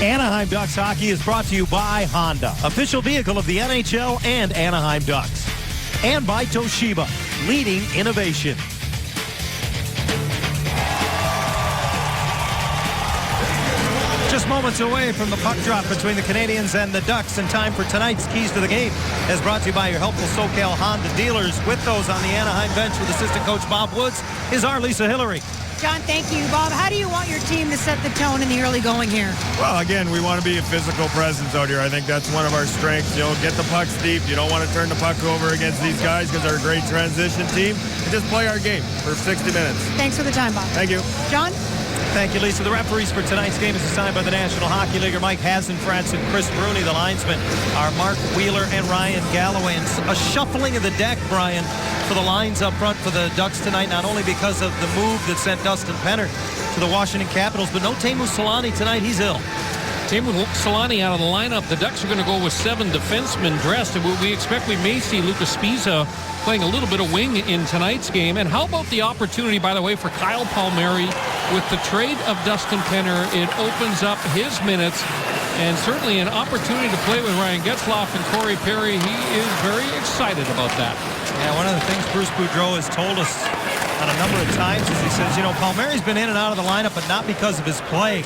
Anaheim Ducks hockey is brought to you by Honda, official vehicle of the NHL and Anaheim Ducks. And by Toshiba, leading innovation. Just moments away from the puck drop between the Canadians and the Ducks, and time for tonight's Keys to the Game, as brought to you by your helpful SoCal Honda dealers. With those on the Anaheim bench with assistant coach Bob Woods is our Lisa Hillary. John, thank you. Bob, how do you want your team to set the tone in the early going here? Well, again, we want to be a physical presence out here. I think that's one of our strengths. You know, get the pucks deep. You don't want to turn the puck over against these guys because they're a great transition team. And just play our game for 60 minutes. Thanks for the time, Bob. Thank you. John? Thank you, Lisa. The referees for tonight's game is assigned by the National Hockey League are Mike Hasenfratz and Chris Bruni. The linesmen are Mark Wheeler and Ryan Galloway. And a shuffling of the deck, Brian, for the lines up front for the Ducks tonight, not only because of the move that sent Dustin Penner to the Washington Capitals, but no Teemu Selanne tonight. He's ill. Teemu Selanne out of the lineup. The Ducks are going to go with 7 defensemen dressed. We expect we may see Lucas Spiza playing a little bit of wing in tonight's game. And how about the opportunity, by the way, for Kyle Palmieri with the trade of Dustin Penner? It opens up his minutes and certainly an opportunity to play with Ryan Getzlaf and Corey Perry. He is very excited about that. Yeah, one of the things Bruce Boudreau has told us on a number of times is he says, you know, Palmieri's been in and out of the lineup, but not because of his play.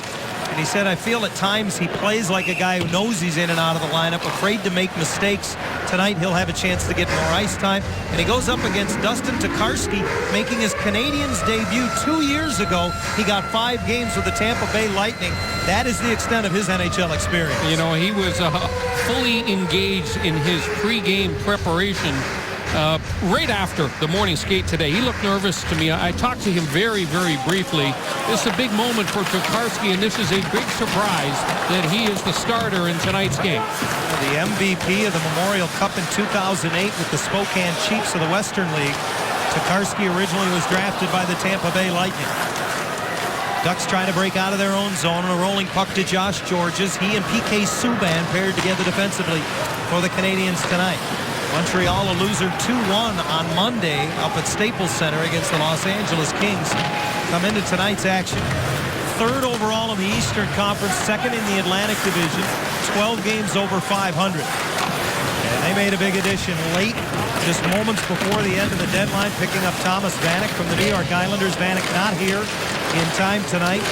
And he said, I feel at times he plays like a guy who knows he's in and out of the lineup, afraid to make mistakes. Tonight he'll have a chance to get more ice time. And he goes up against Dustin Tokarski, making his Canadiens debut 2 years ago. He got 5 games with the Tampa Bay Lightning. That is the extent of his NHL experience. You know, he was fully engaged in his pregame preparation right after the morning skate today. He looked nervous to me. I talked to him very, very briefly. This is a big moment for Tokarski, and this is a big surprise that he is the starter in tonight's game. The MVP of the Memorial Cup in 2008 with the Spokane Chiefs of the Western League. Tokarski originally was drafted by the Tampa Bay Lightning. Ducks trying to break out of their own zone, and a rolling puck to Josh Georges. He and PK Subban paired together defensively for the Canadians tonight. Montreal a loser 2-1 on Monday up at Staples Center against the Los Angeles Kings. Come into tonight's action. 3rd overall in the Eastern Conference, 2nd in the Atlantic Division, 12 games over 500. And they made a big addition late, just moments before the end of the deadline, picking up Thomas Vanek from the New York Islanders. Vanek not here in time tonight.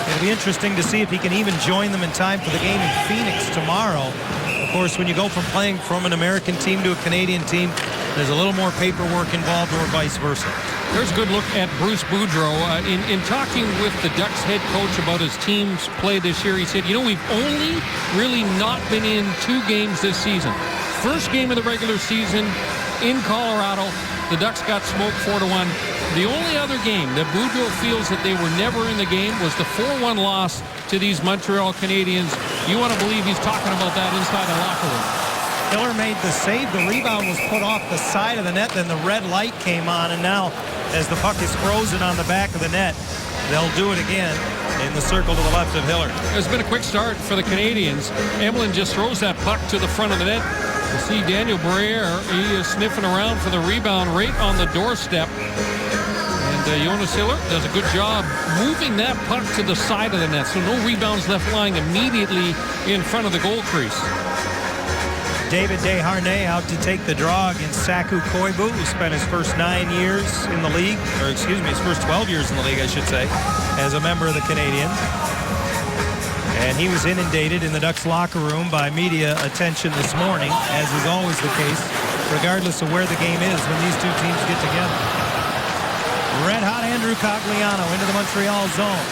It'll be interesting to see if he can even join them in time for the game in Phoenix tomorrow. Of course, when you go from playing from an American team to a Canadian team, there's a little more paperwork involved, or vice versa. There's a good look at Bruce Boudreau. In talking with the Ducks head coach about his team's play this year, he said, you know, we've only really not been in 2 games this season. First game of the regular season in Colorado, the Ducks got smoked 4-1. The only other game that Boudreau feels that they were never in the game was the 4-1 loss to these Montreal Canadiens. You want to believe he's talking about that inside the locker room. Hiller made the save. The rebound was put off the side of the net. Then the red light came on. And now, as the puck is frozen on the back of the net, they'll do it again in the circle to the left of Hiller. It's been a quick start for the Canadians. Emelin just throws that puck to the front of the net. You see Daniel Briere. He is sniffing around for the rebound right on the doorstep. And Jonas Hiller does a good job moving that puck to the side of the net, so no rebounds left lying immediately in front of the goal crease. David Desharnais out to take the draw against Saku Koivu, who spent his first 9 years in the league, or excuse me, his first 12 years in the league, I should say, as a member of the Canadiens. And he was inundated in the Ducks locker room by media attention this morning, as is always the case, regardless of where the game is when these two teams get together. Red-hot Andrew Cogliano into the Montreal zone.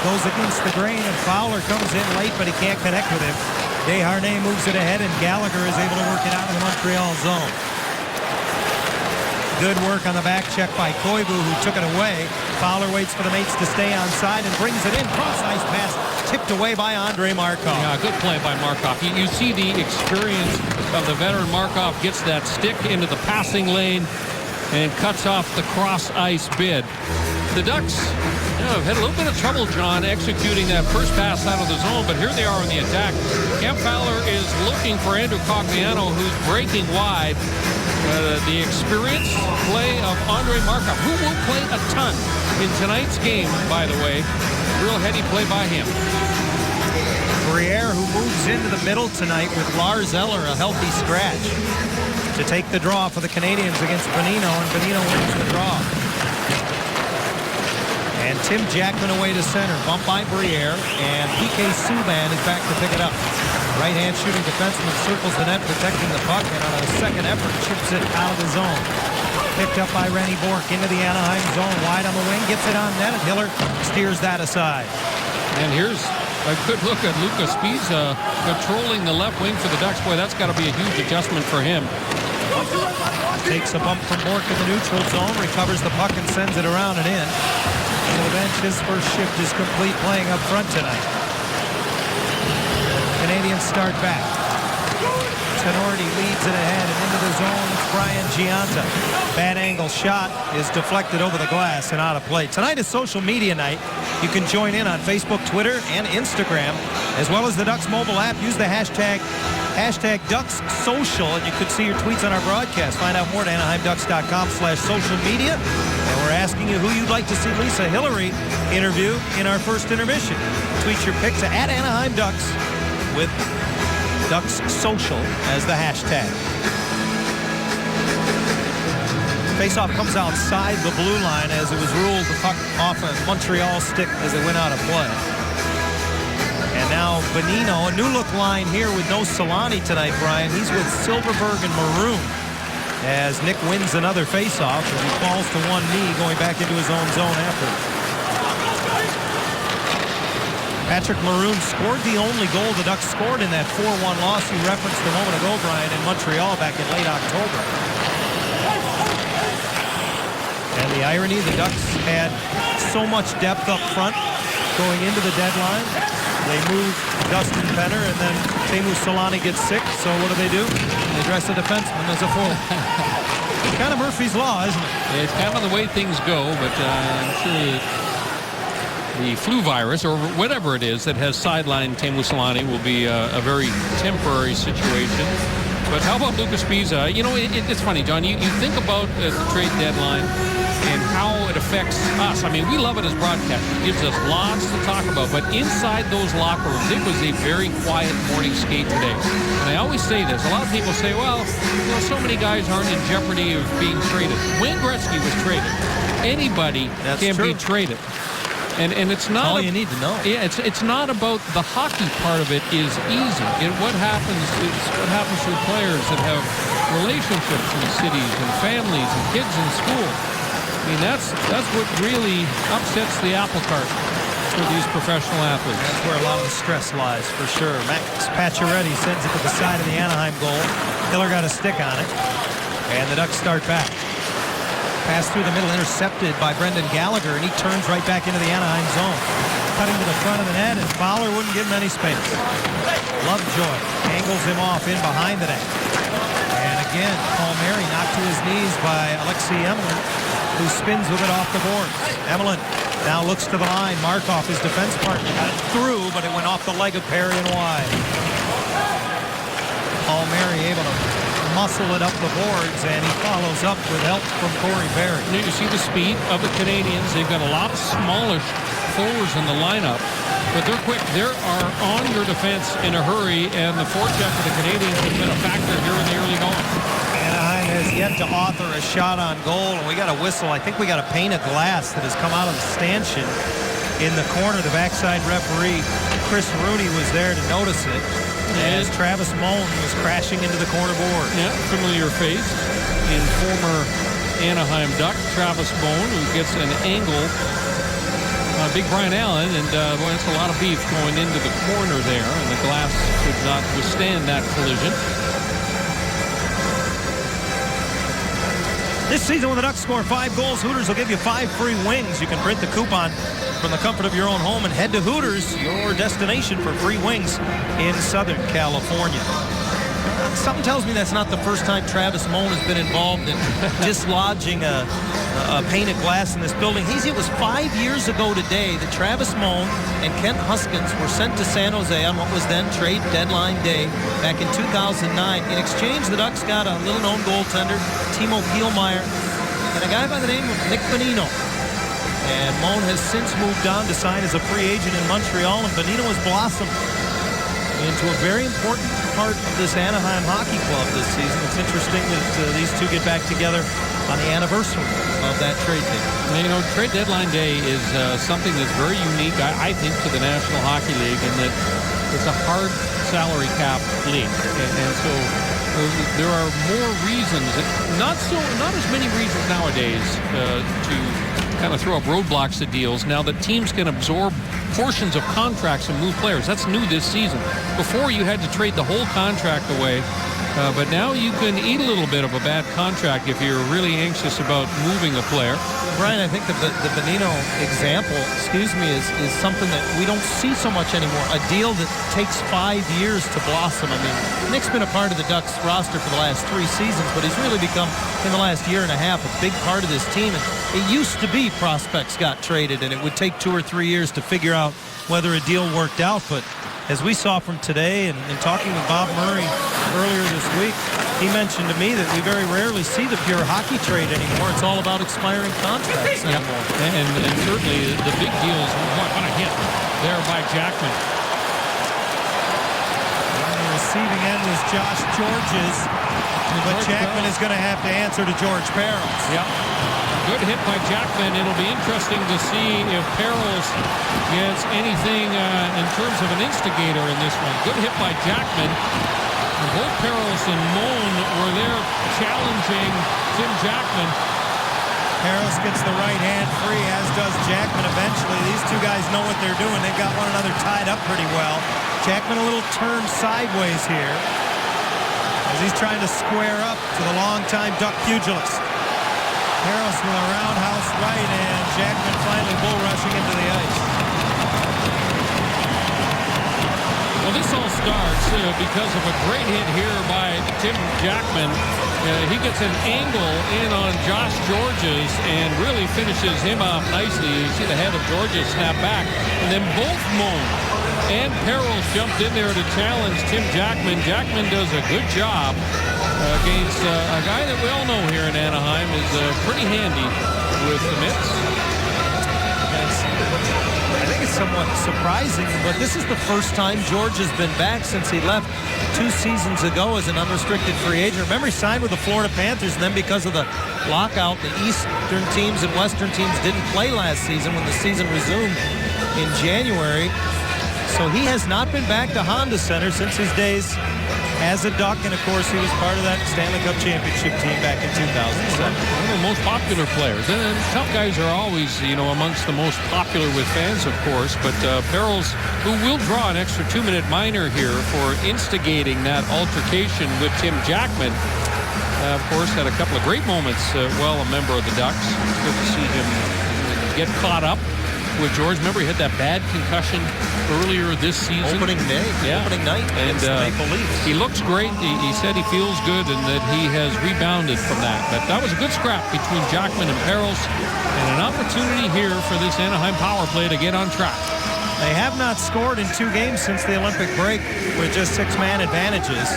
Goes against the grain, and Fowler comes in late, but he can't connect with him. Desharnais moves it ahead, and Gallagher is able to work it out of the Montreal zone. Good work on the back check by Koivu, who took it away. Fowler waits for the mates to stay on side and brings it in. Cross-ice pass tipped away by Andrei Markov. Yeah, good play by Markov. You see the experience of the veteran Markov. Gets that stick into the passing lane and cuts off the cross-ice bid. The Ducks have had a little bit of trouble, John, executing that first pass out of the zone, but here they are in the attack. Cam Fowler is looking for Andrew Cogliano, who's breaking wide. The experienced play of Andrei Markov, who will play a ton in tonight's game, by the way. Real heady play by him. Briere who moves into the middle tonight with Lars Eller, a healthy scratch, to take the draw for the Canadians against Bonino, and Bonino wins the draw. And Tim Jackman away to center. Bump by Briere, and PK Subban is back to pick it up. Right-hand shooting defenseman circles the net, protecting the puck, and on a second effort, chips it out of the zone. Picked up by Rennie Bourque into the Anaheim zone. Wide on the wing, gets it on net, and Hiller steers that aside. And here's a good look at Luca Spiza controlling the left wing for the Ducks. Boy, that's got to be a huge adjustment for him. Takes a bump from Bourque in the neutral zone, recovers the puck and sends it around and in. On the bench, his first shift is complete, playing up front tonight. Canadians start back. Tenorti leads it ahead and into the zone. It's Brian Giunta. Bad angle shot is deflected over the glass and out of play. Tonight is social media night. You can join in on Facebook, Twitter, and Instagram, as well as the Ducks mobile app. Use the hashtag DucksSocial, and you could see your tweets on our broadcast. Find out more at AnaheimDucks.com/social media. And we're asking you who you'd like to see Lisa Hillary interview in our first intermission. Tweet your pick to @AnaheimDucks with Ducks Social as the hashtag. Faceoff comes outside the blue line as it was ruled the puck off a Montreal stick as it went out of play. And now Bonino, a new look line here with no Solani tonight, Brian. He's with Silverberg and Maroon as Nick wins another faceoff as he falls to one knee going back into his own zone after. Patrick Maroon scored the only goal the Ducks scored in that 4-1 loss you referenced a moment ago, Brian, in Montreal back in late October. And the irony, the Ducks had so much depth up front going into the deadline. They moved Dustin Penner, and then Teemu Solani gets sick, so what do? They dress a defenseman as a forward. It's kind of Murphy's Law, isn't it? It's kind of the way things go, but I'm sure the flu virus, or whatever it is that has sidelined Teemu Solani, will be a very temporary situation. But how about Luca Spiza? You know, it's funny, John. You think about the trade deadline and how it affects us. I mean, we love it as broadcasters. It gives us lots to talk about. But inside those locker rooms, it was a very quiet morning skate today. And I always say this. A lot of people say, well, you know, so many guys aren't in jeopardy of being traded. Wayne Gretzky was traded. Anybody can be traded. And it's not all you need to know. Yeah, it's not about the hockey part of it is easy. What happens to players that have relationships in cities and families and kids in school. I mean, that's what really upsets the apple cart for these professional athletes. That's where a lot of the stress lies, for sure. Max Pacioretty sends it to the side of the Anaheim goal. Hiller got a stick on it, and the Ducks start back. Pass through the middle, intercepted by Brendan Gallagher, and he turns right back into the Anaheim zone. Cutting to the front of the net, and Fowler wouldn't give him any space. Lovejoy angles him off in behind the net. And again, Palmieri knocked to his knees by Alexei Emelin, who spins with it off the boards. Emelin now looks to the line. Markov, his defense partner, got it through, but it went off the leg of Perry and wide. Palmieri able to muscle it up the boards, and he follows up with help from Corey Perry. You see the speed of the Canadians. They've got a lot of smallish forwards in the lineup, but they're quick. They are on your defense in a hurry, and the forecheck of the Canadians has been a factor here in the early going. Anaheim has yet to author a shot on goal, and we got a whistle. I think we got a pane of glass that has come out of the stanchion in the corner. The backside referee, Chris Rooney, was there to notice it. As Travis Moan was crashing into the corner board. Yeah, familiar face in former Anaheim Duck, Travis Moan, who gets an angle on Big Brian Allen, and boy, that's a lot of beef going into the corner there, and the glass could not withstand that collision. This season, when the Ducks score 5 goals, Hooters will give you 5 free wings. You can print the coupon from the comfort of your own home and head to Hooters, your destination for free wings in Southern California. Something tells me that's not the first time Travis Moan has been involved in dislodging a pane of glass in this building. It was 5 years ago today that Travis Moan and Kent Huskins were sent to San Jose on what was then trade deadline day back in 2009. In exchange, the Ducks got a little-known goaltender, Timo Pielmeyer, and a guy by the name of Nick Bonino. And Moan has since moved on to sign as a free agent in Montreal, and Bonino has blossomed into a very important part of this Anaheim hockey club this season. It's interesting that these two get back together on the anniversary of that trade day. You know, trade deadline day is something that's very unique, I think, to the National Hockey League, in that it's a hard salary cap league, and so there are more reasons, not as many reasons nowadays to kind of throw up roadblocks to deals now that teams can absorb portions of contracts and move players. That's new this season. Before, you had to trade the whole contract away, but now you can eat a little bit of a bad contract if you're really anxious about moving a player. Brian, I think the Bonino example, is something that we don't see so much anymore. A deal that takes 5 years to blossom. I mean, Nick's been a part of the Ducks roster for the last 3 seasons, but he's really become, in the last year and a half, a big part of this team. And it used to be prospects got traded, and it would take 2 or 3 years to figure out whether a deal worked out. But as we saw from today and talking with Bob Murray earlier this week, he mentioned to me that we very rarely see the pure hockey trade anymore. It's all about expiring contracts anymore. And certainly the big deals, what a hit there by Jackman. On the receiving end was Josh Georges, but Jackman is going to have to answer to George Parros. Yep. Good hit by Jackman. It'll be interesting to see if Parros gets anything in terms of an instigator in this one. Good hit by Jackman. And both Parros and Moan were there challenging Tim Jackman. Parros gets the right hand free, as does Jackman eventually. These two guys know what they're doing. They've got one another tied up pretty well. Jackman a little turn sideways here as he's trying to square up to the longtime Duck pugilist. Parros with a roundhouse right, and Jackman finally bull rushing into the ice. Well, this all starts because of a great hit here by Tim Jackman. He gets an angle in on Josh Georges and really finishes him off nicely. You see the head of Georges snap back. And then both Moan and Parros jumped in there to challenge Tim Jackman. Jackman does a good job against a guy that we all know here in Anaheim is pretty handy with the mitts. I think it's somewhat surprising, but this is the first time George has been back since he left 2 seasons ago as an unrestricted free agent. Remember, he signed with the Florida Panthers, and then because of the lockout, the Eastern teams and Western teams didn't play last season when the season resumed in January. So he has not been back to Honda Center since his days as a Duck, and of course he was part of that Stanley Cup Championship team back in 2007. One of the most popular players, and tough guys are always, amongst the most popular with fans, of course. But Parros, who will draw an extra 2-minute minor here for instigating that altercation with Tim Jackman, of course, had a couple of great moments while a member of the Ducks. It's good to see him get caught up with George. Remember, he had that bad concussion earlier this season. Opening night and Maple Leafs. He looks great. He said he feels good and that he has rebounded from that. But that was a good scrap between Jackman and Parros, and an opportunity here for this Anaheim power play to get on track. They have not scored in 2 games since the Olympic break with just 6-man advantages.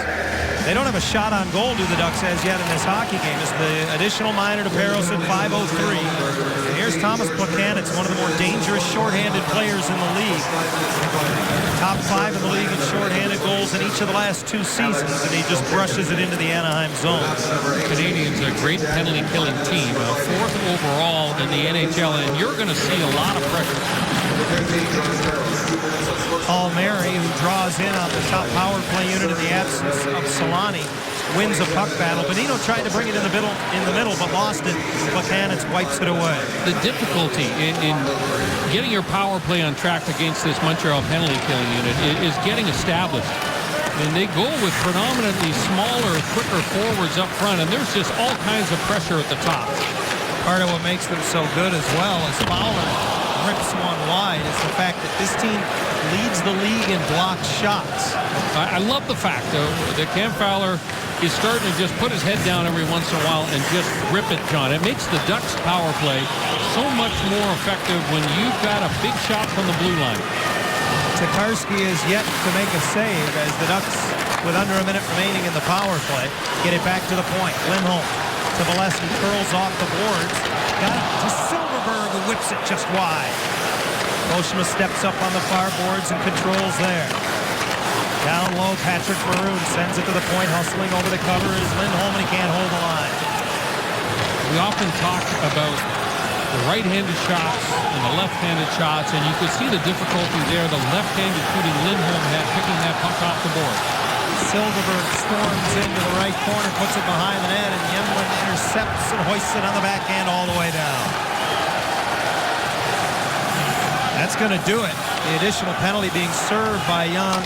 They don't have a shot on goal, do the Ducks, as yet in this hockey game. It's the additional minor to Parros at 5:03. And here's Thomas Plekanec, one of the more dangerous shorthanded players in the league. Top 5 in the league in shorthanded goals in each of the last 2 seasons, and he just brushes it into the Anaheim zone. The Canadians are a great penalty-killing team, 4th overall in the NHL, and you're going to see a lot of pressure. Palmieri, who draws in on the top power play unit in the absence of Solani, wins a puck battle. Bonino tried to bring it in the middle, but lost it. Plekanec wipes it away. The difficulty in getting your power play on track against this Montreal penalty-killing unit is getting established. And they go with predominantly smaller, quicker forwards up front, and there's just all kinds of pressure at the top. Part of what makes them so good as well as Fowler rips one wide is the fact that this team leads the league in blocked shots. I love the fact, though, that Cam Fowler is starting to just put his head down every once in a while and just rip it, John. It makes the Ducks' power play so much more effective when you've got a big shot from the blue line. Tokarski is yet to make a save as the Ducks, with under a minute remaining in the power play, get it back to the point. Lindholm to Valesky, curls off the boards. Got it to Silverberg, who whips it just wide. Oshima steps up on the far boards and controls there. Down Down low, Patrick Maroon sends it to the point, hustling over the cover is Lindholm, and he can't hold the line. We often talk about the right-handed shots and the left-handed shots, and you could see the difficulty there the left-handed shooting Lindholm had picking that puck off the board. Silverberg storms into the right corner, puts it behind the net, and Yemlin intercepts and hoists it on the backhand all the way down. That's going to do it. The additional penalty being served by young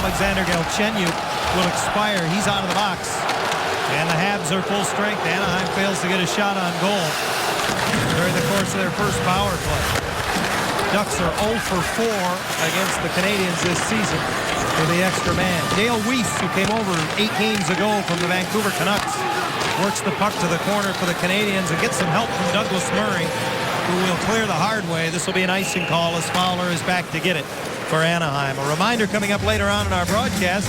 Alexander Galchenyuk will expire. He's out of the box. And the Habs are full strength. Anaheim fails to get a shot on goal during the course of their first power play. Ducks are 0 for 4 against the Canadiens this season with the extra man. Dale Weiss, who came over 8 games ago from the Vancouver Canucks, works the puck to the corner for the Canadiens and gets some help from Douglas Murray, who will clear the hard way. This will be an icing call as Fowler is back to get it for Anaheim. A reminder coming up later on in our broadcast,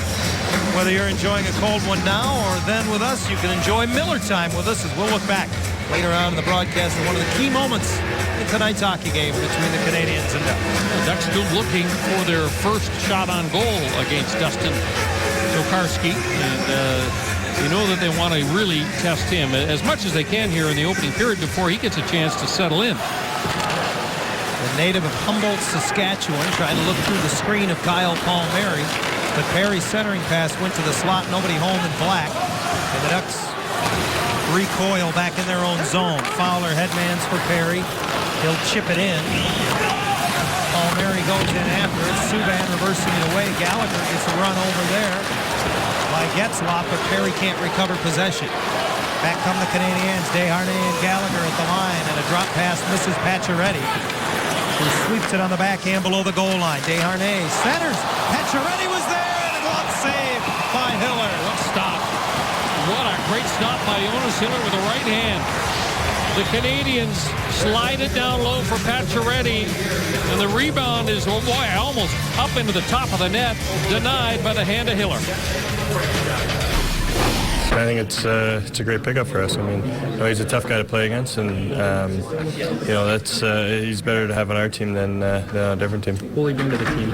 whether you're enjoying a cold one now or then with us, you can enjoy Miller time with us as we'll look back later on in the broadcast at one of the key moments in tonight's hockey game between the Canadiens and Ducks. The Ducks still looking for their first shot on goal against Dustin Tokarski, and you know that they want to really test him as much as they can here in the opening period before he gets a chance to settle in. The native of Humboldt, Saskatchewan, trying to look through the screen of Kyle Palmieri. The Perry centering pass went to the slot, nobody home in black. And the Ducks recoil back in their own zone. Fowler headmans for Perry. He'll chip it in. Palmieri goes in after it. Subban reversing it away. Gallagher gets a run over there by Getzlaf, but Perry can't recover possession. Back come the Canadiens. Desharnais and Gallagher at the line, and a drop pass misses Pacioretty, who sweeps it on the backhand below the goal line. Desharnais centers. Pacioretty was there, and a glove save by Hiller. What stop. What a great stop by Jonas Hiller with the right hand. The Canadiens slide it down low for Pacioretty, and the rebound is, oh boy, almost up into the top of the net, denied by the hand of Hiller. I think it's a great pickup for us. I mean, he's a tough guy to play against, and that's he's better to have on our team than a different team. What will he bring to the team?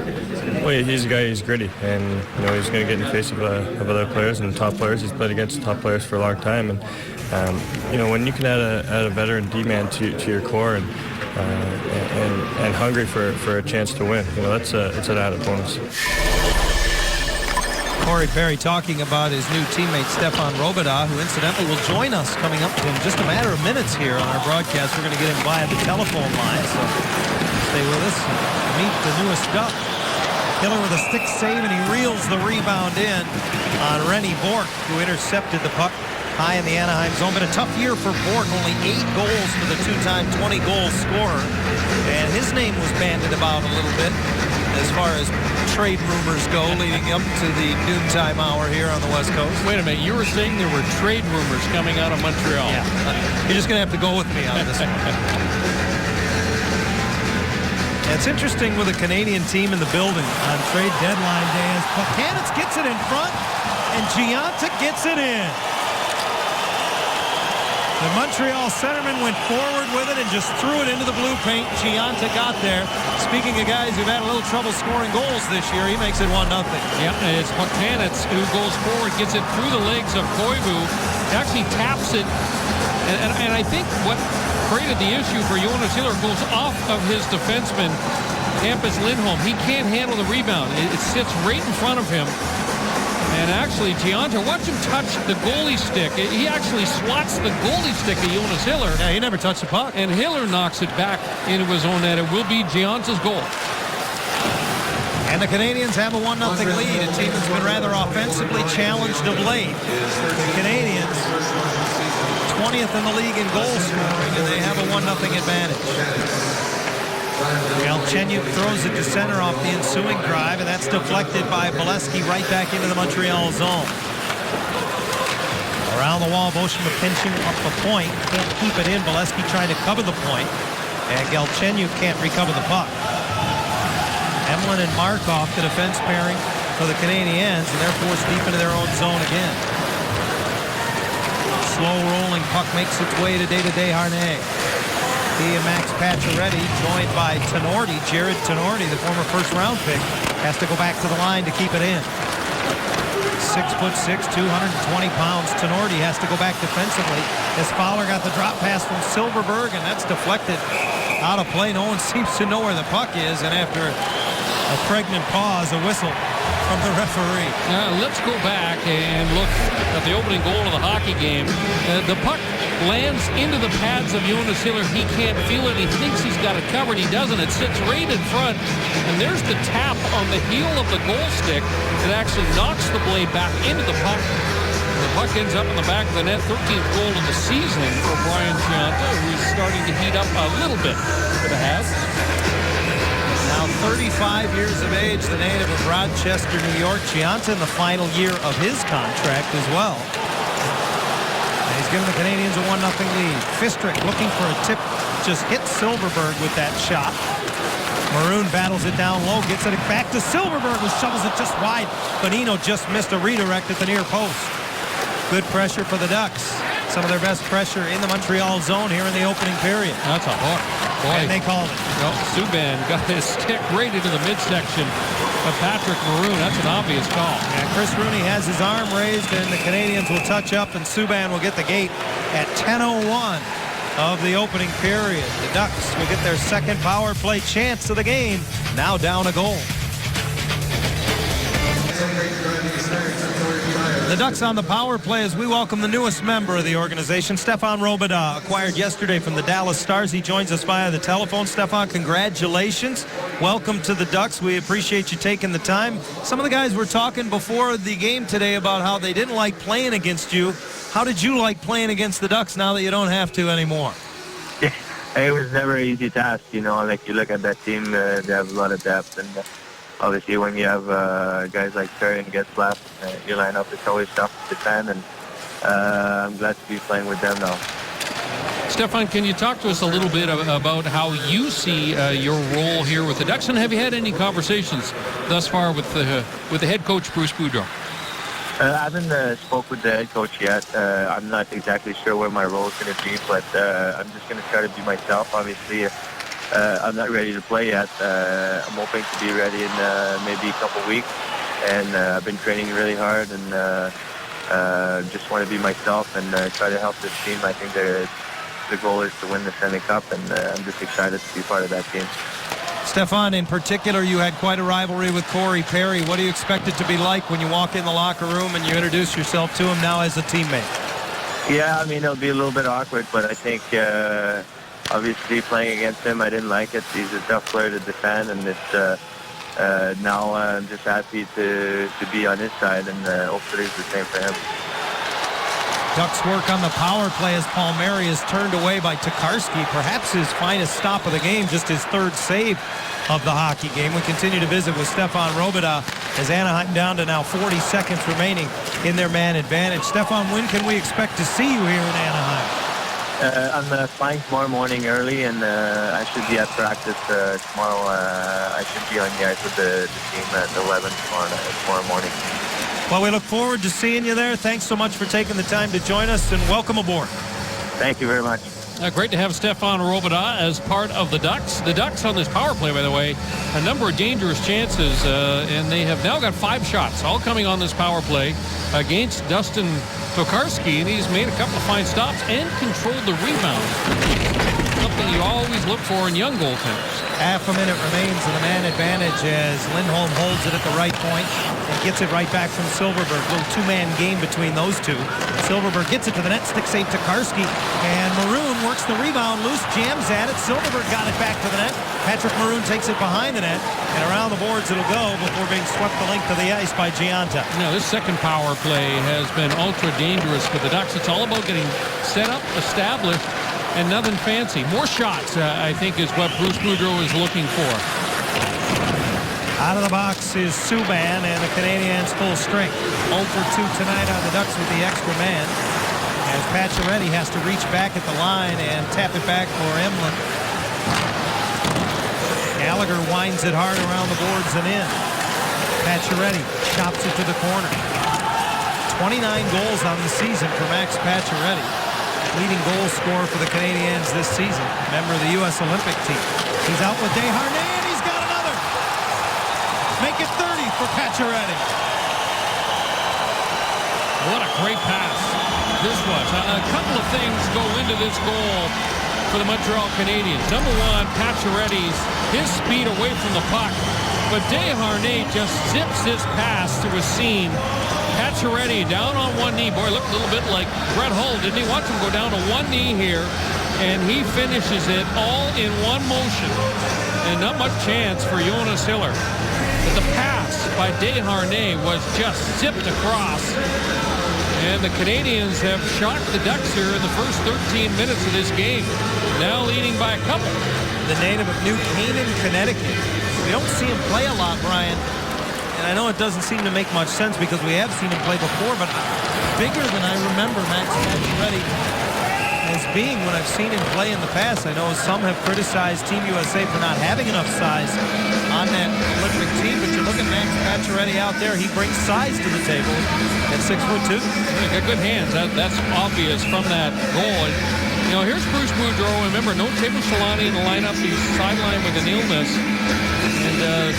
Well, he's a guy. He's gritty, and he's going to get in the face of other players and top players. He's played against top players for a long time, and when you can add a veteran D-man to your core and hungry for a chance to win, it's an added bonus. Corey Perry talking about his new teammate Stefan Robidas, who incidentally will join us coming up in just a matter of minutes here on our broadcast. We're going to get him via the telephone line, so stay with us and meet the newest Duck. Hiller with a stick save, and he reels the rebound in on Rennie Bourque, who intercepted the puck high in the Anaheim zone. But a tough year for Bourque, only 8 goals for the two-time 20-goal scorer, and his name was bandied about a little bit as far as trade rumors go leading up to the noontime hour here on the West Coast. Wait a minute, you were saying there were trade rumors coming out of Montreal. Yeah, you're just going to have to go with me on this one. It's interesting with a Canadian team in the building on trade deadline day as Buchanitz gets it in front and Gianta gets it in. The Montreal centerman went forward with it and just threw it into the blue paint. Gianta got there. Speaking of guys who've had a little trouble scoring goals this year, he makes it 1-0. Yep, it's Buchanitz who goes forward, gets it through the legs of Koivu, actually taps it, and I think what created the issue for Jonas Hiller goes off of his defenseman, Hampus Lindholm. He can't handle the rebound. It sits right in front of him. And actually, Gianta, watch him touch the goalie stick. He actually swats the goalie stick of Jonas Hiller. Yeah, he never touched the puck. And Hiller knocks it back into his own net. It will be Gianta's goal. And the Canadiens have a 1-0 lead. A team that's been rather offensively challenged of late. The Canadiens, 20th in the league in goal scoring, and they have a 1-0 advantage. Galchenyuk throws it to center off the ensuing drive, and that's deflected by Bolesky right back into the Montreal zone. Around the wall, Beauchemin pinching up the point. Can't keep it in. Bolesky trying to cover the point, and Galchenyuk can't recover the puck. Emlin and Markov, the defense pairing for the Canadiens, and they're forced deep into their own zone again. Slow rolling puck makes its way to Desharnais. He and Max Pacioretty, joined by Tenorti, Jared Tenorti, the former first-round pick, has to go back to the line to keep it in. 6'6", 220 pounds. Tenorti has to go back defensively as Fowler got the drop pass from Silverberg, and that's deflected out of play. No one seems to know where the puck is, and after a pregnant pause, a whistle from the referee. Let's go back and look at the opening goal of the hockey game. The puck lands into the pads of Jonas Hiller. He can't feel it. He thinks he's got it covered. He doesn't. It sits right in front. And there's the tap on the heel of the goal stick that actually knocks the blade back into the puck. The puck ends up in the back of the net. 13th goal of the season for Brian Gionta, who's starting to heat up a little bit for the Habs. Now 35 years of age, the native of Rochester, New York. Gionta in the final year of his contract as well. And he's giving the Canadians a 1-0 lead. Fistrick looking for a tip, just hit Silverberg with that shot. Maroon battles it down low, gets it back to Silverberg, who shovels it just wide. Bonino just missed a redirect at the near post. Good pressure for the Ducks. Some of their best pressure in the Montreal zone here in the opening period. That's a hook. Boy. And they called it. Well, Subban got his stick right into the midsection of Patrick Maroon. That's an obvious call. And Chris Rooney has his arm raised, and the Canadians will touch up, and Subban will get the gate at 10:01 of the opening period. The Ducks will get their second power play chance of the game, now down a goal. The Ducks on the power play as we welcome the newest member of the organization, Stefan Robidas, acquired yesterday from the Dallas Stars. He joins us via the telephone. Stefan, congratulations. Welcome to the Ducks. We appreciate you taking the time. Some of the guys were talking before the game today about how they didn't like playing against you. How did you like playing against the Ducks now that you don't have to anymore? It was never an easy task, you know. Like, you look at that team, they have a lot of depth, and obviously when you have guys like Terry and Getzlaf, your lineup, it's always tough to defend, and I'm glad to be playing with them now. Stefan, can you talk to us a little bit about how you see your role here with the Ducks, and have you had any conversations thus far with the head coach, Bruce Boudreau? I haven't spoke with the head coach yet. I'm not exactly sure where my role is going to be, but I'm just going to try to be myself. Obviously, I'm not ready to play yet. I'm hoping to be ready in maybe a couple weeks, and I've been training really hard, and just want to be myself and try to help this team. I think the goal is to win the Stanley Cup, and I'm just excited to be part of that team. Stefan, in particular, you had quite a rivalry with Corey Perry. What do you expect it to be like when you walk in the locker room and you introduce yourself to him now as a teammate? Yeah, I mean, it'll be a little bit awkward, but I think obviously playing against him, I didn't like it. He's a tough player to defend, and it's now I'm just happy to be on his side, and hopefully it's the same for him. Ducks work on the power play as Palmieri is turned away by Tokarski. Perhaps his finest stop of the game, just his third save of the hockey game. We continue to visit with Stefan Robidas as Anaheim down to now 40 seconds remaining in their man advantage. Stefan, when can we expect to see you here in Anaheim? I'm flying tomorrow morning early, and I should be at practice tomorrow. I should be on the ice with the team at 11 tomorrow morning. Well, we look forward to seeing you there. Thanks so much for taking the time to join us, and welcome aboard. Thank you very much. Great to have Stefan Robidas as part of the Ducks. The Ducks on this power play, by the way, a number of dangerous chances, and they have now got 5 shots, all coming on this power play against Dustin Tokarski, and he's made a couple of fine stops and controlled the rebound. Something you always look for in young goaltenders. Half a minute remains in the man advantage as Lindholm holds it at the right point and gets it right back from Silverberg. Little two-man game between those two. Silverberg gets it to the net, stick save Tokarski, and Maroon works the rebound loose, jams at it. Silverberg got it back to the net. Patrick Maroon takes it behind the net, and around the boards it'll go before being swept the length of the ice by Gionta. Now, this second power play has been ultra dangerous for the Ducks. It's all about getting set up, established, and nothing fancy. More shots, I think, is what Bruce Boudreau is looking for. Out of the box is Subban, and the Canadiens full strength. 0 for 2 tonight on the Ducks with the extra man, as Pacioretty has to reach back at the line and tap it back for Emlyn. Gallagher winds it hard around the boards and in. Pacioretty chops it to the corner. 29 goals on the season for Max Pacioretty. Leading goal scorer for the Canadiens this season. Member of the U.S. Olympic team. He's out with Desharnais, and he's got another. Make it 30 for Pacioretty. What a great pass this was. A couple of things go into this goal for the Montreal Canadiens. Number one, Pacioretty's his speed away from the puck. But Desharnais just zips this pass to a seam. Pacioretty down on one knee. Boy, looked a little bit like Brett Hull, didn't he? Watch him go down to one knee here. And he finishes it all in one motion. And not much chance for Jonas Hiller. But the pass by Desharnais was just zipped across. And the Canadiens have shocked the Ducks here in the first 13 minutes of this game. Now leading by a couple. The native of New Canaan, Connecticut. We don't see him play a lot, Brian. And I know it doesn't seem to make much sense because we have seen him play before, but bigger than I remember Max Pacioretty as being when I've seen him play in the past. I know some have criticized Team USA for not having enough size on that Olympic team, but you look at Max Pacioretty out there, he brings size to the table at 6'2". He's got good hands. That's obvious from that goal. And, you know, here's Bruce Boudreau. Remember, no Teemu Selanne in the lineup. He's sidelined with an illness. And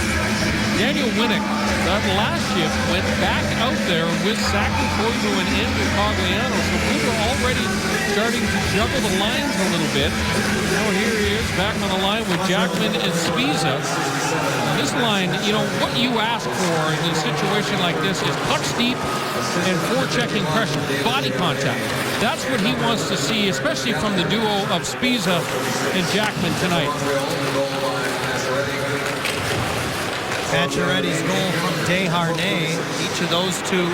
Daniel Winnick, that last shift, went back out there with Saki Koivu and Andrew Cogliano. So we were already starting to juggle the lines a little bit. Now here he is back on the line with Jackman and Spiza. Now this line, you know, what you ask for in a situation like this is pucks deep and forechecking pressure, body contact. That's what he wants to see, especially from the duo of Spiza and Jackman tonight. Pacioretty's goal from Desharnais. Each of those two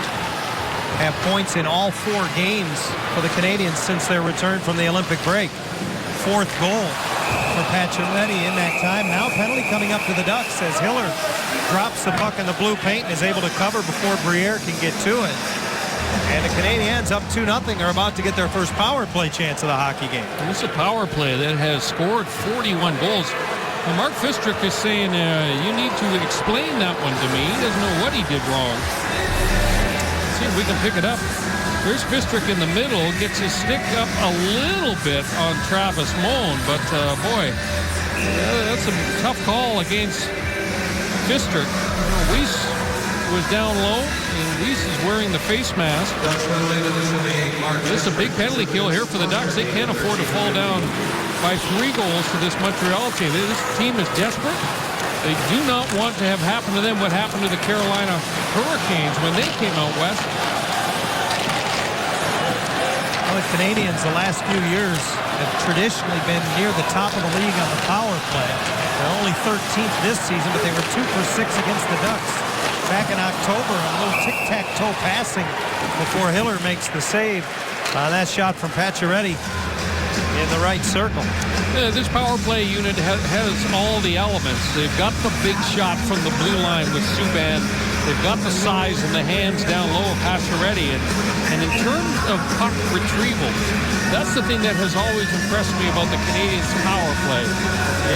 have points in all 4 games for the Canadiens since their return from the Olympic break. 4th goal for Pacioretty in that time. Now penalty coming up to the Ducks as Hiller drops the puck in the blue paint and is able to cover before Briere can get to it. And the Canadiens up 2-0 are about to get their first power play chance of the hockey game. And this is a power play that has scored 41 goals. Well, Mark Fistrick is saying you need to explain that one to me. He doesn't know what he did wrong. Let's see if we can pick it up. Here's Fistrick in the middle, gets his stick up a little bit on Travis Moan, but boy, that's a tough call against Fistrick. Weiss was down low, and Weiss is wearing the face mask. This is a big penalty kill here for the Ducks. They can't afford to fall down by 3 goals to this Montreal team. This team is desperate. They do not want to have happened to them what happened to the Carolina Hurricanes when they came out west. Well, the Canadiens the last few years have traditionally been near the top of the league on the power play. They're only 13th this season, but they were 2 for 6 against the Ducks back in October. A little tic-tac-toe passing before Hiller makes the save. That shot from Pacioretty in the right circle. This power play unit has all the elements. They've got the big shot from the blue line with Subban. They've got the size and the hands down low of Pacioretty. And in terms of puck retrieval, that's the thing that has always impressed me about the Canadiens' power play,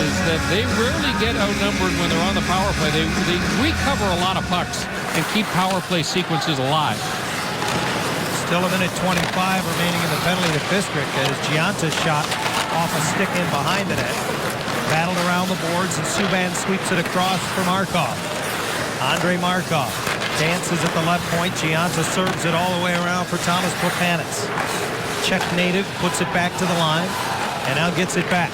is that they rarely get outnumbered when they're on the power play. They recover a lot of pucks and keep power play sequences alive. Still a minute 25 remaining in the penalty to Fistrick as Gianta's shot off a stick in behind the net. Battled around the boards and Subban sweeps it across for Markov. Andrei Markov dances at the left point. Gianta serves it all the way around for Thomas Plekanec. Czech native puts it back to the line and now gets it back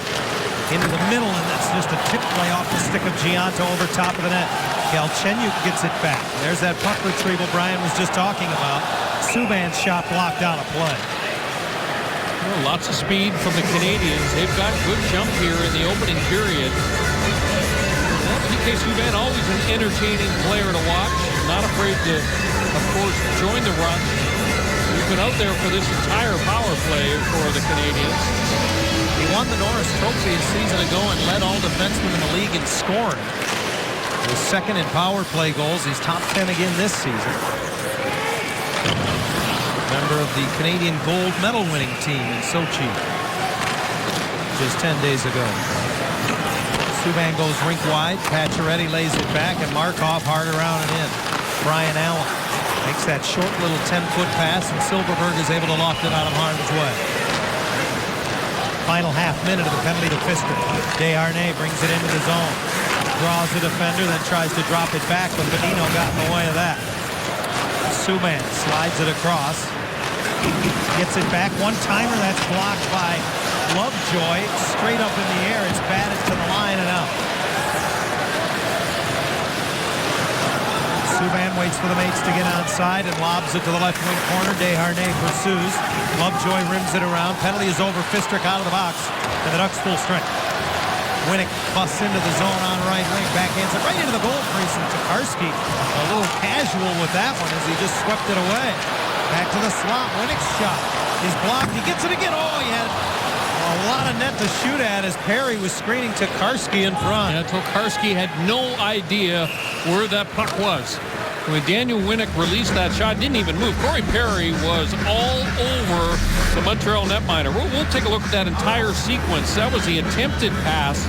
into the middle, and that's just a tip play off the stick of Gianta over top of the net. Galchenyuk gets it back. There's that puck retrieval Brian was just talking about. Subban's shot blocked out of play. Well, lots of speed from the Canadiens. They've got good jump here in the opening period. PK Subban, always an entertaining player to watch. Not afraid to, of course, join the run. He's been out there for this entire power play for the Canadiens. He won the Norris Trophy a season ago and led all defensemen in the league in scoring. He's second in power play goals. He's top 10 again this season. Member of the Canadian gold medal winning team in Sochi just 10 days ago. Subban goes rink wide. Pacioretty lays it back, and Markov hard around and in. Brian Allen makes that short little 10-foot pass, and Silverberg is able to loft it out of harm's way. Final half minute of the penalty to Fistrick. Desharnais brings it into the zone. Draws the defender, then tries to drop it back, but Bonino got in the way of that. Subban slides it across. Gets it back. One-timer that's blocked by Lovejoy. Straight up in the air. It's batted to the line and out. Subban waits for the mates to get onside and lobs it to the left wing corner. Desharnais pursues. Lovejoy rims it around. Penalty is over. Fistrick out of the box. And the Ducks full strength. Winnick busts into the zone on right wing. Backhands it right into the goal crease. And Tokarski a little casual with that one as he just swept it away. Back to the slot. Winnick's shot is blocked. He gets it again. Oh, he had a lot of net to shoot at as Perry was screening Tokarski in front. Yeah, Tokarski had no idea where that puck was. When Daniel Winnick released that shot, didn't even move. Corey Perry was all over the Montreal netminder. We'll take a look at that entire sequence. That was the attempted pass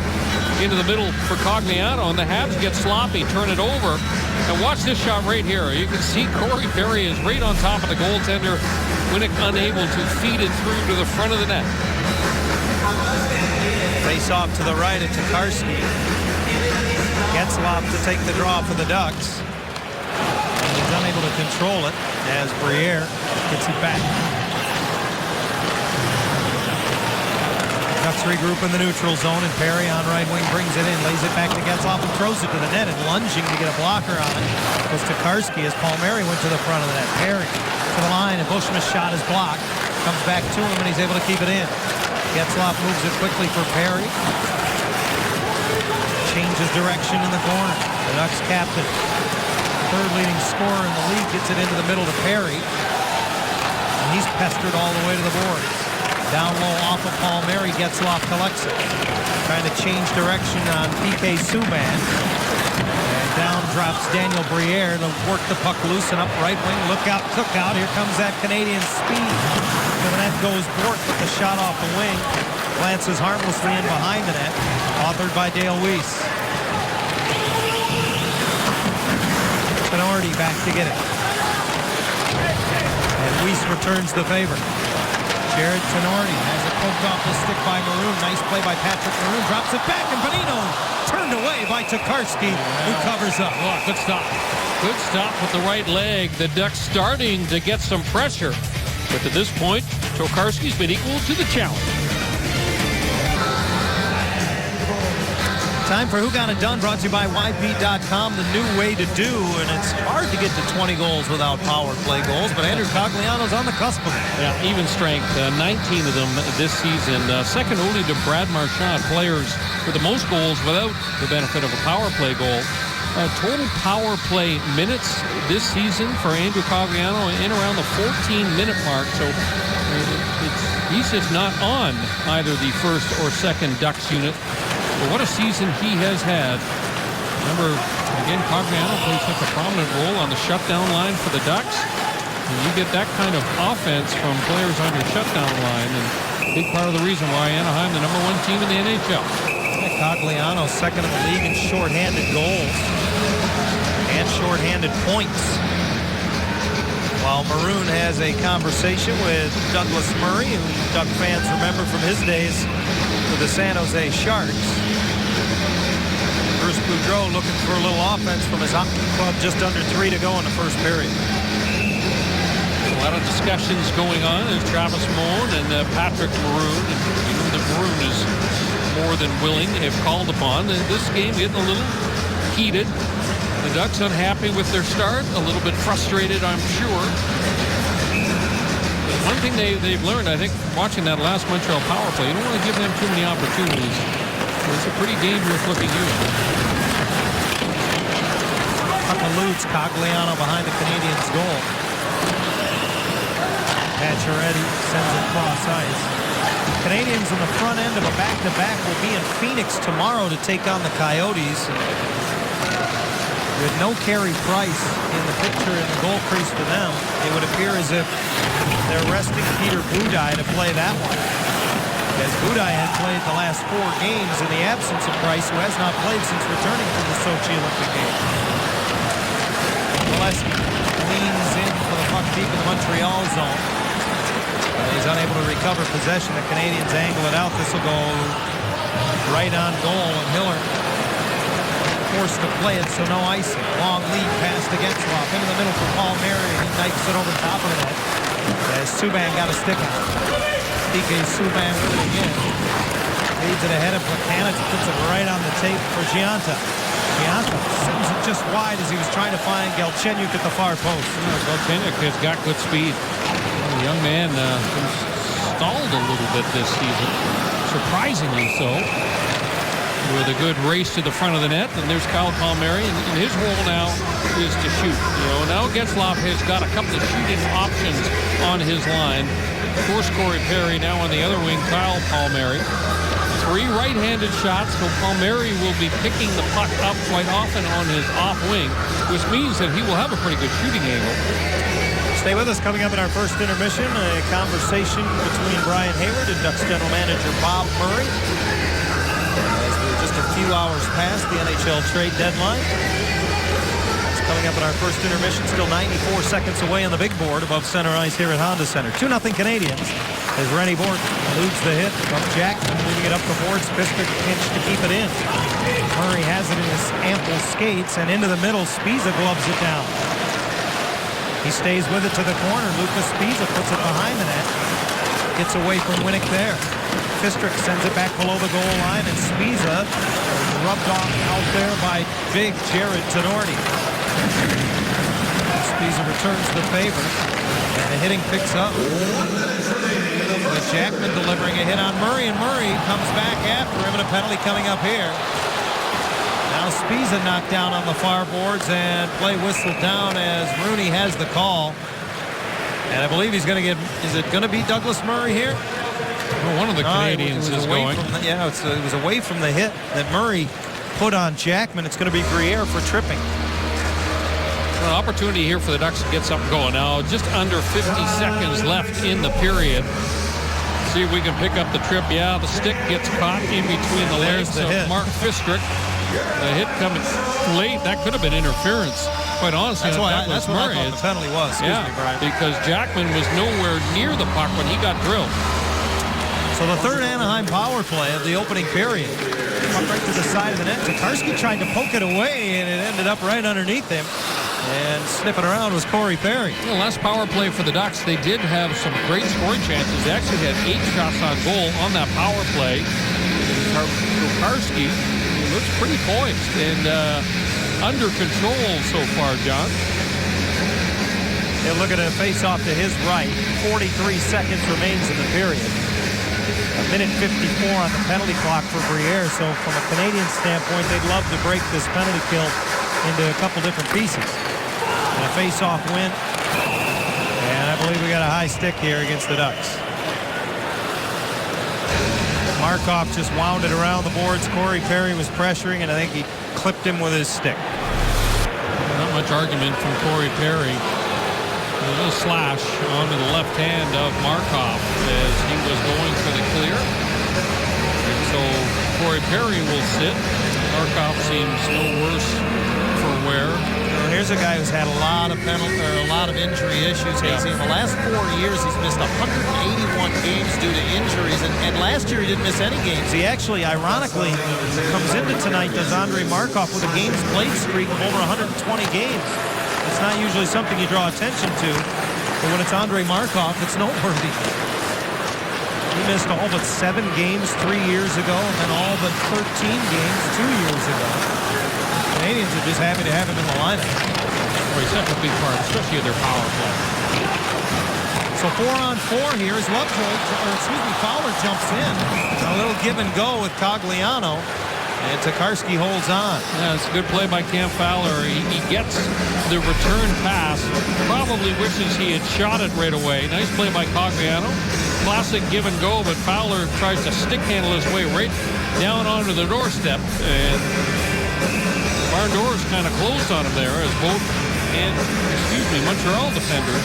into the middle for Cogliano, and the Habs get sloppy, turn it over. And watch this shot right here. You can see Corey Perry is right on top of the goaltender. Winnick unable to feed it through to the front of the net. Face off to the right at Tokarski. Getzlaf to take the draw for the Ducks. And he's unable to control it as Briere gets it back. Ducks regroup in the neutral zone, and Perry on right wing brings it in, lays it back to Getzlaf and throws it to the net, and lunging to get a blocker on it was Tokarski as Palmieri went to the front of the net. Perry to the line, and Bushman's shot is blocked. Comes back to him, and he's able to keep it in. Getzlaf moves it quickly for Perry. Changes direction in the corner. The Ducks captain, third leading scorer in the league, gets it into the middle to Perry. And he's pestered all the way to the boards. Down low off of Palmieri, Getzlaf collects it. Trying to change direction on PK Subban. And down drops Daniel Briere to work the puck loose and up right wing. Look out, Cookout. Here comes that Canadian speed. To the net goes Bourque with the shot off the wing. Glances harmlessly in behind the net. Authored by Dale Weiss. Tenorti back to get it. And Weiss returns the favor. Jared Tenorti has it poked off the stick by Maroon. Nice play by Patrick Maroon. Drops it back, and Bonino turned away by Tokarski, who covers up. Oh, good stop. Good stop with the right leg. The Ducks starting to get some pressure. But to this point, Tokarski's been equal to the challenge. Time for Who Got It Done, brought to you by YP.com, the new way to do. And it's hard to get to 20 goals without power play goals, but Andrew Cogliano's on the cusp of it. Yeah, even strength, 19 of them this season. Second only to Brad Marchand, players with the most goals without the benefit of a power play goal. Total power play minutes this season for Andrew Cogliano in around the 14-minute mark. So he's just not on either the first or second Ducks unit. But what a season he has had. Remember, again, Cogliano plays such a prominent role on the shutdown line for the Ducks. And you get that kind of offense from players on your shutdown line, and a big part of the reason why Anaheim, the #1 team in the NHL. Cogliano, second in the league in shorthanded goals and shorthanded points. While Maroon has a conversation with Douglas Murray, who Duck fans remember from his days with the San Jose Sharks. Bruce Boudreau looking for a little offense from his hockey club, just under 3 to go in the first period. A lot of discussions going on. There's Travis Moan and Patrick Maroon. And you know that Maroon is more than willing, if called upon. This game getting a little heated. The Ducks unhappy with their start, a little bit frustrated, I'm sure. One thing they've learned, I think, watching that last Montreal power play, you don't want to give them too many opportunities. It's a pretty dangerous-looking unit. Puck eludes Cogliano behind the Canadiens' goal. Pacioretty sends it cross ice. Canadians in the front end of a back-to-back will be in Phoenix tomorrow to take on the Coyotes. With no Carey Price in the picture in the goal crease for them, it would appear as if they're resting Peter Budaj to play that one. As Budaj had played the last 4 games in the absence of Price, who has not played since returning from the Sochi Olympic Games. Molesky leans in for the puck deep in the Montreal zone. He's unable to recover possession. The Canadians angle it out. This will go right on goal, and Hiller forced to play it, so no icing. Long lead pass to Getzlaf into the middle for Palmieri. knifes it over top of the net. As Subban got a stick out. PK Subban with it again. Leads it ahead of Plekanec. Puts it right on the tape for Gionta. Gionta sends it just wide as he was trying to find Galchenyuk at the far post. Galchenyuk has got good speed. The young man stalled a little bit this season. Surprisingly so. With a good race to the front of the net. And there's Kyle Palmieri. And his role now is to shoot. Now Getzlaf has got a couple of shooting options on his line. Of course, Corey Perry now on the other wing, Kyle Palmieri. 3 right-handed shots, so Palmieri will be picking the puck up quite often on his off wing, which means that he will have a pretty good shooting angle. Stay with us. Coming up in our first intermission, a conversation between Brian Hayward and Ducks general manager Bob Murray. As we're just a few hours past the NHL trade deadline. That's coming up in our first intermission. Still 94 seconds away on the big board above center ice here at Honda Center. 2-0 Canadians as Rennie Bork eludes the hit from Jackman, moving it up the boards. Fisker pinch to keep it in. Murray has it in his ample skates, and into the middle, Spiza gloves it down. He stays with it to the corner. Lucas Spiza puts it behind the net. Gets away from Winnick there. Fistrick sends it back below the goal line, and Spiza rubbed off out there by big Jared Tenorti. Spiza returns the favor, and the hitting picks up. With Jackman delivering a hit on Murray, and Murray comes back after him, and a penalty coming up here. Now Spiza knocked down on the far boards, and play whistled down as Rooney has the call. And I believe he's going to get, is it going to be Douglas Murray here? Well, one of the Canadians is going. It was away from the hit that Murray put on Jackman. It's going to be Briere for tripping. An opportunity here for the Ducks to get something going. Now, just under 50 seconds left in the period. See if we can pick up the trip. Yeah, the stick gets caught in between the legs of Mark Fistrick. The hit coming late. That could have been interference. Quite honestly, that's what I thought the penalty was. Excuse me, Brian. Because Jackman was nowhere near the puck when he got drilled. So the third Anaheim power play of the opening period. Puck right to the side of the net. Tokarski tried to poke it away, and it ended up right underneath him. And sniffing around was Corey Perry. The last power play for the Ducks, they did have some great scoring chances. They actually had 8 shots on goal on that power play. Tokarski looks pretty poised and under control so far, John. He'll look at a face-off to his right. 43 seconds remains in the period. 1:54 on the penalty clock for Briere. So from a Canadian standpoint, they'd love to break this penalty kill into a couple different pieces. And a face-off win. And I believe we got a high stick here against the Ducks. Markov just wound it around the boards. Corey Perry was pressuring, and I think he clipped him with his stick. Not much argument from Corey Perry. A little slash onto the left hand of Markov as he was going for the clear. And so Corey Perry will sit. Markov seems no worse for wear. Well, here's a guy who's had a lot of injury issues, Hazy. In the last 4 years, he's missed 181 games due to injuries, and last year he didn't miss any games. He actually, ironically, comes into tonight, does Andrei Markov, with a games played streak of over 120 games. It's not usually something you draw attention to, but when it's Andrei Markov, it's noteworthy. He missed all but 7 games 3 years ago, and then all but 13 games 2 years ago. Canadians are just happy to have him in the lineup. Well, he's such a big part, especially of their power play. So 4-on-4 here as Fowler jumps in. A little give and go with Cogliano. And Tokarski holds on. Yeah, it's a good play by Cam Fowler. He gets the return pass. Probably wishes he had shot it right away. Nice play by Cogliano. Classic give and go, but Fowler tries to stick handle his way right down onto the doorstep. And barn doors kind of closed on him there as both Montreal defenders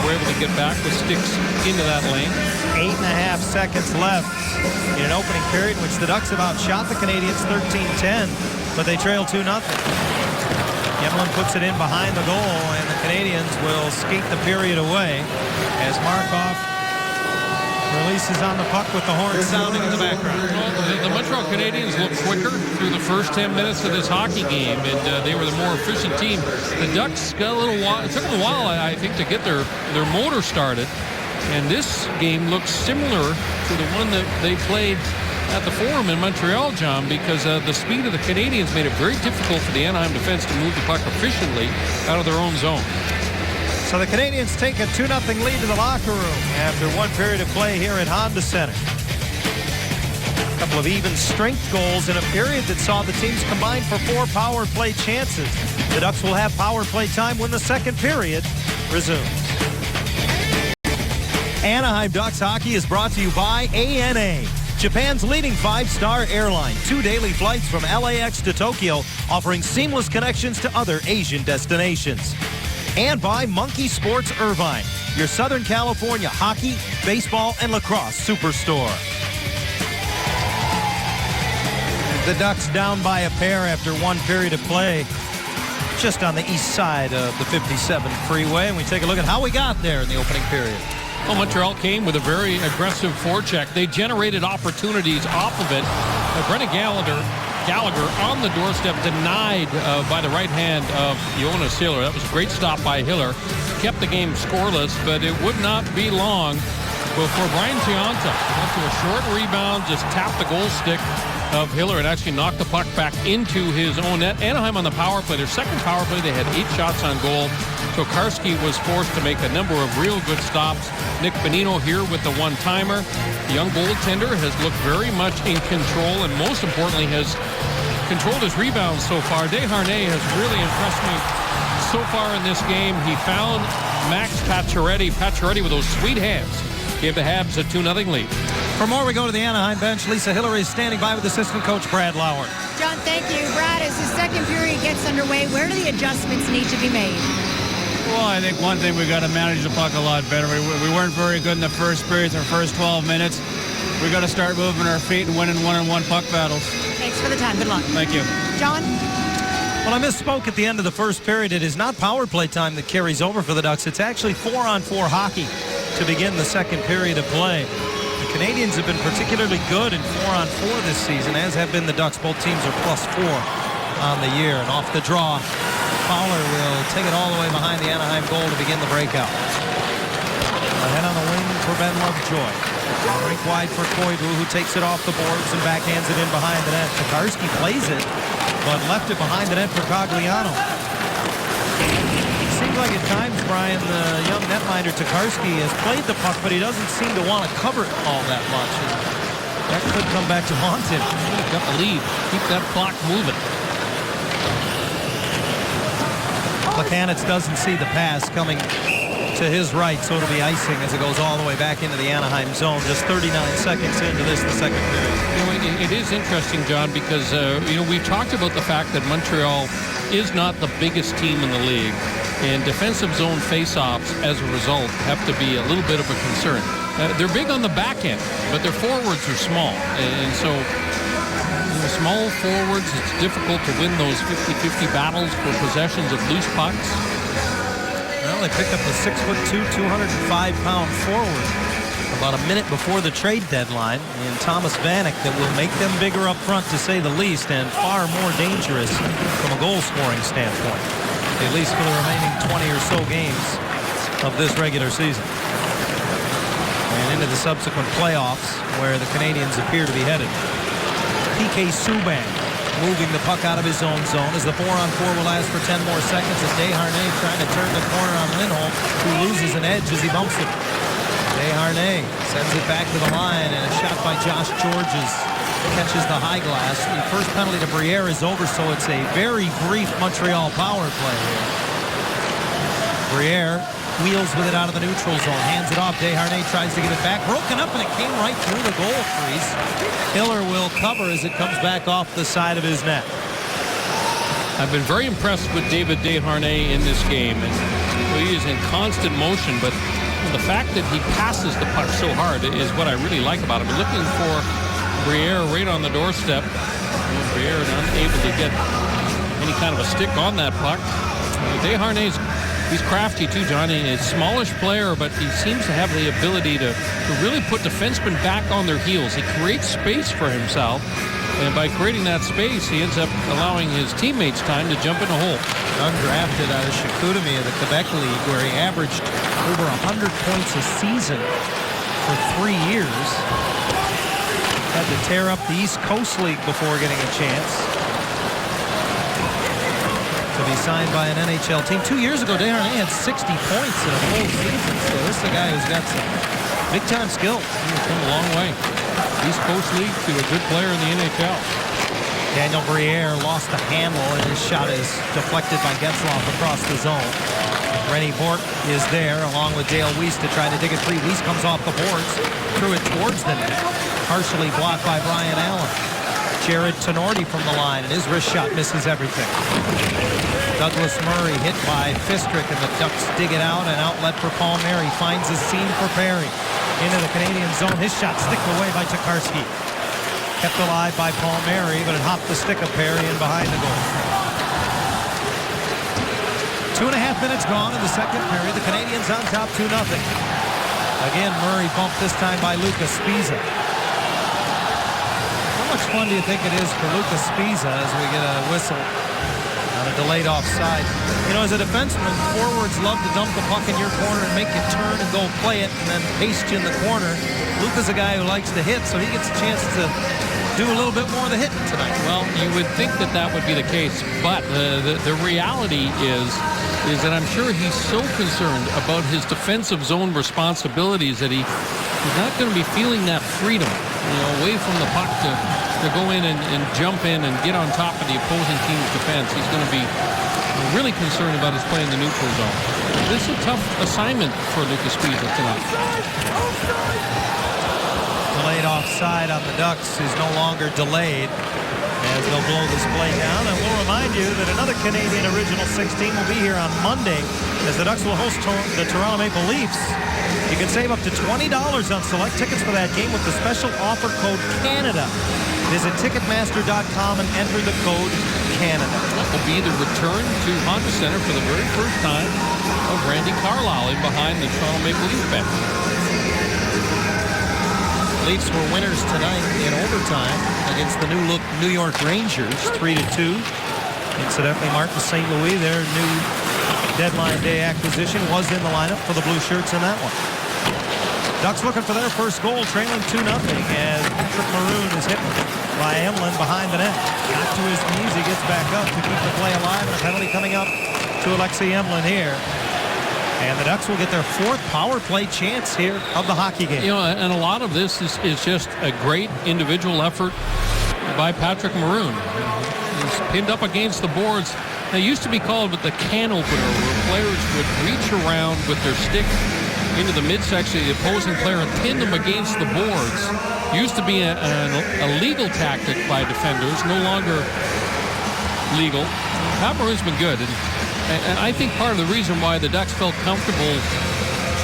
were able to get back with sticks into that lane. 8.5 seconds left in an opening period in which the Ducks have outshot the Canadians 13-10, but they trail 2-0. Yemlin puts it in behind the goal, and the Canadians will skate the period away as Markov Releases on the puck with the horn sounding in the background. Well, the Montreal Canadiens looked quicker through the first 10 minutes of this hockey game, and they were the more efficient team. The Ducks got a little while. It took them a while, I think, to get their motor started. And this game looks similar to the one that they played at the Forum in Montreal, John, because the speed of the Canadiens made it very difficult for the Anaheim defense to move the puck efficiently out of their own zone. So the Canadiens take a 2-0 lead to the locker room after one period of play here at Honda Center. A couple of even strength goals in a period that saw the teams combine for 4 power play chances. The Ducks will have power play time when the second period resumes. Anaheim Ducks hockey is brought to you by ANA, Japan's leading 5-star airline. 2 daily flights from LAX to Tokyo, offering seamless connections to other Asian destinations. And by Monkey Sports Irvine, your Southern California hockey, baseball, and lacrosse superstore. The Ducks down by a pair after one period of play, just on the east side of the 57 freeway. And we take a look at how we got there in the opening period. Well, Montreal came with a very aggressive forecheck. They generated opportunities off of it. Brendan Gallagher on the doorstep, denied by the right hand of Jonas Hiller. That was a great stop by Hiller. Kept the game scoreless, but it would not be long before Brian Gionta went to a short rebound, just tapped the goal stick of Hiller and actually knocked the puck back into his own net. Anaheim on the power play, their second power play, they had 8 shots on goal. Tokarski was forced to make a number of real good stops. Nick Bonino here with the one-timer. The young goaltender has looked very much in control and most importantly has controlled his rebounds so far. Desharnais has really impressed me so far in this game. He found Max Pacioretty. Pacioretty with those sweet hands gave the Habs a 2-0 lead. For more, we go to the Anaheim bench. Lisa Hillary is standing by with assistant coach Brad Lauer. John, thank you. Brad, as the second period gets underway, where do the adjustments need to be made? Well, I think one thing we got to manage the puck a lot better. We weren't very good in the first period, our first 12 minutes. We got to start moving our feet and winning one-on-one puck battles. Thanks for the time. Good luck. Thank you. John? Well, I misspoke at the end of the first period. It is not power play time that carries over for the Ducks. It's actually 4-on-4 hockey to begin the second period of play. The Canadiens have been particularly good in 4-on-4 this season, as have been the Ducks. Both teams are +4 on the year. And off the draw, Fowler will take it all the way behind the Anaheim goal to begin the breakout. Ahead on the wing for Ben Lovejoy. Rink wide for Koivu, who takes it off the boards and backhands it in behind the net. Tokarski plays it, but left it behind the net for Cogliano. It seems like at times, Brian, the young netminder Tokarski has played the puck, but he doesn't seem to want to cover it all that much. And that could come back to haunt him. He's got the lead. Keep that clock moving. Plekanec doesn't see the pass coming to his right, so it'll be icing as it goes all the way back into the Anaheim zone. Just 39 seconds into this, the second period. You know, it is interesting, John, because we've talked about the fact that Montreal is not the biggest team in the league, and defensive zone face-offs, as a result, have to be a little bit of a concern. They're big on the back end, but their forwards are small, and so small forwards, it's difficult to win those 50-50 battles for possessions of loose pucks. Well, they picked up a 6'2", 205-pound forward about a minute before the trade deadline in Thomas Vanek that will make them bigger up front, to say the least, and far more dangerous from a goal-scoring standpoint, at least for the remaining 20 or so games of this regular season. And into the subsequent playoffs, where the Canadiens appear to be headed. PK Subban moving the puck out of his own zone as the 4-on-4 will last for 10 more seconds as Desharnais trying to turn the corner on Lindholm, who loses an edge as he bumps it. Desharnais sends it back to the line, and a shot by Josh Georges catches the high glass. The first penalty to Briere is over, so it's a very brief Montreal power play here. Briere wheels with it out of the neutral zone, hands it off. Desharnais tries to get it back, broken up, and it came right through the goal crease. Hiller will cover as it comes back off the side of his net. I've been very impressed with David Desharnais in this game, and he is in constant motion, but the fact that he passes the puck so hard is what I really like about him. Looking for Briere right on the doorstep. Briere unable to get any kind of a stick on that puck. Desharnais He's crafty too, Johnny. He's a smallish player, but he seems to have the ability to really put defensemen back on their heels. He creates space for himself, and by creating that space, he ends up allowing his teammates time to jump in a hole. Undrafted out of Chicoutimi of the Quebec League, where he averaged over 100 points a season for 3 years. Had to tear up the East Coast League before getting a chance to be signed by an NHL team. 2 years ago, Desharnais had 60 points in a full season. So this is a guy who's got some big-time skills. He's come a long way. East Coast League to a good player in the NHL. Daniel Briere lost a handle, and his shot is deflected by Getzlaf across the zone. Rennie Bourque is there, along with Dale Weiss, to try to dig it free. Weiss comes off the boards, threw it towards the net, partially blocked by Brian Allen. Jared Tenorti from the line, and his wrist shot misses everything. Douglas Murray hit by Fistrick, and the Ducks dig it out, and outlet for Palmieri. Finds a seam for Perry. Into the Canadian zone. His shot sticked away by Tokarski. Kept alive by Palmieri, but it hopped the stick of Perry in behind the goal. 2.5 minutes gone in the second period. The Canadians on top 2-0. Again, Murray bumped this time by Lucas Spiza. How much fun do you think it is for Lucas Spiza as we get a whistle on a delayed offside? You know, as a defenseman, forwards love to dump the puck in your corner and make you turn and go play it and then paste you in the corner. Luca's a guy who likes to hit, so he gets a chance to do a little bit more of the hitting tonight. Well, you would think that that would be the case, but the reality is that I'm sure he's so concerned about his defensive zone responsibilities that he's not going to be feeling that freedom, you know, away from the puck to go in and jump in and get on top of the opposing team's defense. He's going to be really concerned about his play in the neutral zone. This is a tough assignment for Lucas Spiza tonight. Delayed offside on the Ducks is no longer delayed as they'll blow this play down. And we'll remind you that another Canadian Original 16 will be here on Monday as the Ducks will host the Toronto Maple Leafs. You can save up to $20 on select tickets for that game with the special offer code CANADA. Visit Ticketmaster.com and enter the code CANADA. That will be the return to Honda Center for the very first time of Randy Carlyle in behind the Toronto Maple Leaf bench. Leafs were winners tonight in overtime against the new-look New York Rangers, 3-2. Incidentally, Martin St. Louis, their new deadline day acquisition, was in the lineup for the Blue Shirts in that one. Ducks looking for their first goal, trailing 2-0 as Patrick Maroon is hit by Emlyn behind the net. Not to his knees, he gets back up to keep the play alive, and a penalty coming up to Alexei Emlyn here. And the Ducks will get their fourth power play chance here of the hockey game. You know, and a lot of this is just a great individual effort by Patrick Maroon. He's pinned up against the boards. They used to be called the can opener, where players would reach around with their stick into the midsection of the opposing player and pin them against the boards. Used to be a legal tactic by defenders, no longer legal. Pat Maroon's been good. And I think part of the reason why the Ducks felt comfortable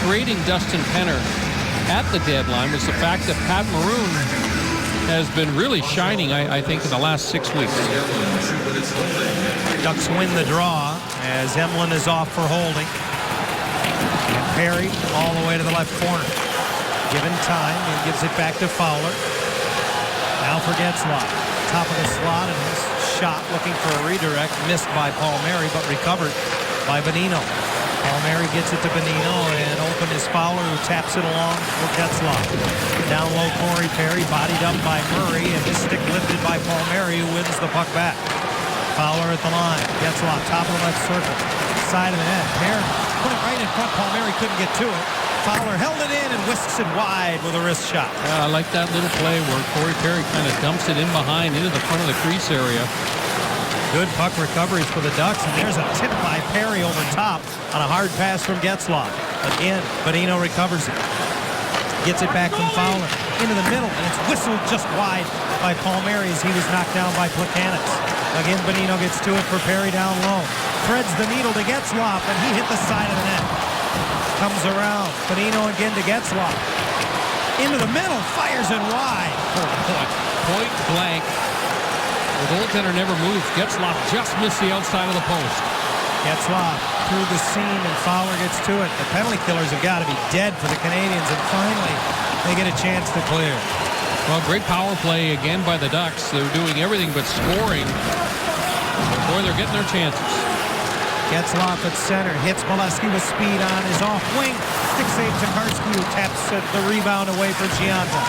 trading Dustin Penner at the deadline was the fact that Pat Maroon has been really shining, I think, in the last 6 weeks. Ducks win the draw as Emlyn is off for holding. And Perry all the way to the left corner. Given time, and gives it back to Fowler. Now for Getzlaf. Top of the slot, and his shot looking for a redirect, missed by Palmieri, but recovered by Bonino. Palmieri gets it to Bonino, and open is Fowler, who taps it along for Getzlaf. Down low, Corey Perry, bodied up by Murray, and his stick lifted by Palmieri, who wins the puck back. Fowler at the line. Getzlaf, top of the left circle. Side of the net. Perry put it right in front. Palmieri couldn't get to it. Fowler held it in and whisks it wide with a wrist shot. I like that little play where Corey Perry kind of dumps it in behind into the front of the crease area. Good puck recoveries for the Ducks, and there's a tip by Perry over top on a hard pass from Getzlaf. Again, Bonino recovers it. Gets it back from Fowler into the middle, and it's whistled just wide by Palmieri as he was knocked down by Plekanec. Again, Bonino gets to it for Perry down low. Threads the needle to Getzlaf, and he hit the side of the net. Comes around. Bonino again to Getzlaf. Into the middle, fires it wide. Point blank. The goaltender never moved. Getzlaf just missed the outside of the post. Getzlaf through the seam, and Fowler gets to it. The penalty killers have got to be dead for the Canadians, and finally they get a chance to clear. Well, great power play again by the Ducks. They're doing everything but scoring. Boy, they're getting their chances. Getzlaf at center, hits Bolesky with speed on his off wing. Stick save Tokarski, who taps the rebound away for Gianta.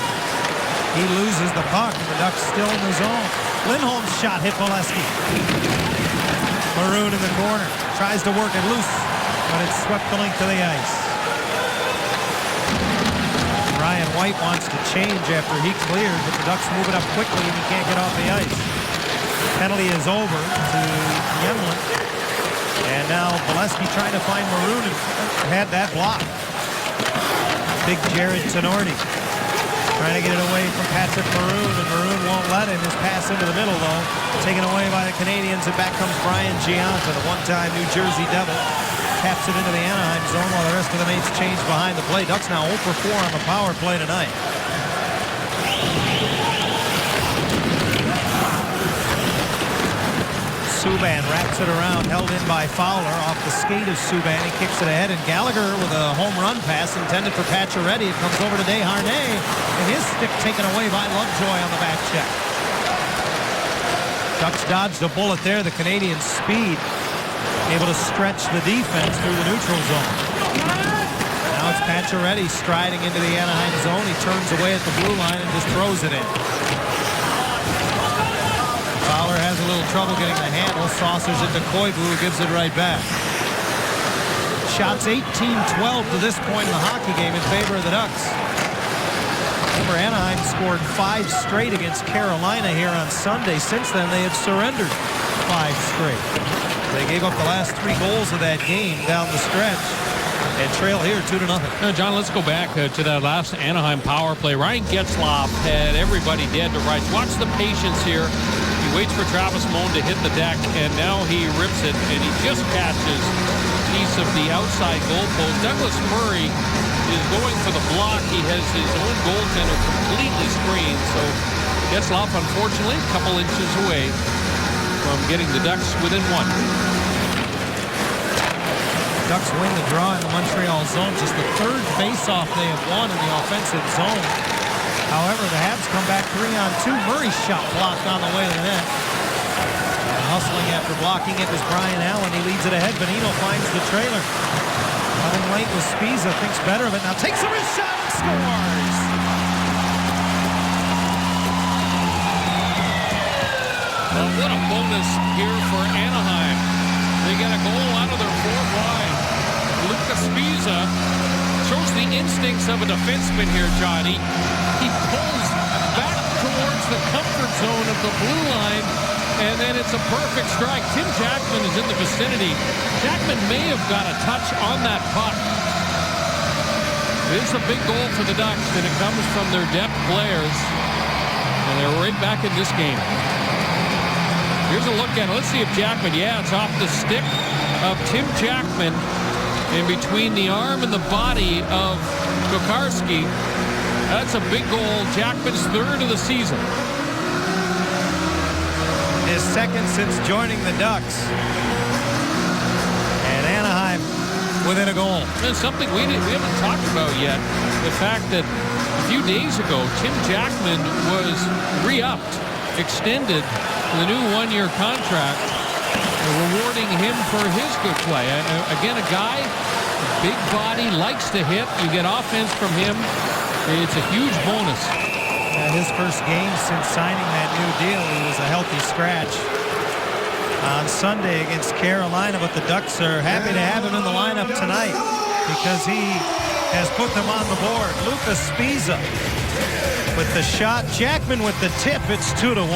He loses the puck, and the Ducks still in the zone. Lindholm's shot hit Bolesky. Maroon in the corner, tries to work it loose, but it's swept the length of the ice. Ryan White wants to change after he cleared, but the Ducks move it up quickly and he can't get off the ice. Penalty is over to Yemlin. And now Bolesky trying to find Maroon and had that block. Big Jared Tenorti trying to get it away from Patrick Maroon, and Maroon won't let him. His pass into the middle, though, taken away by the Canadians, and back comes Brian Gianta, the one-time New Jersey Devil. Taps it into the Anaheim zone while the rest of the mates change behind the play. Ducks now 0 for 4 on the power play tonight. Subban wraps it around, held in by Fowler off the skate of Subban. He kicks it ahead, and Gallagher with a home run pass intended for Pacioretty. It comes over to Desharnais, and his stick taken away by Lovejoy on the back check. Ducks dodged a bullet there. The Canadians' speed able to stretch the defense through the neutral zone. Now it's Pacioretty striding into the Anaheim zone. He turns away at the blue line and just throws it in. Fowler has a little trouble getting the handle. Saucers it to Koivu, who gives it right back. Shots 18-12 to this point in the hockey game in favor of the Ducks. Remember, Anaheim scored 5 straight against Carolina here on Sunday. Since then, they have surrendered 5 straight. They gave up the last 3 goals of that game down the stretch and trail here 2-0. Now, John, let's go back to that last Anaheim power play. Ryan Getzlaf had everybody dead to rights. Watch the patience here. He waits for Travis Moan to hit the deck, and now he rips it, and he just catches a piece of the outside goalpost. Douglas Murray is going for the block. He has his own goaltender completely screened, so Getzlaf, unfortunately, a couple inches away from getting the Ducks within 1. Ducks win the draw in the Montreal zone. Just the 3rd face-off they have won in the offensive zone. However, the Habs come back 3-on-2. Murray's shot blocked on the way to the net. And hustling after blocking it was Brian Allen. He leads it ahead. Bonino finds the trailer. Coming late with Spiza, thinks better of it. Now takes a wrist shot and scores! Well, what a bonus here for Anaheim. They get a goal out of their 4th line. Lucas Spiza shows the instincts of a defenseman here, Johnny. He pulls back towards the comfort zone of the blue line, and then it's a perfect strike. Tim Jackman is in the vicinity. Jackman may have got a touch on that puck. It is a big goal for the Ducks, and it comes from their depth players, and they're right back in this game. Here's a look at it. Let's see if Jackman, it's off the stick of Tim Jackman in between the arm and the body of Tokarski. That's a big goal. Jackman's 3rd of the season. His 2nd since joining the Ducks. And Anaheim within a goal. And something we haven't talked about yet. The fact that a few days ago, Tim Jackman was re-upped, extended the new 1-year contract, rewarding him for his good play. Again, a guy, big body, likes to hit. You get offense from him. It's a huge bonus. His first game since signing that new deal, he was a healthy scratch on Sunday against Carolina, but the Ducks are happy to have him in the lineup tonight because he has put them on the board. Lucas Spiza with the shot. Jackman with the tip. It's 2-1.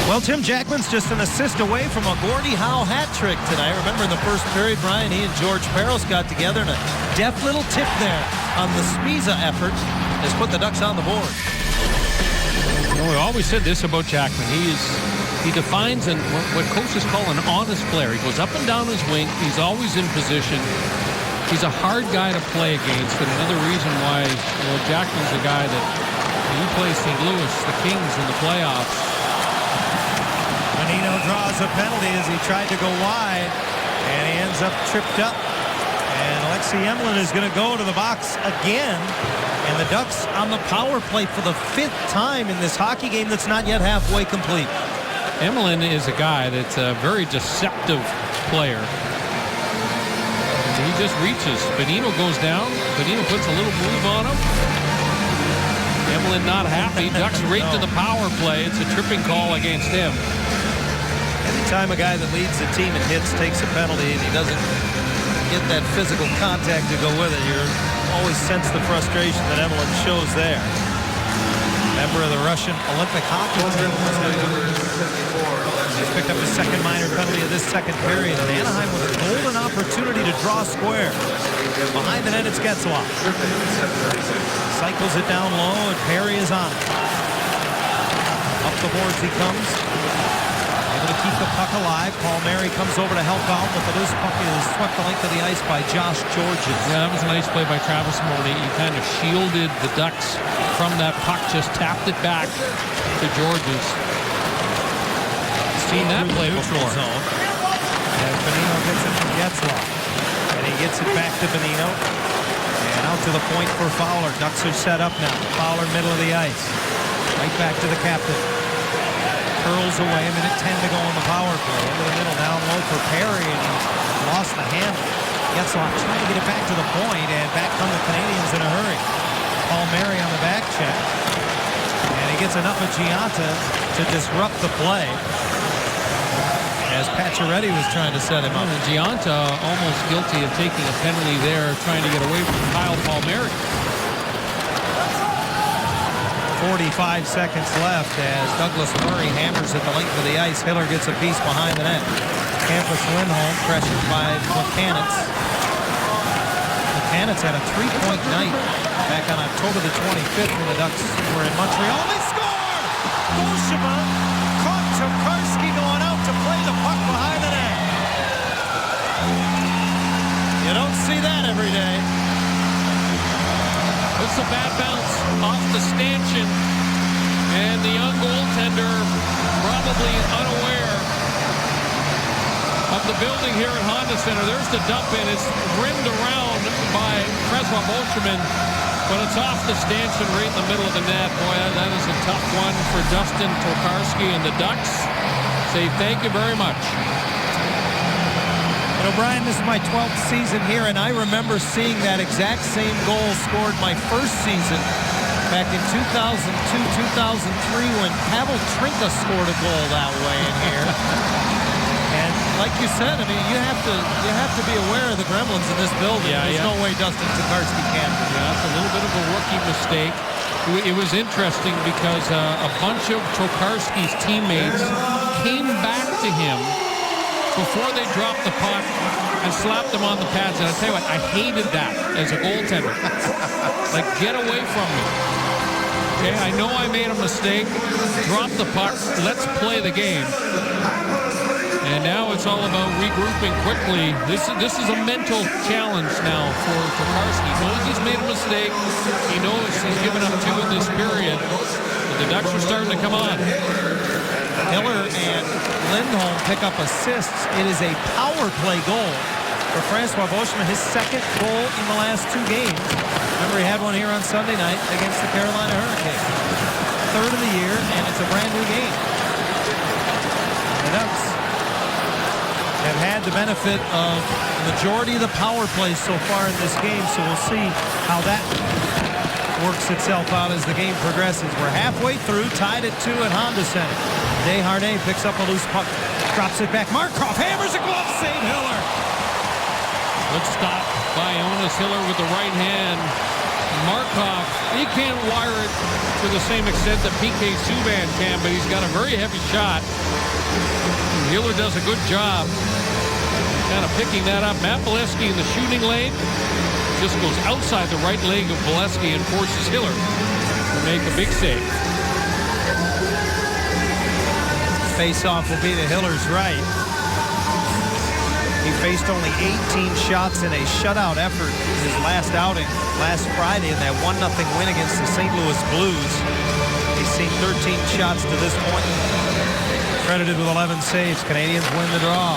Well, Tim Jackman's just an assist away from a Gordie Howe hat trick tonight. Remember in the first period, Brian, he and George Peros got together, and a deft little tip there on the Spiza effort has put the Ducks on the board. We always said this about Jackman. He defines what coaches call an honest player. He goes up and down his wing. He's always in position. He's a hard guy to play against, and another reason why Jackman's a guy that he plays St. Louis, the Kings in the playoffs. Bonino draws a penalty as he tried to go wide, and he ends up tripped up. And Alexei Emelin is going to go to the box again. And the Ducks on the power play for the 5th time in this hockey game that's not yet halfway complete. Emelin is a guy that's a very deceptive player. He just reaches. Bonino goes down. Bonino puts a little move on him. Emelin not happy. Ducks right to the power play. It's a tripping call against him. Anytime a guy that leads the team and hits takes a penalty and he doesn't get that physical contact to go with it, you always sense the frustration that Emelin shows there. Member of the Russian Olympic hockey team. He's picked up his second minor penalty of this second period. And Anaheim with a golden opportunity to draw square. Behind the net, it's Getzlaf. Cycles it down low, and Perry is on it. Up the boards he comes. Able to keep the puck alive. Palmieri comes over to help out, but the loose puck is swept the length of the ice by Josh Georges. Yeah, that was a nice play by Travis Morley. He kind of shielded the Ducks from that puck, just tapped it back to Georges. Seen that play before. Zone. As Bonino gets it from Getzlaf. And he gets it back to Bonino. And out to the point for Fowler. Ducks are set up now. Fowler middle of the ice. Right back to the captain. Curls away. A minute 10 to go on the power play. Into the middle, down low for Perry, and he lost the handle. Getzlaf trying to get it back to the point, and back come the Canadians in a hurry. Palmieri on the back check. And he gets enough of Gianta to disrupt the play, as Pacioretty was trying to set him up. And Gianta almost guilty of taking a penalty there, trying to get away from Kyle Palmieri. 45 seconds left as Douglas Murray hammers at the length of the ice. Hiller gets a piece behind the net. Campus Lindholm pressured by Plekanec. Plekanec had a 3-point night back on October the 25th when the Ducks were in Montreal. They scored! Bolsheva caught Tokarski going out to play the puck behind the net. You don't see that every day. It's a bad bounce off the stanchion, and the young goaltender probably unaware of the building here at Honda Center. There's the dump in. It's rimmed around by Francois Beauchemin, but it's off the stanchion right in the middle of the net. Boy, that is a tough one for Dustin Tokarski, and the Ducks say thank you very much. O'Brien, this is my 12th season here, and I remember seeing that exact same goal scored my first season back in 2002-2003 when Pavel Trinka scored a goal that way in here. And like you said, I mean, you have to be aware of the gremlins in this building. There's no way Dustin Tokarski can. Yeah, that's a little bit of a rookie mistake. It was interesting because a bunch of Tokarski's teammates came back to him before they dropped the puck and slapped him on the pads. And I tell you what, I hated that as a goaltender. Like, get away from me. Okay, I know I made a mistake. Drop the puck. Let's play the game. And now it's all about regrouping quickly. This is a mental challenge now for Tokarski. He knows he's made a mistake. He knows he's given up 2 in this period. But the Ducks are starting to come on. Hiller and Lindholm pick up assists. It is a power play goal for Francois Beauchemin, his second goal in the last 2 games. Remember, he had one here on Sunday night against the Carolina Hurricanes. 3rd of the year, and it's a brand new game. The Ducks have had the benefit of the majority of the power plays so far in this game, so we'll see how that works itself out as the game progresses. We're halfway through, tied at 2 at Honda Center. Desharnais picks up a loose puck, drops it back. Markov hammers a glove save. Hiller. Good stop by Jonas Hiller with the right hand. Markov, he can't wire it to the same extent that PK Subban can, but he's got a very heavy shot. Hiller does a good job kind of picking that up. Matt Bolesky in the shooting lane just goes outside the right leg of Bolesky and forces Hiller to make a big save. Face-off will be to Hiller's right. He faced only 18 shots in a shutout effort his last outing last Friday in that 1-0 win against the St. Louis Blues. He's seen 13 shots to this point. credited with 11 saves. Canadians win the draw.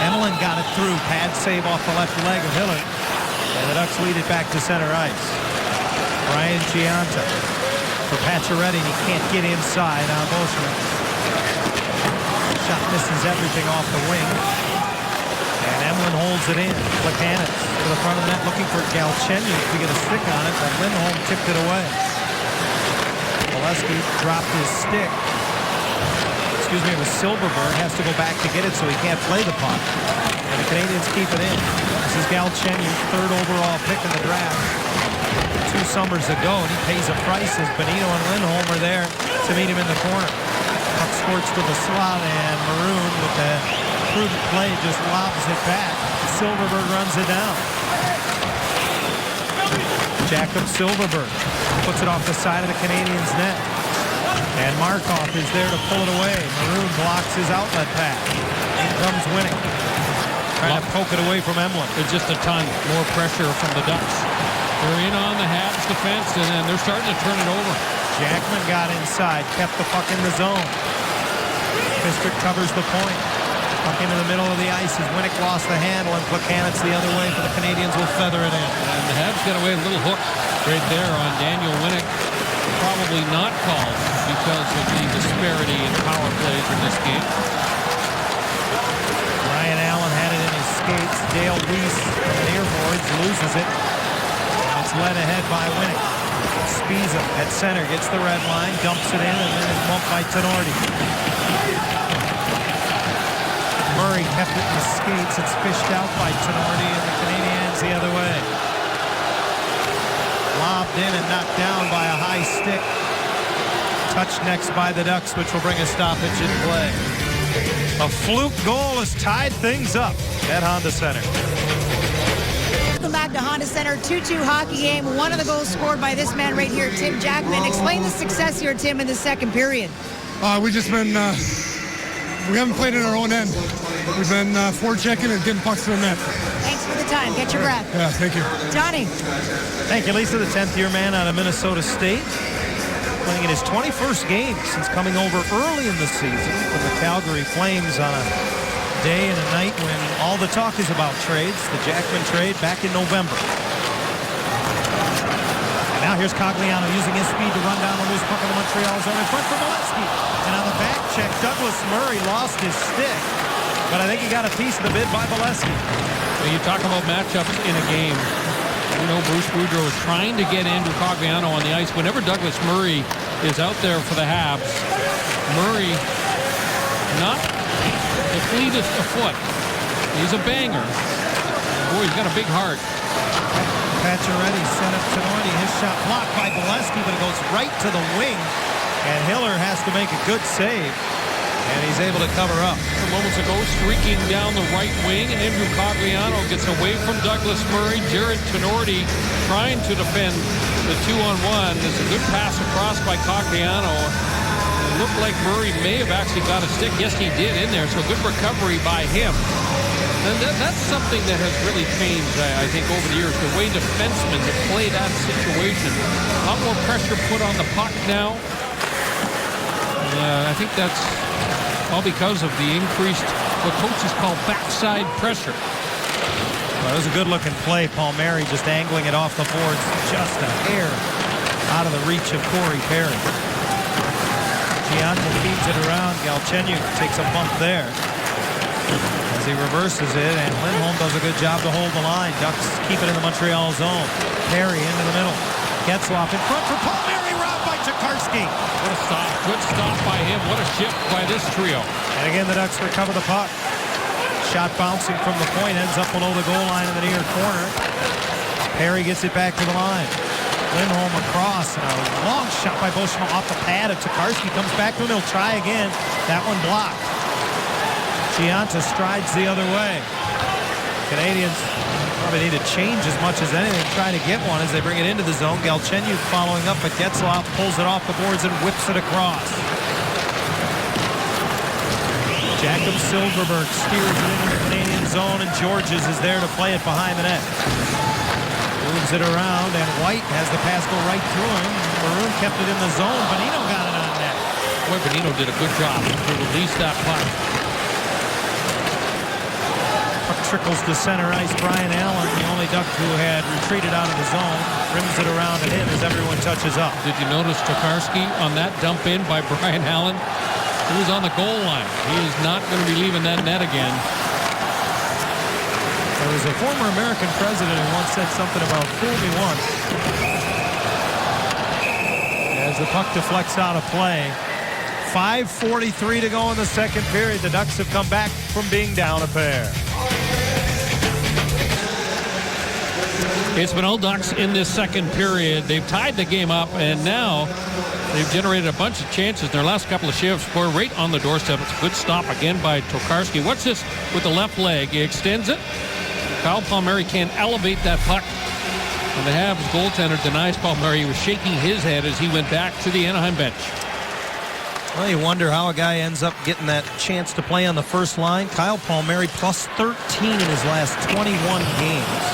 Emelin got it through. Pad save off the left leg of Hiller. And the Ducks lead it back to center ice. Brian Gianta for Pacioretty. He can't get inside on Beauchemin. Shot misses everything off the wing. And Emelin holds it in. Plekanec to the front of the net looking for Galchenyuk to get a stick on it, but Lindholm tipped it away. Bolesky dropped his stick. Excuse me, it was Silverberg. Has to go back to get it, so he can't play the puck. And the Canadians keep it in. This is Galchenyuk, third overall pick in the draft 2 summers ago, and he pays a price as Bonino and Lindholm are there to meet him in the corner. Puck squirts to the slot, and Maroon with the prudent play just lobs it back. Silverberg runs it down. Jakob Silverberg puts it off the side of the Canadiens' net. And Markov is there to pull it away. Maroon blocks his outlet pass. In comes Winnick. Trying to poke it away from Emelin. It's just a ton more pressure from the Ducks. They're in on the Habs defense, and then they're starting to turn it over. Jackman got inside, kept the puck in the zone. Fistrick covers the point. Puck into the middle of the ice as Winnick lost the handle, and Plekanec the other way for the Canadians will feather it in. And the Habs got away a little hook right there on Daniel Winnick. Probably not called because of the disparity in power plays in this game. Ryan Allen had it in his skates. Dale Weiss from the near boards loses it. It's led ahead by Winnick. Spiza at center gets the red line, dumps it in, and then is bumped by Tenorti. Murray kept it in the skates. It's fished out by Tenorti, and the Canadiens the other way. Lobbed in and knocked down by a high stick. Touched next by the Ducks, which will bring a stoppage in play. A fluke goal has tied things up at Honda Center. Welcome back to Honda Center. 2-2 hockey game. One of the goals scored by this man right here, Tim Jackman. Explain the success here, Tim, in the second period. We just been, we haven't played in our own end. We've been forechecking and getting pucks to the net. Thanks for the time. Get your breath. Yeah, thank you. Johnny. Thank you, Lisa, the 10th-year man out of Minnesota State. Playing in his 21st game since coming over early in the season from the Calgary Flames on a day and a night when all the talk is about trades. The Jackman trade back in November. And now here's Cogliano using his speed to run down the loose puck in the Montreal zone in front for Bolesky. And on the back check, Douglas Murray lost his stick. But I think he got a piece of the bid by Bolesky. When you talk about matchups in a game, you know Bruce Boudreau is trying to get Andrew Cogliano on the ice. Whenever Douglas Murray is out there for the Habs, Murray not the fleetest of foot. He's a banger. Boy, he's got a big heart. Pacioretty sent up Tenorti. His shot blocked by Bolesky, but it goes right to the wing. And Hiller has to make a good save. And he's able to cover up. Moments ago, streaking down the right wing, and Andrew Cogliano gets away from Douglas Murray. Jared Tenorti trying to defend the 2-on-1. It's a good pass across by Cogliano. It looked like Murray may have actually got a stick. Yes, he did in there, so good recovery by him. And that's something that has really changed, I think, over the years. The way defensemen have played that situation. A lot more pressure put on the puck now. I think that's all because of the increased, what coaches call backside pressure. Well, it was a good-looking play. Palmieri just angling it off the boards, just a hair out of the reach of Corey Perry. Gianta feeds it around. Galchenyuk takes a bump there as he reverses it, and Lindholm does a good job to hold the line. Ducks keep it in the Montreal zone. Perry into the middle. Getzlaf in front for Palmieri, robbed by Tokarski. What a stop. Good stop by him. What a shift by this trio. And again, the Ducks recover the puck. Shot bouncing from the point, ends up below the goal line in the near corner. Perry gets it back to the line. Lindholm across, and a long shot by Beauchemin off the pad of Tokarski. Comes back to him, he'll try again. That one blocked. Gianta strides the other way. Canadians probably need to change as much as anything, try to get one as they bring it into the zone. Galchenyuk following up, but Getzlaf pulls it off the boards and whips it across. Jakob Silverberg steers it into the Canadian zone, and Georges is there to play it behind the net. Moves it around, and White has the pass go right through him. Maroon kept it in the zone. Bonino got it on net. Boy, Bonino did a good job to release that puck. Puck trickles to center ice. Brian Allen, the only Duck who had retreated out of the zone, rims it around and in as everyone touches up. Did you notice Tokarski on that dump in by Brian Allen? He was on the goal line. He is not going to be leaving that net again. There was a former American president who once said something about "fool me once." As the puck deflects out of play. 5:43 to go in the second period. The Ducks have come back from being down a pair. It's been all Ducks in this second period. They've tied the game up, and now they've generated a bunch of chances in their last couple of shifts. Score right on the doorstep. It's a good stop again by Tokarski. What's this with the left leg? He extends it. Kyle Palmieri can't elevate that puck. And the Habs goaltender denies Palmieri. He was shaking his head as he went back to the Anaheim bench. Well, you wonder how a guy ends up getting that chance to play on the first line. Kyle Palmieri plus 13 in his last 21 games.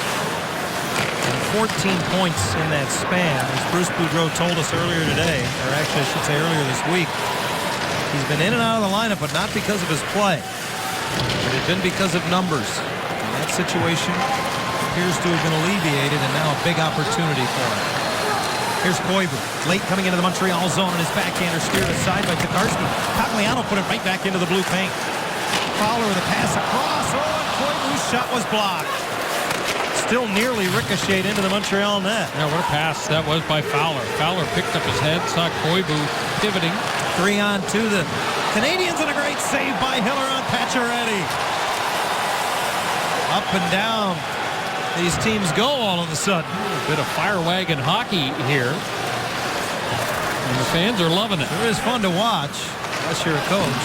And 14 points in that span. As Bruce Boudreau told us earlier today, or actually I should say earlier this week, he's been in and out of the lineup, but not because of his play. It had been because of numbers. And that situation appears to have been alleviated, and now a big opportunity for him. Here's Koivu, late coming into the Montreal zone, and his backhander steered aside by Tokarski. Cogliano put it right back into the blue paint. Fowler with a pass across. Oh, and Koivu's shot was blocked. Still nearly ricocheted into the Montreal net. Yeah, what a pass that was by Fowler. Fowler picked up his head, saw Koivu pivoting. 3-on-2. The Canadians, and a great save by Hiller on Pacioretty. Up and down these teams go all of a sudden. A bit of fire wagon hockey here. And the fans are loving it. It is fun to watch, unless you're a coach.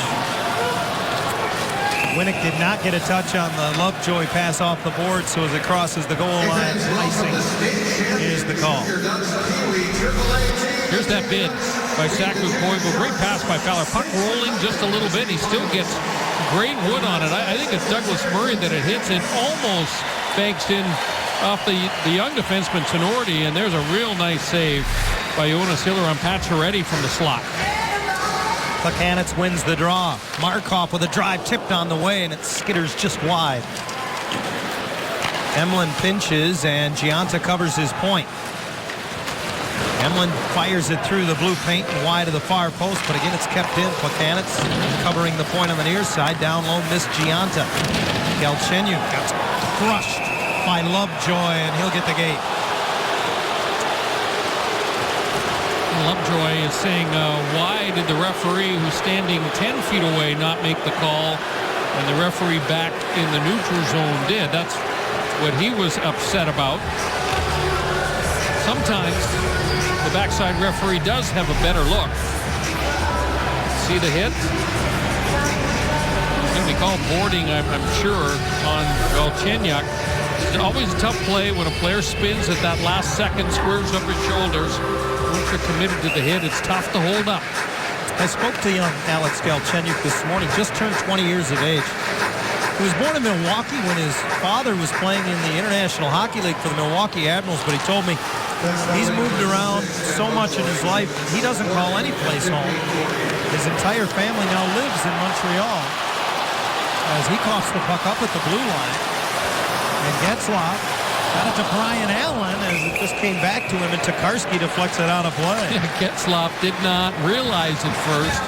Winnick did not get a touch on the Lovejoy pass off the board, so as it crosses the goal line, icing is the call. Here's that bid by Saku Koivu. Great pass by Fowler. Puck rolling just a little bit. He still gets great wood on it. I think it's Douglas Murray that it hits and almost banks in off the young defenseman Tenorti, and there's a real nice save by Jonas Hiller on Pacioretty from the slot. Plekanec wins the draw. Markov with a drive tipped on the way, and it skitters just wide. Emlin pinches, and Gianta covers his point. Emlin fires it through the blue paint and wide of the far post, but again it's kept in. Plekanec covering the point on the near side. Down low, missed Gianta. Galchenyuk got crushed by Lovejoy, and he'll get the gate. Lovejoy is saying, why did the referee who's standing 10 feet away not make the call, and the referee back in the neutral zone did? That's what he was upset about. Sometimes the backside referee does have a better look. See the hit? It's going to be called boarding, I'm sure, on Galchenyuk. It's always a tough play when a player spins at that last second, squares up his shoulders. Once you're committed to the hit, it's tough to hold up. I spoke to young Alex Galchenyuk this morning, just turned 20 years of age. He was born in Milwaukee when his father was playing in the International Hockey League for the Milwaukee Admirals, but he told me he's moved around so much in his life, he doesn't call any place home. His entire family now lives in Montreal as he coughs the puck up at the blue line. And Getzlaf got it to Brian Allen as it just came back to him, and Tokarski deflects it out of play. Getzlaf did not realize at first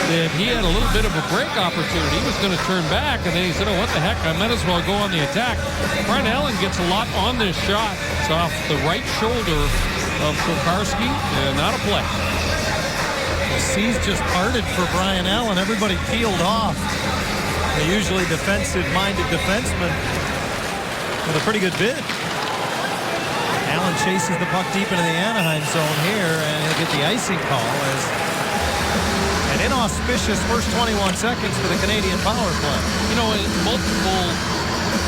that he had a little bit of a break opportunity. He was going to turn back, and then he said, oh, what the heck, I might as well go on the attack. Brian Allen gets a lot on this shot. It's off the right shoulder of Tokarski, and out of play. The seas just parted for Brian Allen. Everybody peeled off. A usually defensive-minded defenseman with a pretty good bid. Allen chases the puck deep into the Anaheim zone here, and he'll get the icing call as an inauspicious first 21 seconds for the Canadian power play. You know, multiple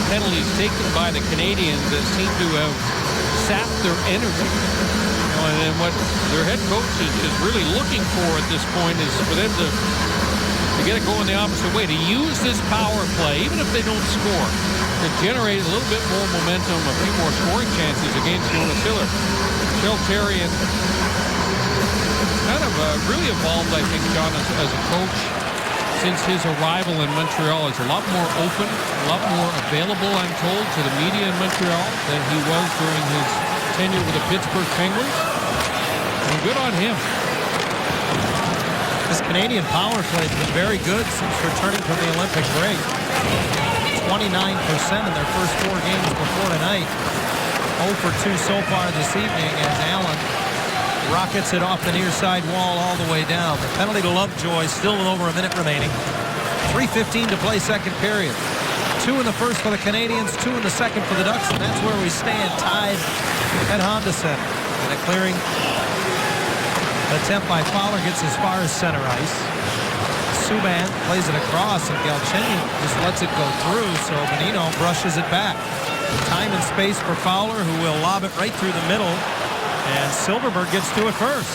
penalties taken by the Canadians that seem to have sapped their energy. You know, and what their head coach is really looking for at this point is for them to get it going the opposite way, to use this power play, even if they don't score, to generate a little bit more momentum, a few more scoring chances against Jonas Hiller. Michel Therrien kind kind of really evolved, I think, John, as a coach since his arrival in Montreal. He's a lot more open, a lot more available, I'm told, to the media in Montreal than he was during his tenure with the Pittsburgh Penguins. And good on him. This Canadian power play has been very good since returning from the Olympic break. 29% in their first 4 games before tonight. 0 for 2 so far this evening as Allen rockets it off the near side wall all the way down. The penalty to Lovejoy, still with over a minute remaining. 3:15 to play second period. 2 in the first for the Canadians, 2 in the second for the Ducks, and that's where we stand, tied at Honda Center. And a clearing attempt by Fowler gets as far as center ice. Subban plays it across, and Galchenyuk just lets it go through, so Bonino brushes it back. Time and space for Fowler, who will lob it right through the middle, and Silfverberg gets to it first.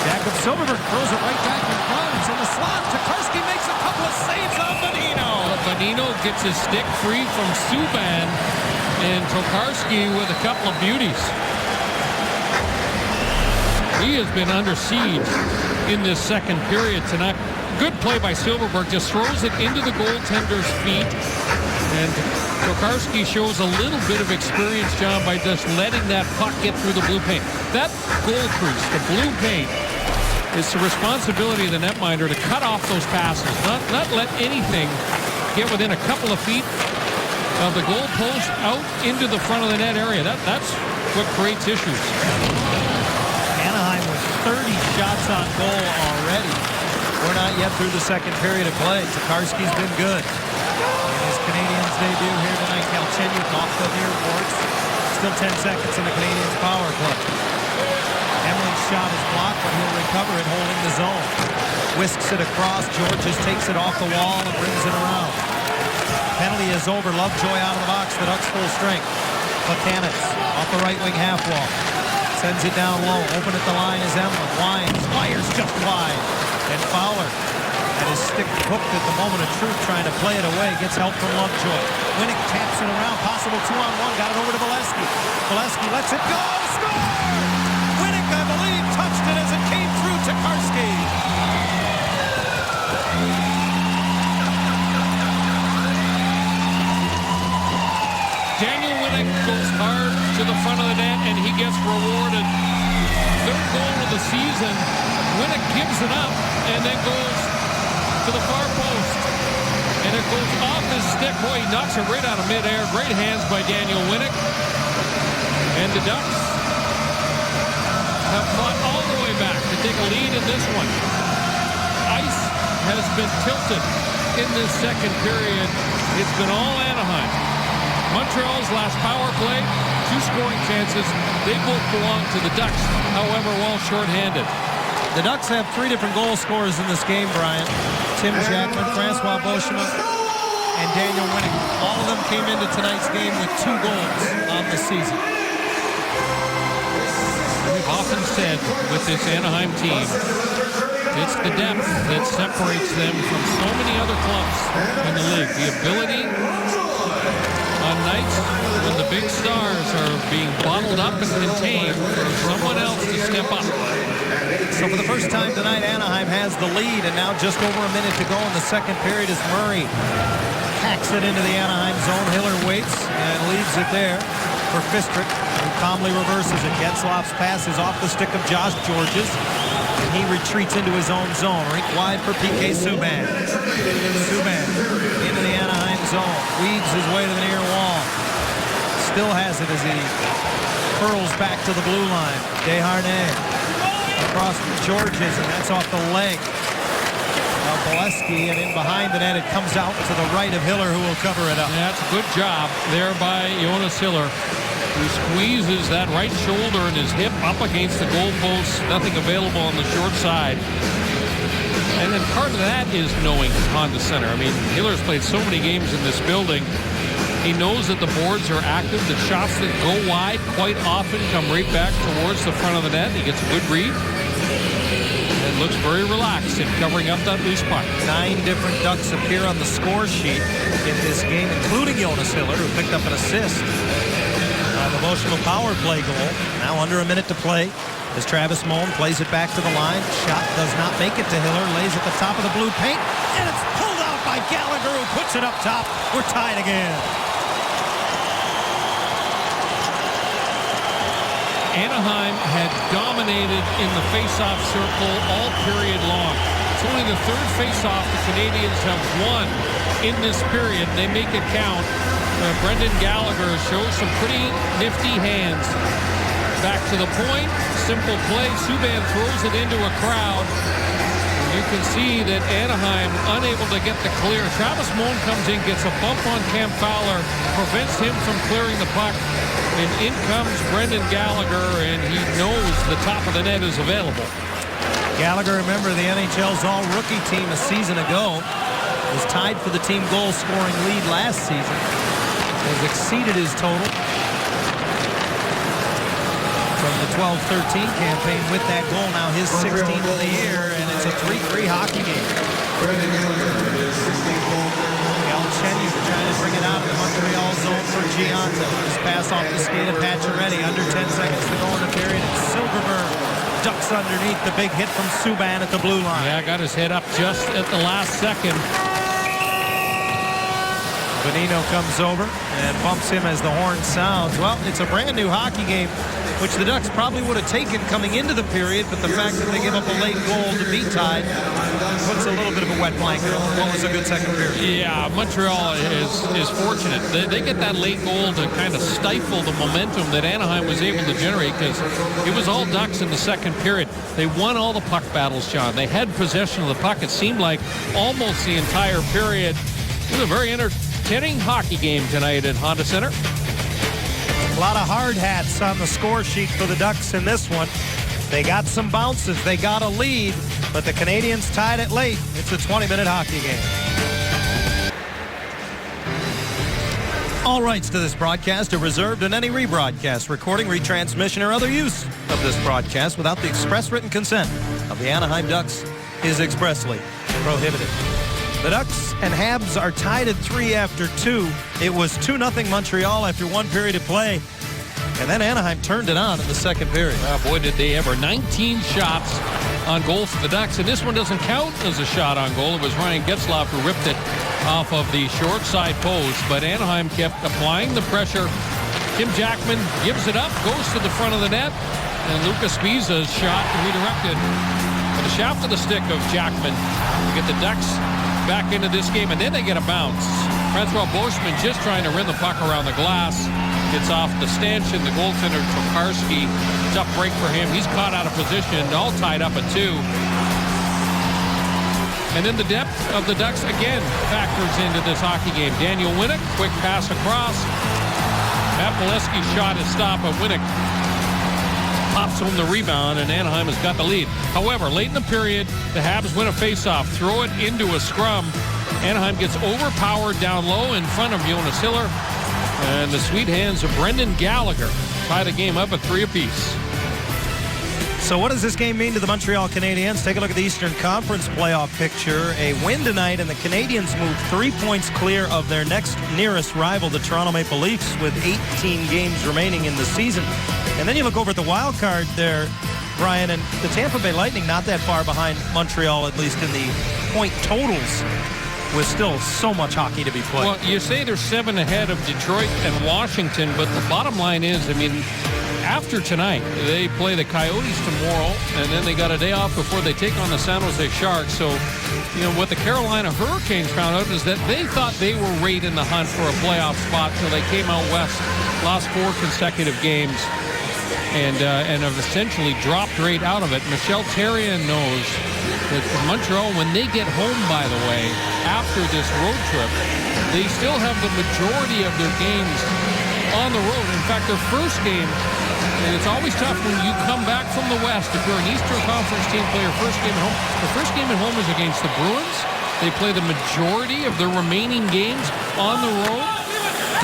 Jakob Silfverberg throws it right back and runs in the slot. Tokarski makes a couple of saves on Bonino. Bonino gets his stick free from Subban, and Tokarski with a couple of beauties. He has been under siege in this second period tonight. Good play by Silfverberg, just throws it into the goaltender's feet. And Tokarski shows a little bit of experience, John, by just letting that puck get through the blue paint. That goal crease, the blue paint, it's the responsibility of the netminder to cut off those passes, not let anything get within a couple of feet of the goal post out into the front of the net area. That's what creates issues. Anaheim with 30 shots on goal already. We're not yet through the second period of play. Tokarski's been good. In his Canadiens debut here tonight, Galchenyuk off the near boards. Still 10 seconds in the Canadiens power play. Emelin's shot is blocked, but he'll recover it holding the zone. Whisks it across. Georges takes it off the wall and brings it around. Penalty is over. Lovejoy out of the box. The Ducks full strength. Platanitz off the right wing half wall. Sends it down low. Open at the line is Emelin. Wines fires just wide. And Fowler had his stick hooked at the moment of truth trying to play it away. Gets help from Lovejoy. Winnick taps it around. Possible 2-on-1. Got it over to Valesky. Valesky lets it go. Score! Winnick, I believe, touched it as it came through Tokarski. Daniel Winnick goes hard to the front of the net, and he gets rewarded. Third goal of the season. Winnick gives it up and then goes to the far post. And it goes off his stick. Boy, he knocks it right out of midair. Great hands by Daniel Winnick. And the Ducks have fought all the way back to take a lead in this one. Ice has been tilted in this second period. It's been all Anaheim. Montreal's last power play, 2 scoring chances. They both belong to the Ducks, however, while shorthanded. The Ducks have 3 different goal scorers in this game, Brian. Tim Jackman, Francois Beauchemin, and Daniel Winnick. All of them came into tonight's game with 2 goals on the season. We've often said with this Anaheim team, it's the depth that separates them from so many other clubs in the league. The ability on nights when the big stars are being bottled up and contained for someone else to step up. So for the first time tonight, Anaheim has the lead, and now just over a minute to go in the second period as Murray hacks it into the Anaheim zone. Hiller waits and leaves it there for Fistrick, who calmly reverses it. Getzlaf's pass is off the stick of Josh Georges, and he retreats into his own zone. Rink wide for P.K. Subban. Subban into the Anaheim zone. Weaves his way to the near wall. Still has it as he curls back to the blue line. Desharnais across from Georges, and that's off the leg of Valesky, and in behind the net it comes out to the right of Hiller, who will cover it up. Yeah, that's a good job there by Jonas Hiller, who squeezes that right shoulder and his hip up against the goalpost. Nothing available on the short side. And then part of that is knowing Honda Center. I mean, Hiller's played so many games in this building. He knows that the boards are active. The shots that go wide quite often come right back towards the front of the net. He gets a good read and looks very relaxed in covering up that loose puck. 9 different Ducks appear on the score sheet in this game, including Jonas Hiller, who picked up an assist on the Beauchemin power play goal. Now under a minute to play as Travis Moan plays it back to the line. Shot does not make it to Hiller. Lays at the top of the blue paint. And it's pulled out by Gallagher, who puts it up top. We're tied again. Anaheim had dominated in the face-off circle all period long. It's only the third face-off the Canadians have won in this period. They make it count. Brendan Gallagher shows some pretty nifty hands. Back to the point. Simple play. Subban throws it into a crowd. You can see that Anaheim unable to get the clear. Travis Moan comes in, gets a bump on Cam Fowler, prevents him from clearing the puck. And in comes Brendan Gallagher, and he knows the top of the net is available. Gallagher, remember the NHL's all-rookie team a season ago, was tied for the team goal-scoring lead last season. Has exceeded his total from the 12-13 campaign with that goal. Now his 16th of the year, and it's a 3-3 hockey game. Galchenyuk trying to bring it out of the Montreal zone for Gianta. His pass off the skate of Pacioretty. Under 10 seconds to go in the period. It's Silverberg. Ducks underneath. The big hit from Subban at the blue line. Yeah, got his head up just at the last second. Bonino comes over and bumps him as the horn sounds. Well, it's a brand new hockey game, which the Ducks probably would have taken coming into the period, but the fact that they give up a late goal to be tied puts a little bit of a wet blanket on what was a good second period. Yeah, Montreal is fortunate. They get that late goal to kind of stifle the momentum that Anaheim was able to generate, because it was all Ducks in the second period. They won all the puck battles, John. They had possession of the puck. It seemed like almost the entire period. It was a very entertaining hockey game tonight at Honda Center. A lot of hard hats on the score sheet for the Ducks in this one. They got some bounces. They got a lead, but the Canadians tied it late. It's a 20-minute hockey game. All rights to this broadcast are reserved, and any rebroadcast, recording, retransmission, or other use of this broadcast without the express written consent of the Anaheim Ducks is expressly prohibited. The Ducks and Habs are tied at 3 after 2. It was 2-0 Montreal after one period of play. And then Anaheim turned it on in the second period. Oh, boy, did they ever. 19 shots on goal for the Ducks. And this one doesn't count as a shot on goal. It was Ryan Getzlaf who ripped it off of the short side post. But Anaheim kept applying the pressure. Tim Jackman gives it up, goes to the front of the net. And Lucas Spiza's shot redirected. With the shaft of the stick of Jackman to get the Ducks back into this game, and then they get a bounce. Francois Beauchemin just trying to run the puck around the glass. Gets off the stanchion. The goaltender, Tokarski, tough break for him. He's caught out of position, all tied up at 2. And then the depth of the Ducks again factors into this hockey game. Daniel Winnick, quick pass across. Matt Molesky's shot is stopped, but Winnick pops home the rebound, and Anaheim has got the lead. However, late in the period, the Habs win a faceoff, throw it into a scrum. Anaheim gets overpowered down low in front of Jonas Hiller, and the sweet hands of Brendan Gallagher tie the game up at 3 apiece. So what does this game mean to the Montreal Canadiens? Take a look at the Eastern Conference playoff picture. A win tonight, and the Canadiens move 3 points clear of their next nearest rival, the Toronto Maple Leafs, with 18 games remaining in the season. And then you look over at the wild card there, Brian, and the Tampa Bay Lightning not that far behind Montreal, at least in the point totals, with still so much hockey to be played. Well, you say they're 7 ahead of Detroit and Washington, but the bottom line is, I mean, after tonight, they play the Coyotes tomorrow, and then they got a day off before they take on the San Jose Sharks. So, you know, what the Carolina Hurricanes found out is that they thought they were right in the hunt for a playoff spot until they came out west, lost 4 consecutive games, and have essentially dropped right out of it. Michel Therrien knows that Montreal, when they get home, by the way, after this road trip, they still have the majority of their games on the road. In fact, their first game, and it's always tough when you come back from the West. If you're an Eastern Conference team, play your first game at home. The first game at home is against the Bruins. They play the majority of their remaining games on the road.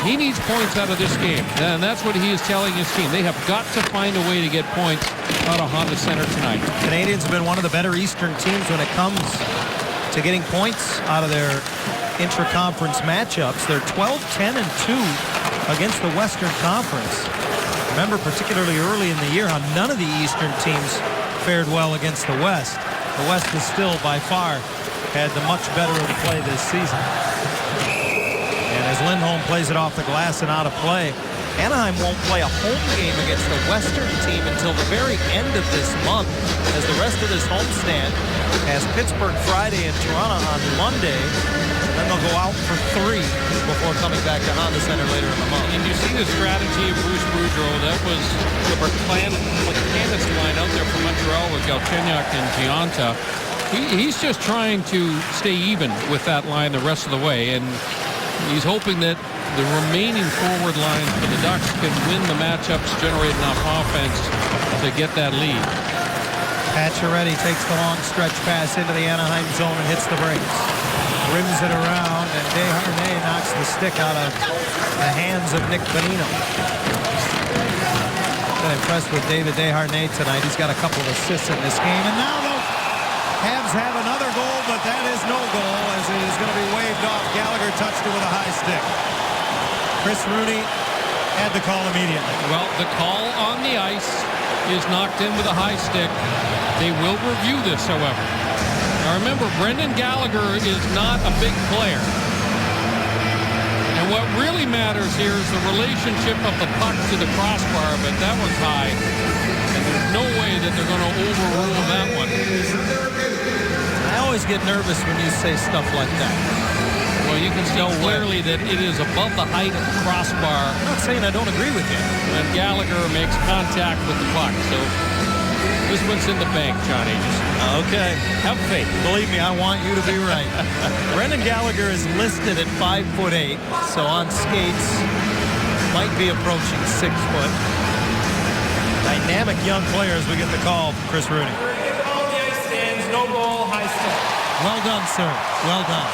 He needs points out of this game, and that's what he is telling his team. They have got to find a way to get points out of Honda Center tonight. Canadians have been one of the better Eastern teams when it comes to getting points out of their intra-conference matchups. They're 12-10-2 against the Western Conference. Remember, particularly early in the year, how none of the Eastern teams fared well against the West. The West has still, by far, had the much better of the play this season. And as Lindholm plays it off the glass and out of play, Anaheim won't play a home game against the Western team until the very end of this month, as the rest of this homestand has Pittsburgh Friday and Toronto on Monday. Then they'll go out for 3 before coming back to Honda Center later in the month. And you see the strategy of Bruce Boudreau. That was the Candace line out there from Montreal with Galchenyuk and Giunta. He's just trying to stay even with that line the rest of the way, and he's hoping that the remaining forward lines for the Ducks can win the matchups, generate enough offense to get that lead. Pacioretty takes the long stretch pass into the Anaheim zone and hits the brakes. Rims it around, and Desharnais knocks the stick out of the hands of Nick Bonino. Been impressed with David Desharnais tonight. He's got a couple of assists in this game, and now the Habs have another goal, but that is no goal, as it is going to be waved off. Gallagher touched it with a high stick. Chris Rooney had the call immediately. Well, the call on the ice is knocked in with a high stick. They will review this, however. Now remember, Brendan Gallagher is not a big player. And what really matters here is the relationship of the puck to the crossbar, but that one's high. And there's no way that they're going to overrule that one. I always get nervous when you say stuff like that. Well, you can see clearly that it is above the height of the crossbar. I'm not saying I don't agree with you. When Gallagher makes contact with the puck. So this one's in the bank, John Aegis. Okay. Have faith. Believe me, I want you to be right. Brendan Gallagher is listed at 5'8", so on skates might be approaching 6 foot. Dynamic young player as we get the call from Chris Rooney. On the ice stands, no goal, high stick. Well done, sir. Well done.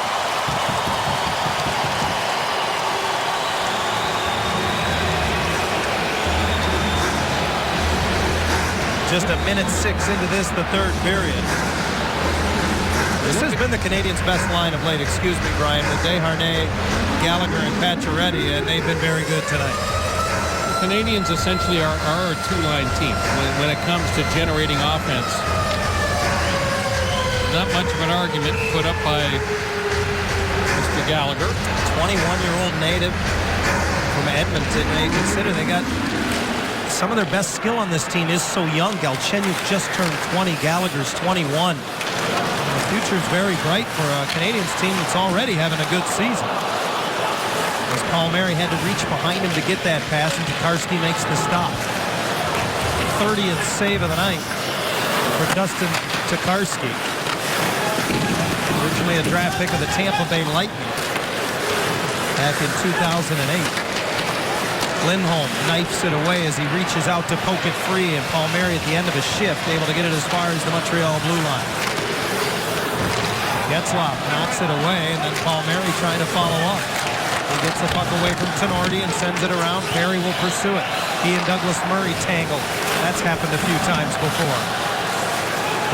Just a minute 6 into this, the third period. This has been the Canadiens' best line of late, excuse me, Brian, with Desharnais, Gallagher, and Pacioretty, and they've been very good tonight. The Canadiens essentially are a two-line team when it comes to generating offense. Not much of an argument put up by Mr. Gallagher. 21-year-old native from Edmonton. They consider they got some of their best skill on this team is so young. Galchenyuk just turned 20. Gallagher's 21. The future's very bright for a Canadiens team that's already having a good season. As Palmieri had to reach behind him to get that pass, and Tokarski makes the stop. 30th save of the night for Dustin Tokarski. Originally a draft pick of the Tampa Bay Lightning back in 2008. Lindholm knifes it away as he reaches out to poke it free, and Palmieri at the end of a shift able to get it as far as the Montreal blue line. Getzlaf knocks it away, and then Palmieri trying to follow up. He gets the puck away from Tenorti and sends it around. Perry will pursue it. He and Douglas Murray tangle. That's happened a few times before.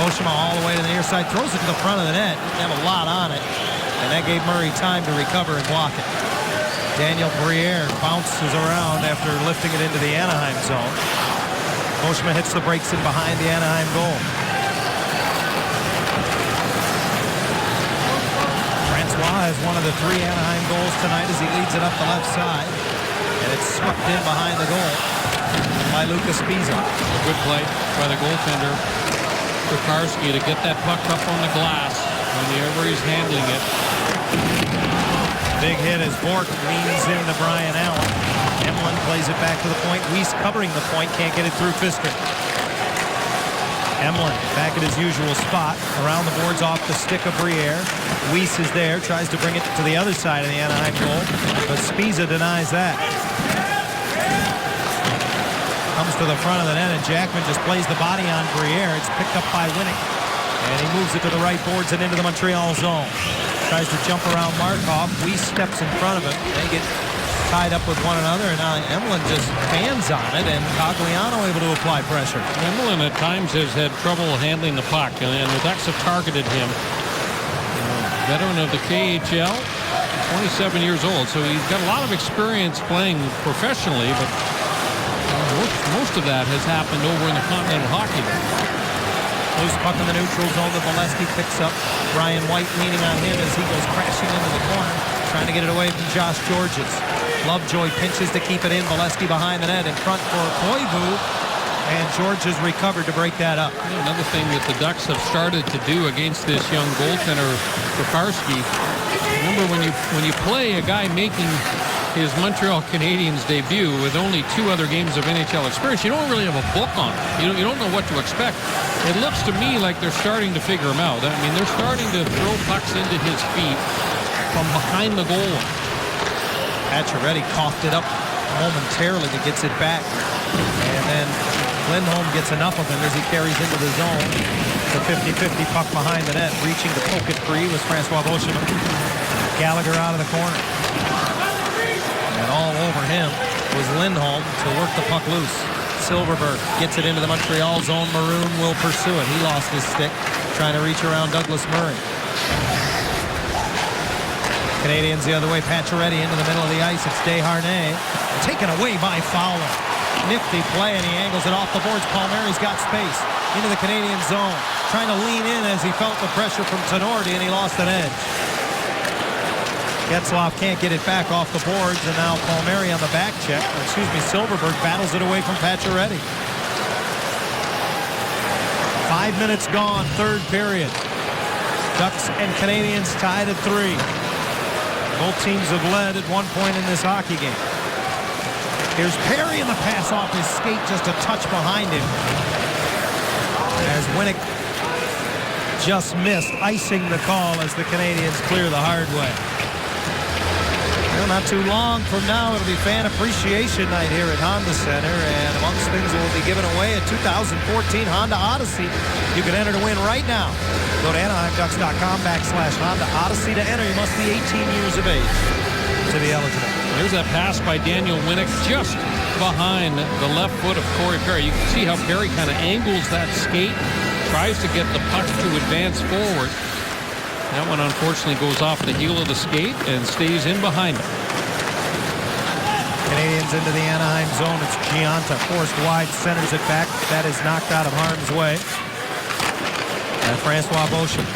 Beauchemin all the way to the near side, throws it to the front of the net. Didn't have a lot on it, and that gave Murray time to recover and block it. Daniel Briere bounces around after lifting it into the Anaheim zone. Beauchemin hits the brakes in behind the Anaheim goal. Francois has one of the 3 Anaheim goals tonight as he leads it up the left side. And it's swept in behind the goal by Lucas Sbisa. A good play by the goaltender, Tokarski, to get that puck up on the glass whenever he's handling it. Big hit as Bourque leans into Brian Allen. Emlin plays it back to the point. Weiss covering the point, can't get it through Fisker. Emlin back at his usual spot. Around the boards off the stick of Briere. Weiss is there, tries to bring it to the other side of the Anaheim goal, but Sbisa denies that. Comes to the front of the net, and Jackman just plays the body on Briere. It's picked up by Winnick. And he moves it to the right boards and into the Montreal zone. Tries to jump around Markov. Weiss steps in front of him. They get tied up with one another, and now Emlin just hands on it, and Cogliano able to apply pressure. Emlin at times has had trouble handling the puck, and the Ducks have targeted him. Veteran of the KHL, 27 years old, so he's got a lot of experience playing professionally, but most of that has happened over in the Continental Hockey League. Loose puck in the neutral zone that Bolesky picks up. Brian White leaning on him as he goes crashing into the corner, trying to get it away from Josh Georges. Lovejoy pinches to keep it in. Bolesky behind the net in front for Koivu. And Georges recovered to break that up. Another thing that the Ducks have started to do against this young goaltender, Tokarski. Remember, when you play a guy making his Montreal Canadiens debut with only 2 other games of NHL experience, you don't really have a book on it. You don't know what to expect. It looks to me like they're starting to figure him out. I mean, they're starting to throw pucks into his feet from behind the goal line. Pacioretty coughed it up momentarily but gets it back. And then Lindholm gets enough of him as he carries into the zone. The 50-50 puck behind the net, reaching to poke it free was Francois Beauchemin. Gallagher out of the corner. And all over him was Lindholm to work the puck loose. Silverberg gets it into the Montreal zone. Maroon will pursue it. He lost his stick trying to reach around Douglas Murray. Canadians the other way. Pacioretty into the middle of the ice. It's Desharnais. Taken away by Fowler. Nifty play, and he angles it off the boards. Palmieri's got space into the Canadian zone. Trying to lean in as he felt the pressure from Tenorti, and he lost an edge. Getzlaf can't get it back off the boards, and now Palmieri on the back check. Silverberg battles it away from Pacioretty. 5 minutes gone, third period. Ducks and Canadians tied at 3. Both teams have led at one point in this hockey game. Here's Perry in the pass off his skate, just a touch behind him. As Winnick just missed, icing the call as the Canadians clear the hard way. Well, not too long from now, it'll be Fan Appreciation Night here at Honda Center, and amongst things that will be given away, a 2014 Honda Odyssey. You can enter to win right now. Go to AnaheimDucks.com/Honda Odyssey to enter. You must be 18 years of age to be eligible. There's that pass by Daniel Winnick just behind the left foot of Corey Perry. You can see how Perry kind of angles that skate, tries to get the puck to advance forward. That one unfortunately goes off the heel of the skate and stays in behind him. Canadians into the Anaheim zone. It's Gianta forced wide, centers it back. That is knocked out of harm's way. And Francois Beauchemin.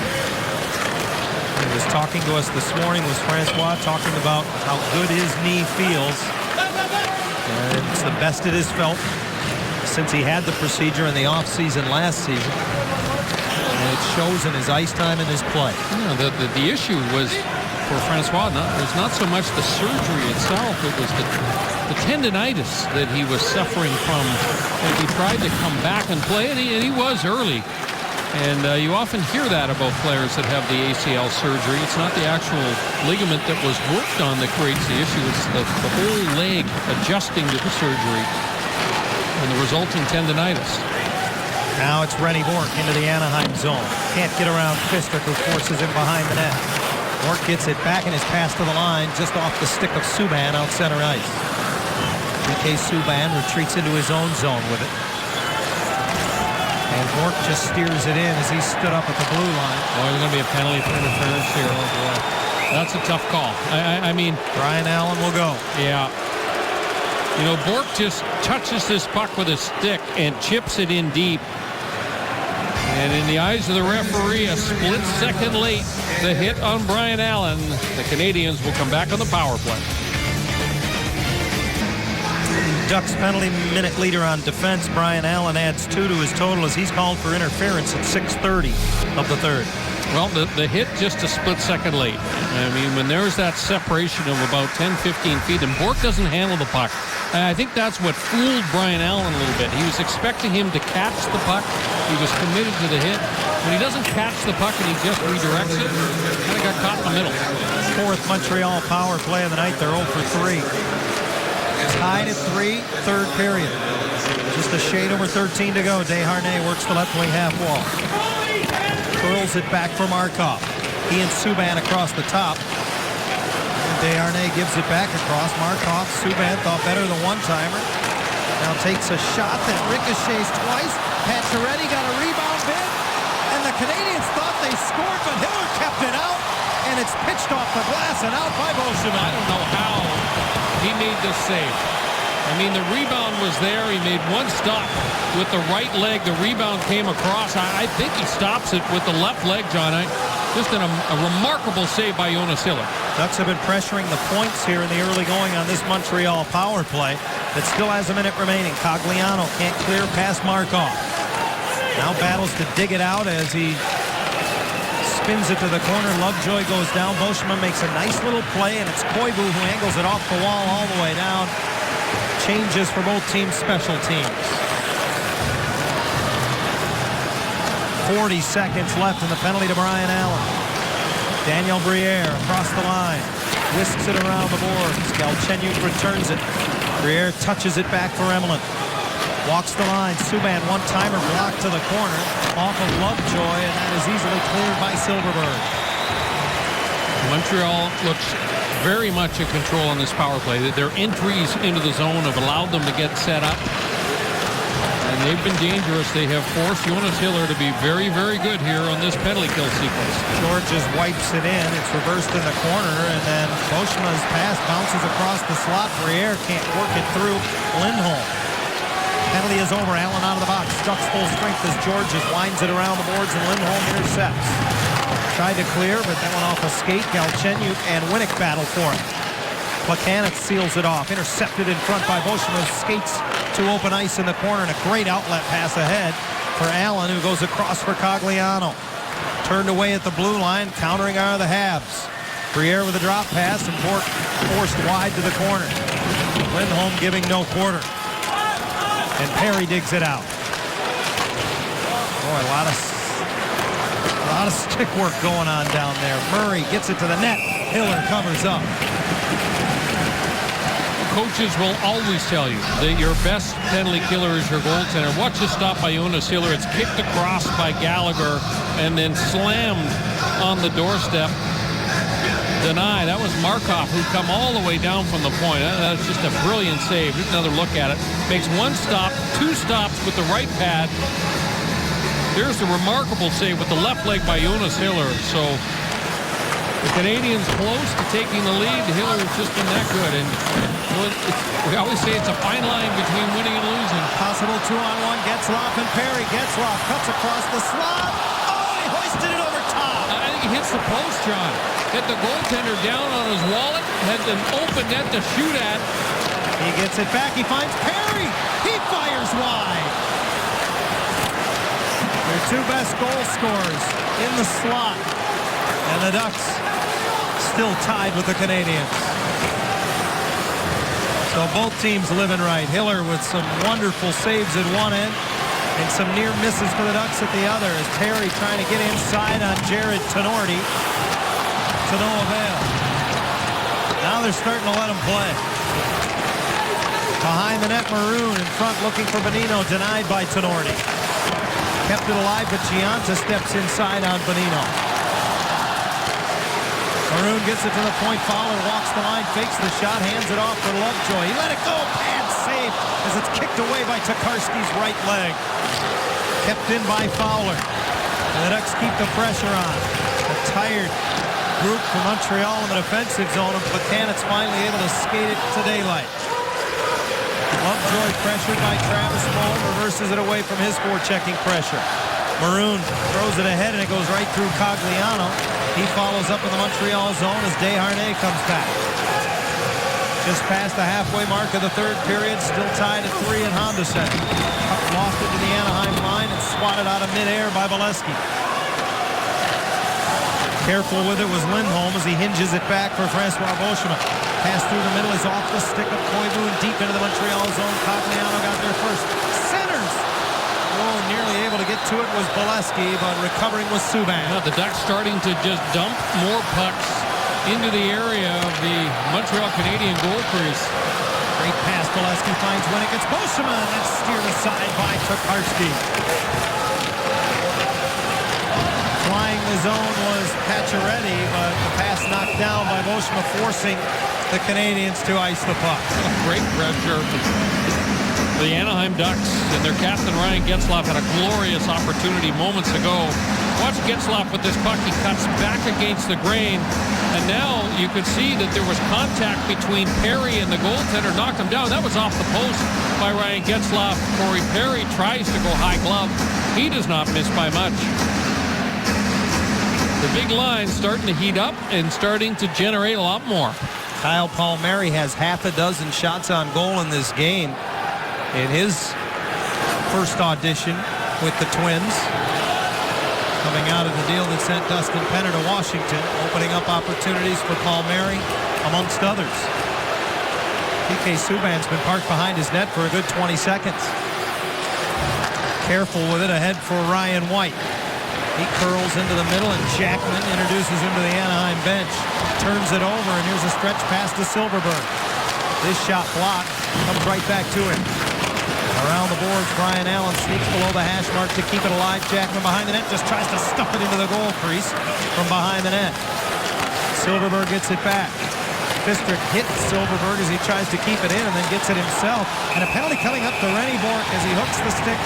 He was talking to us this morning, was Francois, talking about how good his knee feels. And it's the best it has felt since he had the procedure in the offseason last season. And it shows in his ice time and his play. Yeah, the issue was for Francois, it was not so much the surgery itself, it was the tendinitis that he was suffering from. And he tried to come back and play, and he was early. And you often hear that about players that have the ACL surgery. It's not the actual ligament that was worked on that creates the issue. It's the whole leg adjusting to the surgery and the resulting tendinitis. Now it's Rennie Bourque into the Anaheim zone. Can't get around Fister, who forces him behind the net. Bourque gets it back in his pass to the line, just off the stick of Subban out center ice. PK Subban retreats into his own zone with it. And Bourque just steers it in as he stood up at the blue line. Boy, there's going to be a penalty for interference here. Oh, boy. That's a tough call. I mean... Brian Allen will go. Yeah. You know, Bourque just touches this puck with his stick and chips it in deep. And in the eyes of the referee, a split second late, the hit on Brian Allen. The Canadians will come back on the power play. Ducks penalty minute leader on defense. Brian Allen adds 2 to his total as he's called for interference at 6:30 of the third. Well, the hit just a split second late. I mean, when there's that separation of about 10, 15 feet, and Bourque doesn't handle the puck. I think that's what fooled Brian Allen a little bit. He was expecting him to catch the puck. He was committed to the hit. When he doesn't catch the puck and he just redirects it, kind of got caught in the middle. Fourth Montreal power play of the night. They're 0 for 3. Tied at 3, third period. Just a shade over 13 to go. Desharnais works the left wing half wall. Curls it back for Markov. He and Subban across the top. And Desharnais gives it back across. Markov, Subban thought better than one-timer. Now takes a shot that ricochets twice. Pacioretty got a rebound bid. And the Canadians thought they scored, but Hiller kept it out. And it's pitched off the glass and out by Beauchemin. I don't know how he made this save. I mean, the rebound was there. He made one stop with the right leg. The rebound came across. I think he stops it with the left leg, John. Just a remarkable save by Jonas Hiller. Ducks have been pressuring the points here in the early going on this Montreal power play. It still has a minute remaining. Cogliano can't clear past Markov. Now battles to dig it out as he spins it to the corner. Lovejoy goes down. Boschman makes a nice little play, and it's Koivu who angles it off the wall all the way down. Changes for both teams' special teams. 40 seconds left in the penalty to Brian Allen. Daniel Briere across the line. Whisks it around the boards. Galchenyuk returns it. Briere touches it back for Emelin. Walks the line. Subban one-timer blocked to the corner. Off of Lovejoy, and that is easily cleared by Silverberg. Montreal looks very much in control on this power play. Their entries into the zone have allowed them to get set up. And they've been dangerous. They have forced Jonas Hiller to be very, very good here on this penalty kill sequence. Georges wipes it in. It's reversed in the corner, and then Boschma's pass bounces across the slot. Briere can't work it through Lindholm. Penalty is over. Allen out of the box. Ducks full strength as Georges winds it around the boards, and Lindholm intercepts. Tried to clear, but that went off a skate. Galchenyuk and Winnick battle for it. Plekanec seals it off. Intercepted in front by Boschma. Skates to open ice in the corner, and a great outlet pass ahead for Allen, who goes across for Cogliano. Turned away at the blue line. Countering are the Habs. Briere with a drop pass, and forced wide to the corner. Lindholm giving no quarter. And Perry digs it out. Boy, a lot of stick work going on down there. Murray gets it to the net. Hiller covers up. Coaches will always tell you that your best penalty killer is your goaltender. Watch this stop by Jonas Hiller. It's kicked across by Gallagher and then slammed on the doorstep. Deny. That was Markov who come all the way down from the point. That was just a brilliant save. Here's another look at it. Makes one stop, two stops with the right pad. There's the remarkable save with the left leg by Jonas Hiller. So the Canadians close to taking the lead. Hiller has just been that good. And we always say it's a fine line between winning and losing. Possible 2-on-1. Getzlaf and Perry. Getzlaf cuts across the slot. Oh, he hoisted it over top. I think he hits the post, John. Hit the goaltender down on his wallet. Had an open net to shoot at. He gets it back. He finds Perry. He fires wide. Their two best goal scorers in the slot. And the Ducks still tied with the Canadiens. So both teams living right. Hiller with some wonderful saves at one end and some near misses for the Ducks at the other, as Perry trying to get inside on Jared Tenorti to no avail. Now they're starting to let him play. Behind the net, Maroon in front looking for Bonino, denied by Tenorti. Kept it alive, but Gianta steps inside on Bonino. Maroon gets it to the point. Fowler walks the line, fakes the shot, hands it off for Lovejoy. He let it go. Bad save as it's kicked away by Tokarski's right leg. Kept in by Fowler. And the Ducks keep the pressure on. A tired group from Montreal in the defensive zone, and Plekanec's finally able to skate it to daylight. Lovejoy pressured by Travis Moe, reverses it away from his forechecking pressure. Maroon throws it ahead, and it goes right through Cogliano. He follows up in the Montreal zone as Desharnais comes back. Just past the halfway mark of the third period, still tied at 3 in Honda Center. Puck lofted to the Anaheim line and swatted out of midair by Bolesky. Careful with it was Lindholm as he hinges it back for Francois Beauchemin. Pass through the middle is off the stick of Koivu and deep into the Montreal zone. Cogliano got there first. Centers! Oh, nearly able to get to it was Bolesky, but recovering was Subban. Now the Ducks starting to just dump more pucks into the area of the Montreal Canadian goal crease. Great pass. Bolesky finds Winnick. It's Beauchemin. That's steered aside by Tokarski. Flying the zone was Pacioretty, but the pass knocked down by Beauchemin, forcing the Canadians to ice the puck. Great pressure. The Anaheim Ducks and their captain Ryan Getzlaf had a glorious opportunity moments ago. Watch Getzlaf with this puck. He cuts back against the grain, And now you could see that there was contact between Perry and the goaltender, knocked him down. That was off the post by Ryan Getzlaf. Corey Perry tries to go high glove. He does not miss by much. The big line's starting to heat up and starting to generate a lot more. Kyle Palmieri has half a dozen shots on goal in this game. In his first audition with the Twins, coming out of the deal that sent Dustin Penner to Washington, opening up opportunities for Palmieri, amongst others. PK Subban's been parked behind his net for a good 20 seconds. Careful with it ahead for Ryan White. He curls into the middle, and Jackman introduces him to the Anaheim bench. Turns it over, and here's a stretch pass to Silverberg. This shot blocked, comes right back to him. Around the boards, Brian Allen sneaks below the hash mark to keep it alive. Jackman behind the net just tries to stuff it into the goal crease from behind the net. Silverberg gets it back. Fistrick hits Silverberg as he tries to keep it in and then gets it himself. And a penalty coming up to Rennie Bourque as he hooks the stick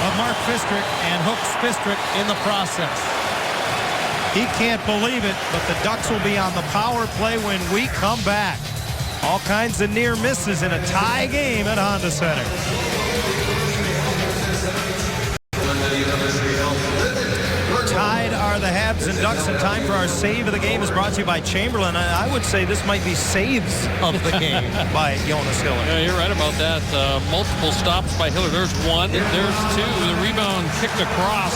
of Mark Fistrick and hooks Fistrick in the process. He can't believe it, but the Ducks will be on the power play when we come back. All kinds of near misses in a tie game at Honda Center. Tied are the Habs and Ducks, and time for our save of the game is brought to you by Chamberlain. I would say this might be saves of the game by Jonas Hiller. Yeah, you're right about that. Multiple stops by Hiller. There's one, there's two. The rebound kicked across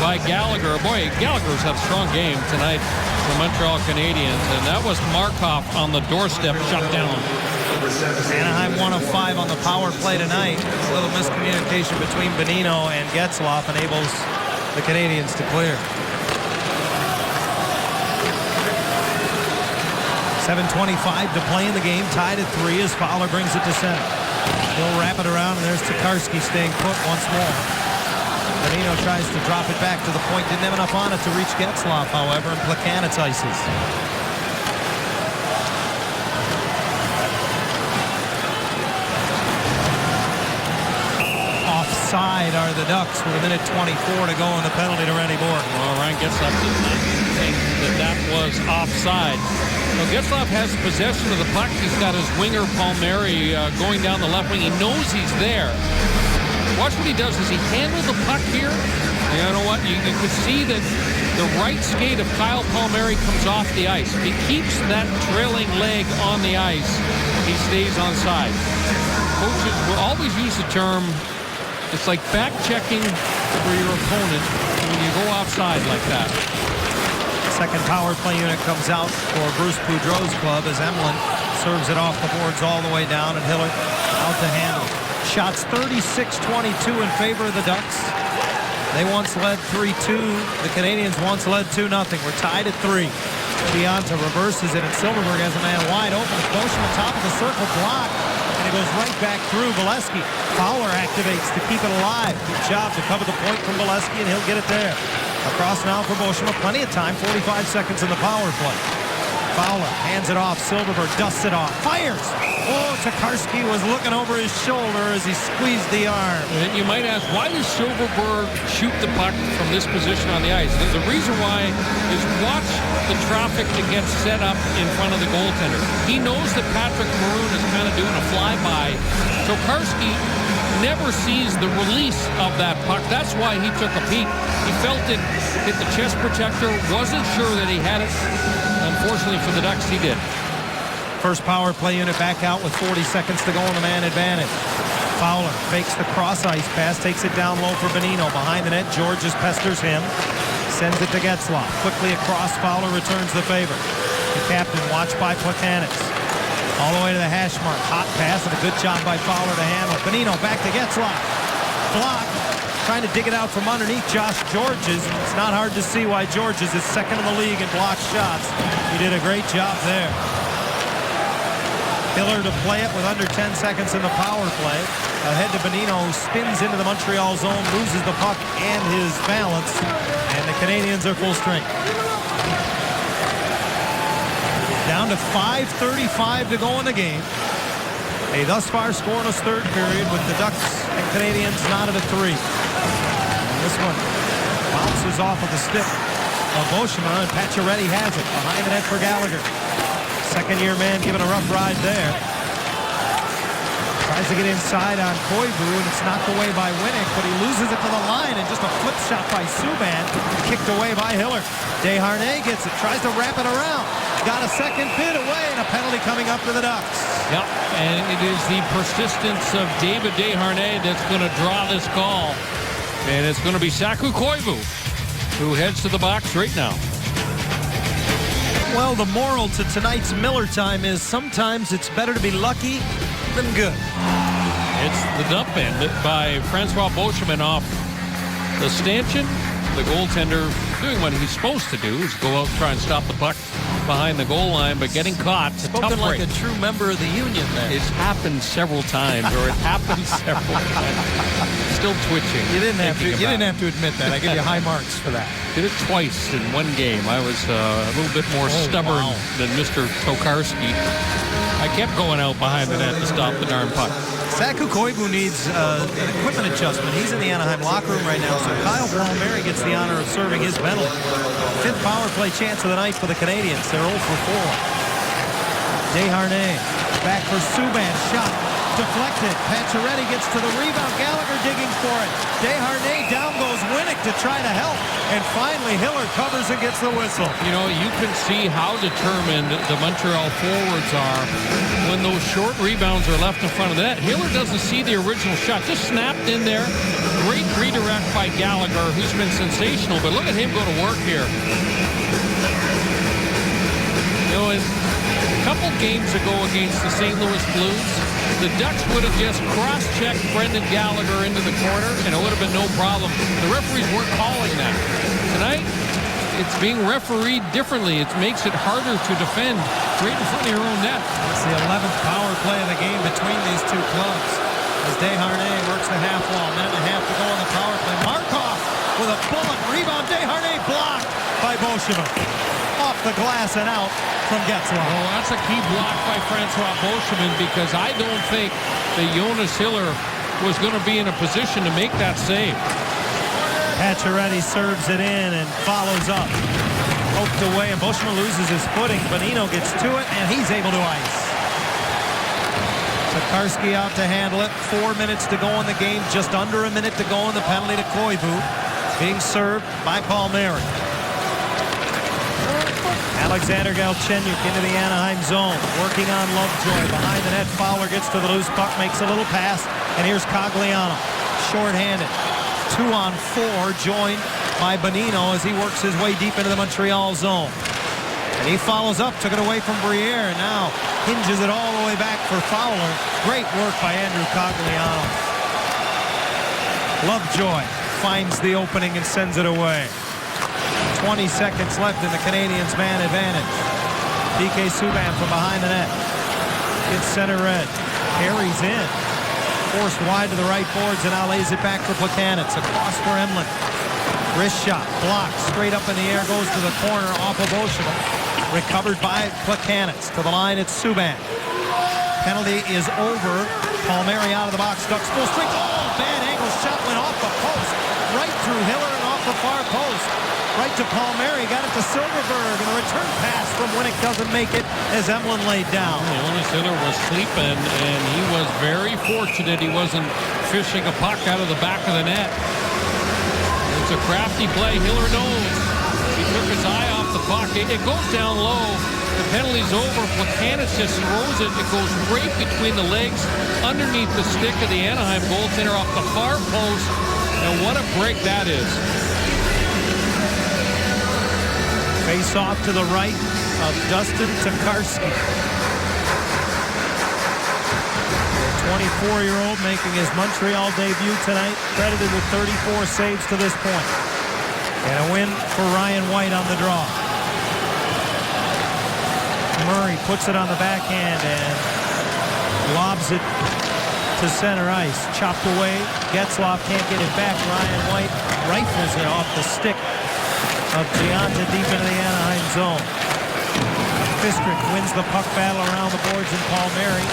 by Gallagher. Boy, Gallagher's had a strong game tonight for Montreal Canadiens, and that was Markov on the doorstep, shut down. Anaheim 1 of 5 on the power play tonight. A little miscommunication between Bonino and Getzlaf enables the Canadiens to clear. 7:25 to play in the game, tied at 3 as Fowler brings it to center. He'll wrap it around, and there's Tokarski staying put once more. Bonino tries to drop it back to the point. Didn't have enough on it to reach Getzlaf, however, and Plekanec ices. Offside are the Ducks with 1:24 to go in the penalty to Rennie Bourque. Well, Ryan Getzlaf did not think that was offside. Well, Getzlaf has possession of the puck. He's got his winger Palmieri going down the left wing. He knows he's there. Watch what he does as he handles the puck here. You know what? You can see that the right skate of Kyle Palmieri comes off the ice. If he keeps that trailing leg on the ice, he stays on side. Coaches will always use the term, it's like back-checking for your opponent when you go offside like that. Second power play unit comes out for Bruce Boudreau's club as Emlyn serves it off the boards all the way down, and Hiller out to handle. Shots 36-22 in favor of the Ducks. They once led 3-2. The Canadiens once led 2-0. We're tied at 3. Pianta reverses it, and Silverberg has a man wide open. Boschem on top of the circle, block, and it goes right back through Bolesky. Fowler activates to keep it alive. Good job to cover the point from Bolesky, and he'll get it there. Across now for Boschem. Plenty of time, 45 seconds in the power play. Fowler hands it off. Silverberg dusts it off. Fires! Oh, Tokarski was looking over his shoulder as he squeezed the arm. And you might ask, why does Silverberg shoot the puck from this position on the ice? The reason why is watch the traffic that gets set up in front of the goaltender. He knows that Patrick Maroon is kind of doing a flyby. Tokarski never sees the release of that puck. That's why he took a peek. He felt it hit the chest protector, wasn't sure that he had it. Unfortunately for the Ducks, he did. First power play unit back out with 40 seconds to go on the man advantage. Fowler fakes the cross-ice pass, takes it down low for Bonino. Behind the net, Georges pesters him. Sends it to Getzlaf. Quickly across, Fowler returns the favor. The captain watched by Plekanec. All the way to the hash mark. Hot pass and a good job by Fowler to handle. Bonino back to Getzlaf. Block. Trying to dig it out from underneath Josh Georges. It's not hard to see why Georges is second in the league in blocked shots. He did a great job there. Hiller to play it with under 10 seconds in the power play. Ahead to Bonino, who spins into the Montreal zone, loses the puck and his balance, and the Canadiens are full strength. Down to 5:35 to go in the game. A thus far scoreless third period with the Ducks and Canadiens knotted at 3. And this one bounces off of the stick Well, Beauchemin and Pacioretty has it. Behind the net for Gallagher. Second-year man giving a rough ride there. Tries to get inside on Koivu, and it's knocked away by Winnick, but he loses it to the line, and just a flip shot by Subban, kicked away by Hiller. Desharnais gets it, tries to wrap it around. Got a second bid away, and a penalty coming up for the Ducks. Yep, and it is the persistence of David Desharnais that's going to draw this call. And it's going to be Saku Koivu who heads to the box right now. Well, the moral to tonight's Miller time is sometimes it's better to be lucky than good. It's the dump in by Francois Beauchemin off the stanchion. The goaltender doing what he's supposed to do is go out and try and stop the puck behind the goal line, but getting caught. It's a tough Spoken like break. a true member of the union there. It's happened several times, or it happened several times. Still twitching. You didn't have to. thinking You didn't about have to admit that. I give you high marks for that. Did it twice in one game. I was a little bit more stubborn than Mr. Tokarski. I kept going out behind the net to stop the darn puck. Saku Koivu needs an equipment adjustment. He's in the Anaheim locker room right now, so Kyle Palmieri gets the honor of serving his penalty. Fifth power play chance of the night for the Canadiens. They're 0 for 4. Desharnais back for Subban. Shot deflected. Pacioretty gets to the rebound. Gallagher digging for it. Desharnais down goes Winnick to try to help. And finally Hiller covers and gets the whistle. You know, you can see how determined the Montreal forwards are when those short rebounds are left in front of the net. Hiller doesn't see the original shot. Just snapped in there. Great redirect by Gallagher, who's been sensational. But look at him go to work here. You know, a couple games ago against the St. Louis Blues, the Ducks would have just cross-checked Brendan Gallagher into the corner, and it would have been no problem. The referees weren't calling that. Tonight, it's being refereed differently. It makes it harder to defend right in front of your own net. It's the 11th power play of the game between these two clubs. As Desharnais works the half wall, minute and a half to go on the power play. Markov with a bullet rebound. Desharnais blocked by Beauchemin. Off the glass and out from Getzlaf. Oh, that's a key block by Francois Beauchemin, because I don't think that Jonas Hiller was going to be in a position to make that save. Pacioretty serves it in and follows up. Poked away, and Beauchemin loses his footing. Bonino gets to it, and he's able to ice. Tokarski out to handle it. 4 minutes to go in the game. Just under a minute to go in the penalty to Koivu. Being served by Palmieri. Alexander Galchenyuk into the Anaheim zone. Working on Lovejoy. Behind the net, Fowler gets to the loose puck, makes a little pass, and here's Cogliano. Short-handed. 2 on 4, joined by Bonino as he works his way deep into the Montreal zone. And he follows up, took it away from Briere, and now hinges it all the way back for Fowler. Great work by Andrew Cogliano. Lovejoy finds the opening and sends it away. 20 seconds left in the Canadiens' man advantage. PK Subban from behind the net. Gets center red. Carries in. Forced wide to the right boards and now lays it back for Plekanec. Across for Emlin. Wrist shot. Blocked. Straight up in the air. Goes to the corner off of Beauchemin. Recovered by Plekanec. To the line, it's Subban. Penalty is over. Palmieri out of the box. Ducks full strength. Oh, bad angle. Shot went off the post. Right through Hiller and off the far post. Right to Palmieri, got it to Silverberg, and a return pass from Winnick doesn't make it as Emlin laid down. Jonas Hiller was sleeping, and he was very fortunate he wasn't fishing a puck out of the back of the net. It's a crafty play. Hiller knows. He took his eye off the puck. It goes down low. The penalty's over. Plekanec just throws it. It goes right between the legs, underneath the stick of the Anaheim goaltender off the far post. And what a break that is. Face off to the right of Dustin Tokarski. The 24-year-old making his Montreal debut tonight, credited with 34 saves to this point. And a win for Ryan White on the draw. Murray puts it on the backhand and lobs it to center ice. Chopped away. Getzlaf can't get it back. Ryan White rifles it off the stick of Gianta deep into the Anaheim zone. Fistrick wins the puck battle around the boards, and Palmieri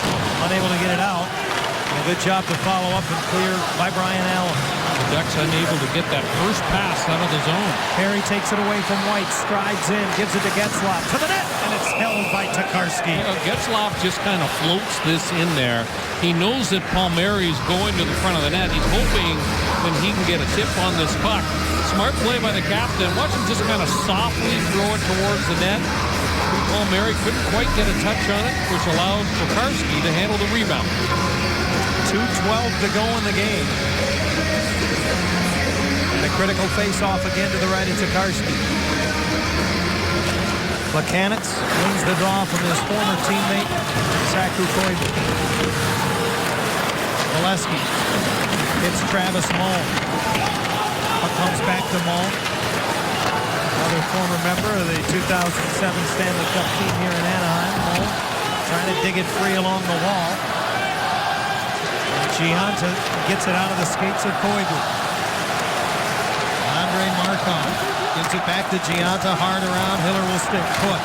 unable to get it out. And a good job to follow up and clear by Brian Allen. The Ducks unable to get that first pass out of the zone. Perry takes it away from White, strides in, gives it to Getzlaf, to the net, and it's held by Tokarski. Getzlaf just kind of floats this in there. He knows that Palmieri's going to the front of the net. He's hoping that he can get a tip on this puck. Smart play by the captain. Watch him just kind of softly throw it towards the net. Palmieri couldn't quite get a touch on it, which allowed Tokarski to handle the rebound. 2:12 to go in the game. And a critical face-off again to the right of Tokarski. Plekanec wins the draw from his former teammate, Saku Koivu. Valesky hits Travis Moll. Puck comes back to Moll. Another former member of the 2007 Stanley Cup team here in Anaheim. Moll trying to dig it free along the wall. Gionta gets it out of the skates of Koivu. Andrei Markov gives it back to Gionta, hard around. Hiller will stick put.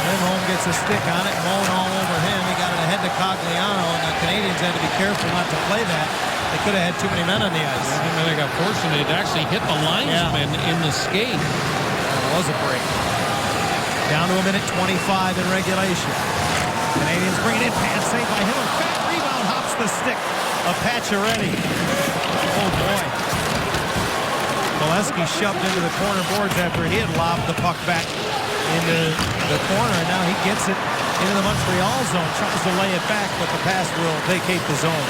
Lindholm gets a stick on it, Moan all over him. He got it ahead to Cogliano, and the Canadians had to be careful not to play that. They could have had too many men on the ice. I mean, they got fortunate. It actually hit the linesman in the skate. That was a break. Down to a minute 25 in regulation. Canadians bring it in, pass saved by Hiller. Fat rebound, hops the stick of Pacioretty. Oh boy. Valesky shoved into the corner boards after he had lobbed the puck back into the corner, and now he gets it into the Montreal zone. Tries to lay it back, but the pass will vacate the zone.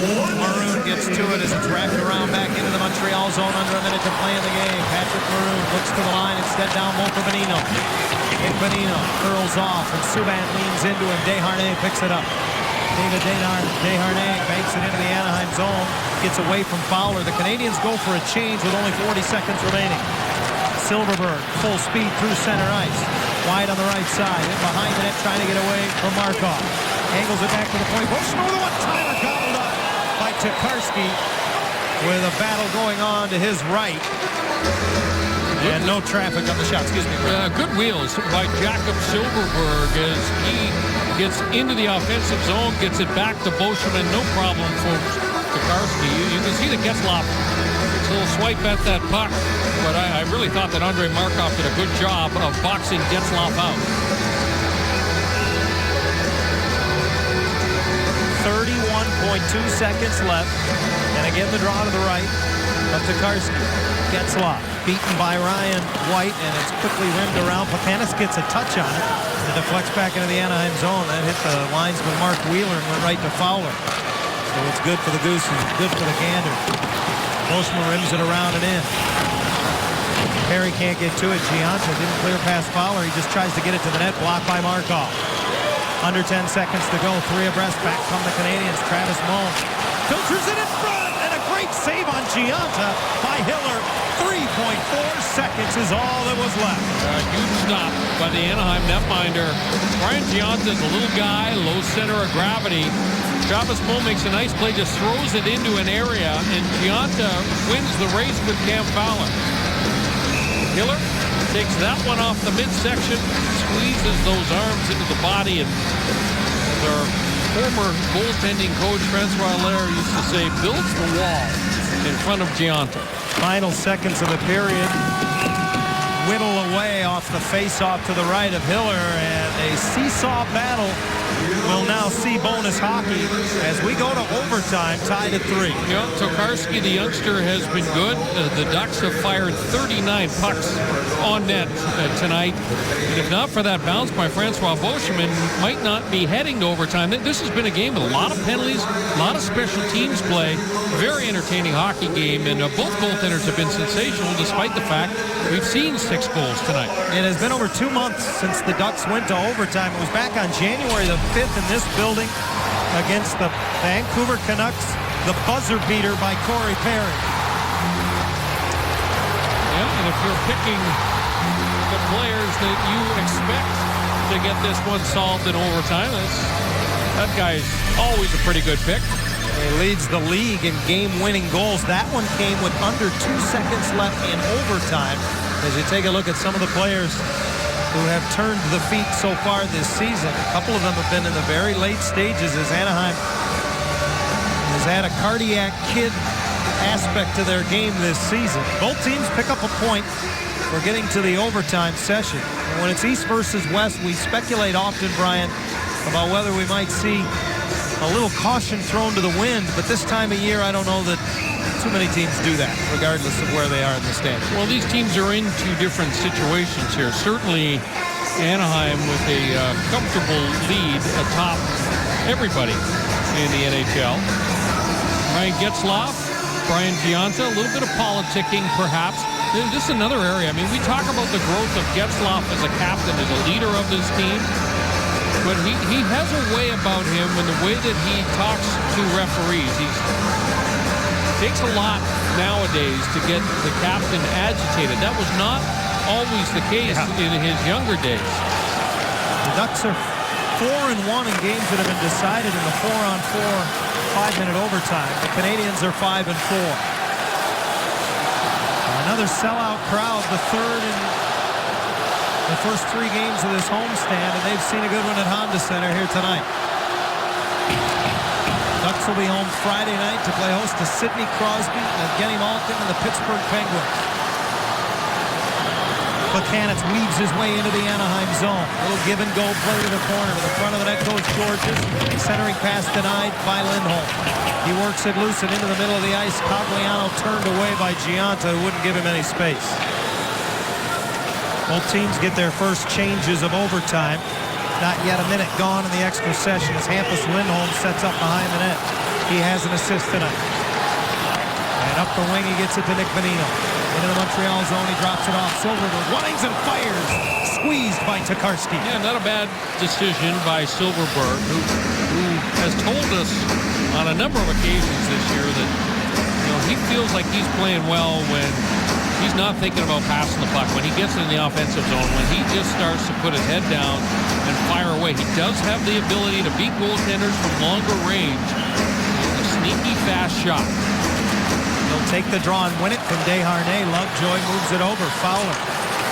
Maroon gets to it as it's wrapped around back into the Montreal zone. Under a minute to play in the game. Patrick Maroon looks to the line, instead down low for Bonino. Bonino curls off, and Subban leans into him. Desharnais picks it up. David Desharnais banks it into the Anaheim zone. Gets away from Fowler. The Canadians go for a change with only 40 seconds remaining. Silverberg, full speed through center ice. Wide on the right side. In behind the net, trying to get away from Markov. Angles it back to the point. Bushman with a one-timer, gobbled up by Tokarski, with a battle going on to his right. And no traffic on the shot. Excuse me. Good wheels by Jakob Silverberg as he gets into the offensive zone, gets it back to Boschman. No problem for Tokarski. You can see that Getzlaf a little swipe at that puck, but I really thought that Andrei Markov did a good job of boxing Getzlaf out. 31.2 seconds left. And again, the draw to the right of Tokarski. Getzlaf beaten by Ryan White, and it's quickly rimmed around. Plekanec gets a touch on it. And it deflects back into the Anaheim zone. That hit the linesman Mark Wheeler and went right to Fowler. So it's good for the Gooses, good for the Gander. Boschman rims it around and in. Perry can't get to it. Gionta didn't clear past Fowler. He just tries to get it to the net, blocked by Markov. Under 10 seconds to go. Three abreast. Back come the Canadians. Travis Moll filters it in front, and a great save on Gionta by Hiller. 3.4 seconds is all that was left. Huge stop by the Anaheim netminder. Brian Gionta's a little guy, low center of gravity. Travis Moll makes a nice play, just throws it into an area, and Gionta wins the race with Cam Fowler. Hiller takes that one off the midsection, squeezes those arms into the body, and as our former goaltending coach Francois Allaire used to say, builds the wall in front of Gionta. Final seconds of the period. Whittle away off the face-off to the right of Hiller, and a seesaw battle will now see bonus hockey as we go to overtime, tied at 3. Yeah, Tokarski, the youngster, has been good. The Ducks have fired 39 pucks on net tonight. And if not for that bounce by Francois Boschman, might not be heading to overtime. This has been a game with a lot of penalties, a lot of special teams play. Very entertaining hockey game, and both goaltenders have been sensational despite the fact we've seen 6 goals tonight. It has been over 2 months since the Ducks went to overtime. It was back on January the 5th in this building against the Vancouver Canucks, the buzzer beater by Corey Perry. Yeah, and if you're picking the players that you expect to get this one solved in overtime, that guy's always a pretty good pick. He leads the league in game-winning goals. That one came with under 2 seconds left in overtime. As you take a look at some of the players who have turned the feet so far this season. A couple of them have been in the very late stages as Anaheim has had a cardiac kid aspect to their game this season. Both teams pick up a point for getting to the overtime session. And when it's East versus West, we speculate often, Brian, about whether we might see a little caution thrown to the wind, but this time of year, I don't know that too many teams do that, regardless of where they are in the standings. Well, these teams are in two different situations here. Certainly, Anaheim with a comfortable lead atop everybody in the NHL. Ryan Getzlaf, Brian Giunta, a little bit of politicking, perhaps. This is another area. I mean, we talk about the growth of Getzlaf as a captain, as a leader of this team. But he has a way about him and the way that he talks to referees. He takes a lot nowadays to get the captain agitated. That was not always the case in his younger days. The Ducks are 4-1 in games that have been decided in the 4-on-4 5-minute overtime. The Canadians are 5-4. Another sellout crowd, the third in the first 3 games of this homestand, and they've seen a good one at Honda Center here tonight. Ducks will be home Friday night to play host to Sidney Crosby, Evgeny Malkin, and the Pittsburgh Penguins. Buchanan weaves his way into the Anaheim zone. Little give and go play to the corner. To the front of the net goes Georges. Centering pass denied by Lindholm. He works it loose and into the middle of the ice. Cogliano turned away by Giunta, who wouldn't give him any space. Both teams get their first changes of overtime. Not yet a minute gone in the extra session as Hampus Lindholm sets up behind the net. He has an assist tonight. And up the wing, he gets it to Nick Bonino. Into the Montreal zone, he drops it off. Silverberg runs and fires. Squeezed by Tokarski. Yeah, not a bad decision by Silverberg, who has told us on a number of occasions this year that he feels like he's playing well when he's not thinking about passing the puck. When he gets in the offensive zone, when he just starts to put his head down and fire away. He does have the ability to beat goaltenders from longer range. A sneaky fast shot. He'll take the draw and win it from Desharnais. Lovejoy moves it over. Fowler.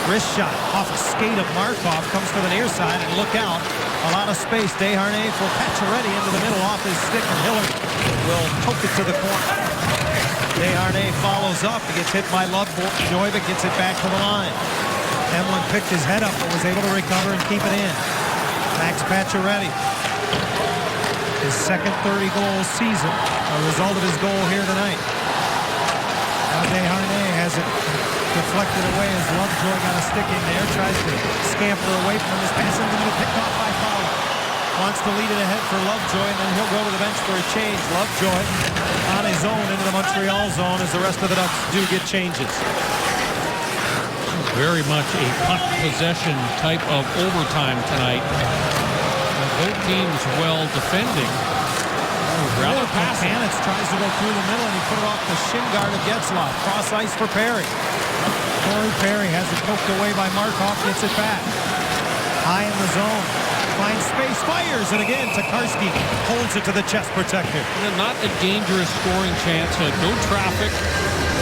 Wrist shot off a skate of Markov. Comes to the near side and look out. A lot of space. Desharnais for Pacioretty into the middle off his stick, and Hiller will poke it to the corner. Desharnais follows up. He gets hit by Lovejoy, but gets it back to the line. Emlin picked his head up and was able to recover and keep it in. Max Pacioretty. His second 30-goal season, a result of his goal here tonight. Now Desharnais has it deflected away as Lovejoy got a stick in there. Tries to scamper away from his pass into the middle, picked off by Fowler. Wants to lead it ahead for Lovejoy, and then he'll go to the bench for a change. Lovejoy on his own into the Montreal zone as the rest of the Ducks do get changes. Very much a puck possession type of overtime tonight. Both teams well defending. Rather passing. Buchanan tries to go through the middle, and he put it off the shin guard of Getzlaf. Cross ice for Perry. Corey Perry has it poked away by Markov, gets it back. High in the zone. Finds space, fires, and again, Tokarski holds it to the chest protector. Not a dangerous scoring chance. No traffic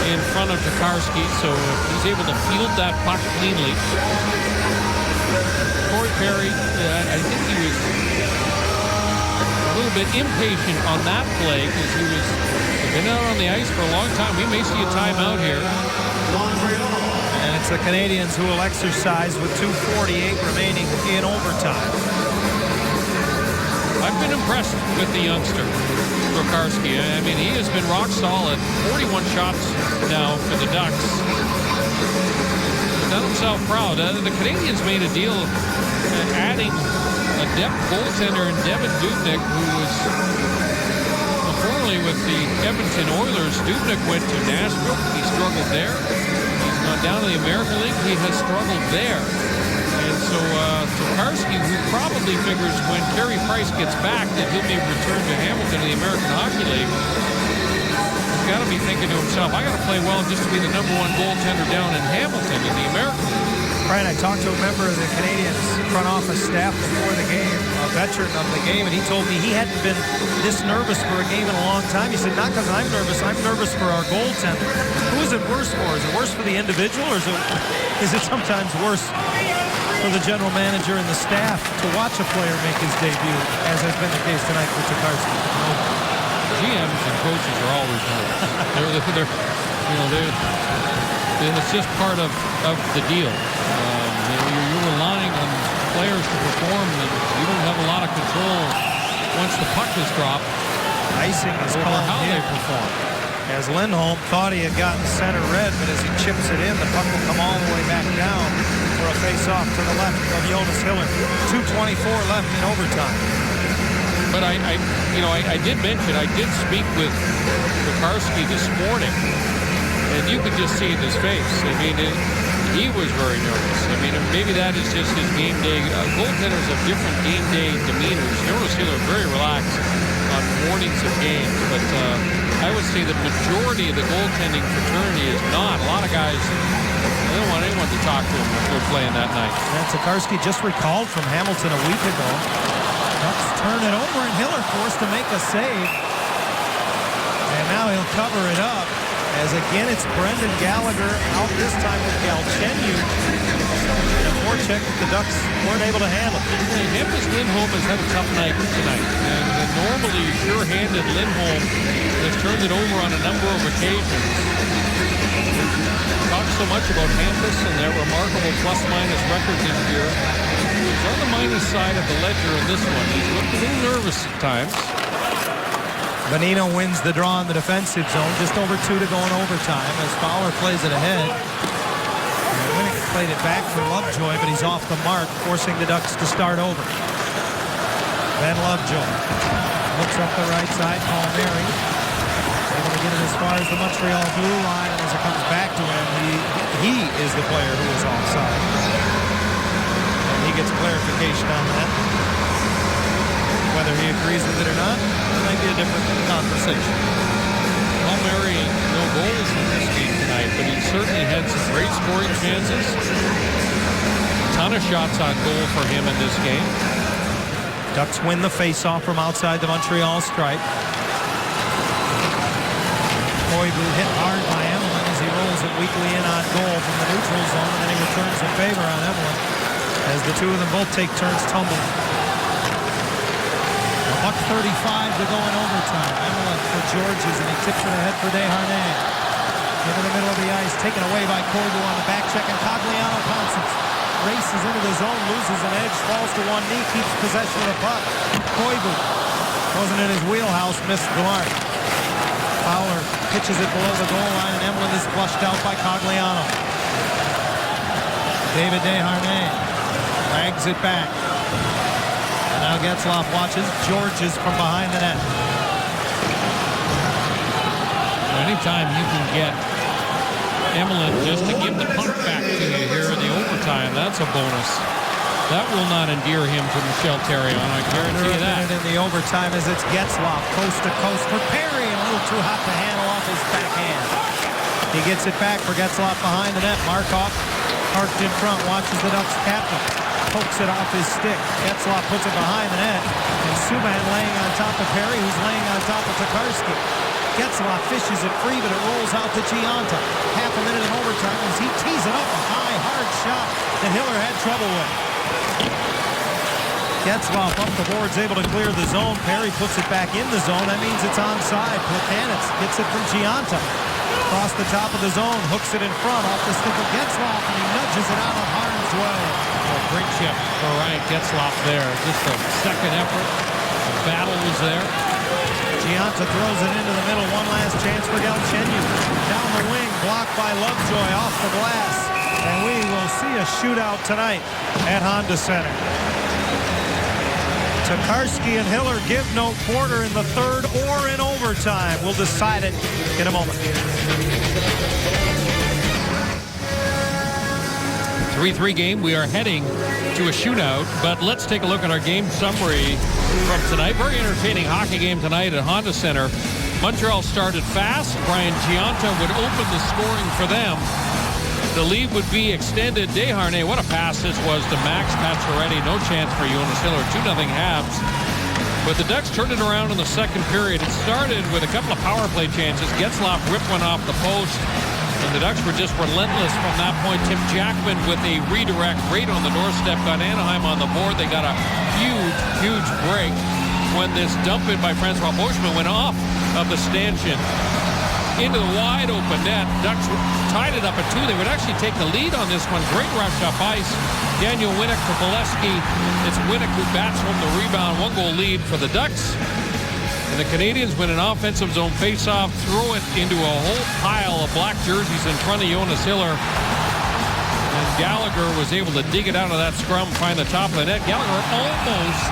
in front of Tokarski, so he's able to field that puck cleanly. Corey Perry, I think he was a little bit impatient on that play because he's been out on the ice for a long time. We may see a timeout here. And it's the Canadians who will exercise with 2:48 remaining in overtime. I've been impressed with the youngster, Tokarski. I mean, he has been rock solid. 41 shots now for the Ducks. He's done himself proud. The Canadians made a deal adding a depth goaltender in Devin Dubnyk, who was formerly with the Edmonton Oilers. Dubnyk went to Nashville. He struggled there. He's gone down to the American League. He has struggled there. And so Tokarski, who probably figures when Carey Price gets back that he'll be returned to Hamilton in the American Hockey League, he's got to be thinking to himself, I got to play well just to be the #1 goaltender down in Hamilton in the American League. Right, I talked to a member of the Canadiens front office staff before the game, a veteran of the game, and he told me he hadn't been this nervous for a game in a long time. He said, not because I'm nervous for our goaltender. Who is it worse for? Is it worse for the individual, or is it sometimes worse for the general manager and the staff to watch a player make his debut, as has been the case tonight for Tokarski. GMs and coaches are always nervous. It's just part of the deal. You're relying on players to perform, and you don't have a lot of control once the puck is dropped. Icing is over called how here. they perform. As Lindholm thought he had gotten center red, but as he chips it in, the puck will come all the way back down for a face-off to the left of Jonas Hiller. 2:24 left in overtime. But I did mention, I did speak with Tokarski this morning, and you could just see in his face. I mean, he was very nervous. I mean, maybe that is just his game day. Goaltenders have different game day demeanors. Jonas Hiller very relaxed on mornings of games, but I would say the majority of the goaltending fraternity is not. A lot of guys, they don't want anyone to talk to them if they're playing that night. And Tokarski just recalled from Hamilton a week ago. Ducks turn it over, and Hiller forced to make a save. And now he'll cover it up. As again, it's Brendan Gallagher out this time with Galchenyuk. And a forecheck that the Ducks weren't able to handle. Hampus Lindholm has had a tough night tonight. And normally, sure-handed Lindholm has turned it over on a number of occasions. Talk so much about Hampus and their remarkable plus-minus record this year. He's on the minus side of the ledger in this one. He's looked a little nervous at times. Bonino wins the draw in the defensive zone. Just over 2 to go in overtime as Fowler plays it ahead. And Winnick played it back for Lovejoy, but he's off the mark, forcing the Ducks to start over. Ben Lovejoy looks up the right side. Palmieri able to get it as far as the Montreal blue line, and as it comes back to him, he is the player who is offside. And he gets clarification on that. Whether he agrees with it or not, it might be a different conversation. Palmieri, no goals in this game tonight, but he certainly had some great scoring chances. A ton of shots on goal for him in this game. Ducks win the face-off from outside the Montreal stripe. Koivu hit hard by Emelin as he rolls it weakly in on goal from the neutral zone, and then he returns the favor on Emelin as the two of them both take turns tumbling. Buck 35 to go in overtime. Emelin for Georges, and he tips it ahead for Desharnais. Into the middle of the ice, taken away by Koivu on the back check, and Cogliano pounces. Races into the zone, loses an edge, falls to one knee, keeps possession of the puck. Koivu wasn't in his wheelhouse, missed the mark. Fowler pitches it below the goal line, and Emelin is flushed out by Cogliano. David Desharnais drags it back. And now Getzlaf watches Georges from behind the net. Anytime you can get Emelin just to give the puck back to you here in the overtime, that's a bonus. That will not endear him to Michel Therrien, I guarantee you that. In the overtime as it's Getzlaf coast to coast for Perry, and a little too hot to handle off his backhand. He gets it back for Getzlaf behind the net. Markov parked in front, watches the Ducks captain. Pokes it off his stick. Getzlaf puts it behind the net. And Subban laying on top of Perry, who's laying on top of Tokarski. Getzlaf fishes it free, but it rolls out to Gianta. Half a minute in overtime as he tees it up. A high, hard shot that Hiller had trouble with. Getzlaf up the boards, able to clear the zone. Perry puts it back in the zone. That means it's onside. Plekanec gets it from Gianta. Across the top of the zone, hooks it in front off the stick of Getzlaf, and he nudges it out of harm's way. Great chip for Ryan Getzlaf there. Just a second effort. The battle was there. Gianta throws it into the middle. One last chance for Galchenyuk. Down the wing, blocked by Lovejoy off the glass. And we will see a shootout tonight at Honda Center. Tokarski and Hiller give no quarter in the third or in overtime. We'll decide it in a moment. 3-3 game. We are heading to a shootout, but let's take a look at our game summary from tonight. Very entertaining hockey game tonight at Honda Center. Montreal started fast. Brian Gianta would open the scoring for them. The lead would be extended. Desharnais, what a pass this was to Max Pacioretty. No chance for Jonas Hiller. 2-0 Habs. But the Ducks turned it around in the second period. It started with a couple of power play chances. Getzlaf ripped one off the post. And the Ducks were just relentless from that point. Tim Jackman with a redirect right on the doorstep, got Anaheim on the board. They got a huge, huge break when this dump in by Francois Beauchemin went off of the stanchion into the wide open net. Ducks tied it up at 2. They would actually take the lead on this one. Great rush up ice. Daniel Winnick to Bolesky. It's Winnick who bats home the rebound. 1-goal lead for the Ducks. And the Canadians win an offensive zone faceoff, throw it into a whole pile of black jerseys in front of Jonas Hiller. And Gallagher was able to dig it out of that scrum, find the top of the net. Gallagher almost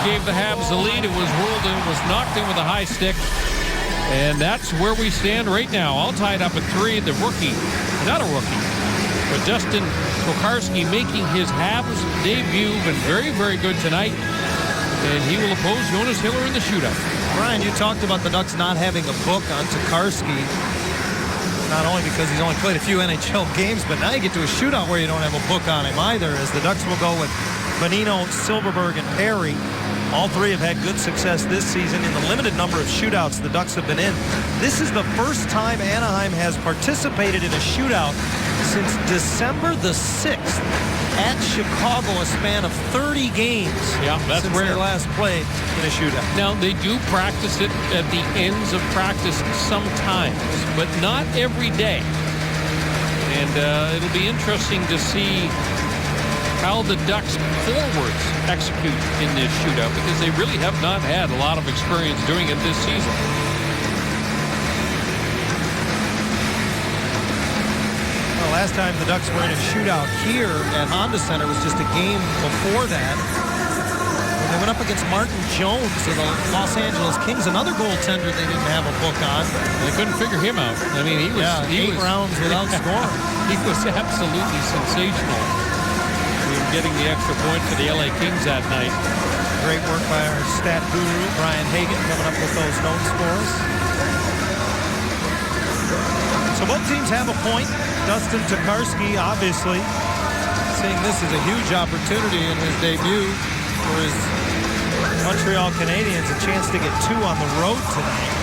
gave the Habs the lead. It was ruled in, was knocked in with a high stick. And that's where we stand right now. All tied up at 3. The rookie, not a rookie, but Justin Tokarski making his Habs debut. Been very, very good tonight. And he will oppose Jonas Hiller in the shootout. Brian, you talked about the Ducks not having a book on Tokarski. Not only because he's only played a few NHL games, but now you get to a shootout where you don't have a book on him either, as the Ducks will go with Bonino, Silverberg, and Perry. All three have had good success this season in the limited number of shootouts the Ducks have been in. This is the first time Anaheim has participated in a shootout since December the 6th at Chicago, a span of 30 games. Yeah, that's since rare. they last played in a shootout. Now, they do practice it at the ends of practice sometimes, but not every day. And it'll be interesting to see how the Ducks forwards execute in this shootout, because they really have not had a lot of experience doing it this season. Well, last time the Ducks were in a shootout here at Honda Center was just a game before that, when they went up against Martin Jones of the Los Angeles Kings, another goaltender they didn't have a book on. They couldn't figure him out. I mean, he was 8 rounds without scoring. He was absolutely sensational. Getting the extra point for the LA Kings that night. Great work by our stat guru, Brian Hagan, coming up with those notes for us. So both teams have a point. Dustin Tokarski, obviously, seeing this as a huge opportunity in his debut for his Montreal Canadiens, a chance to get 2 on the road tonight.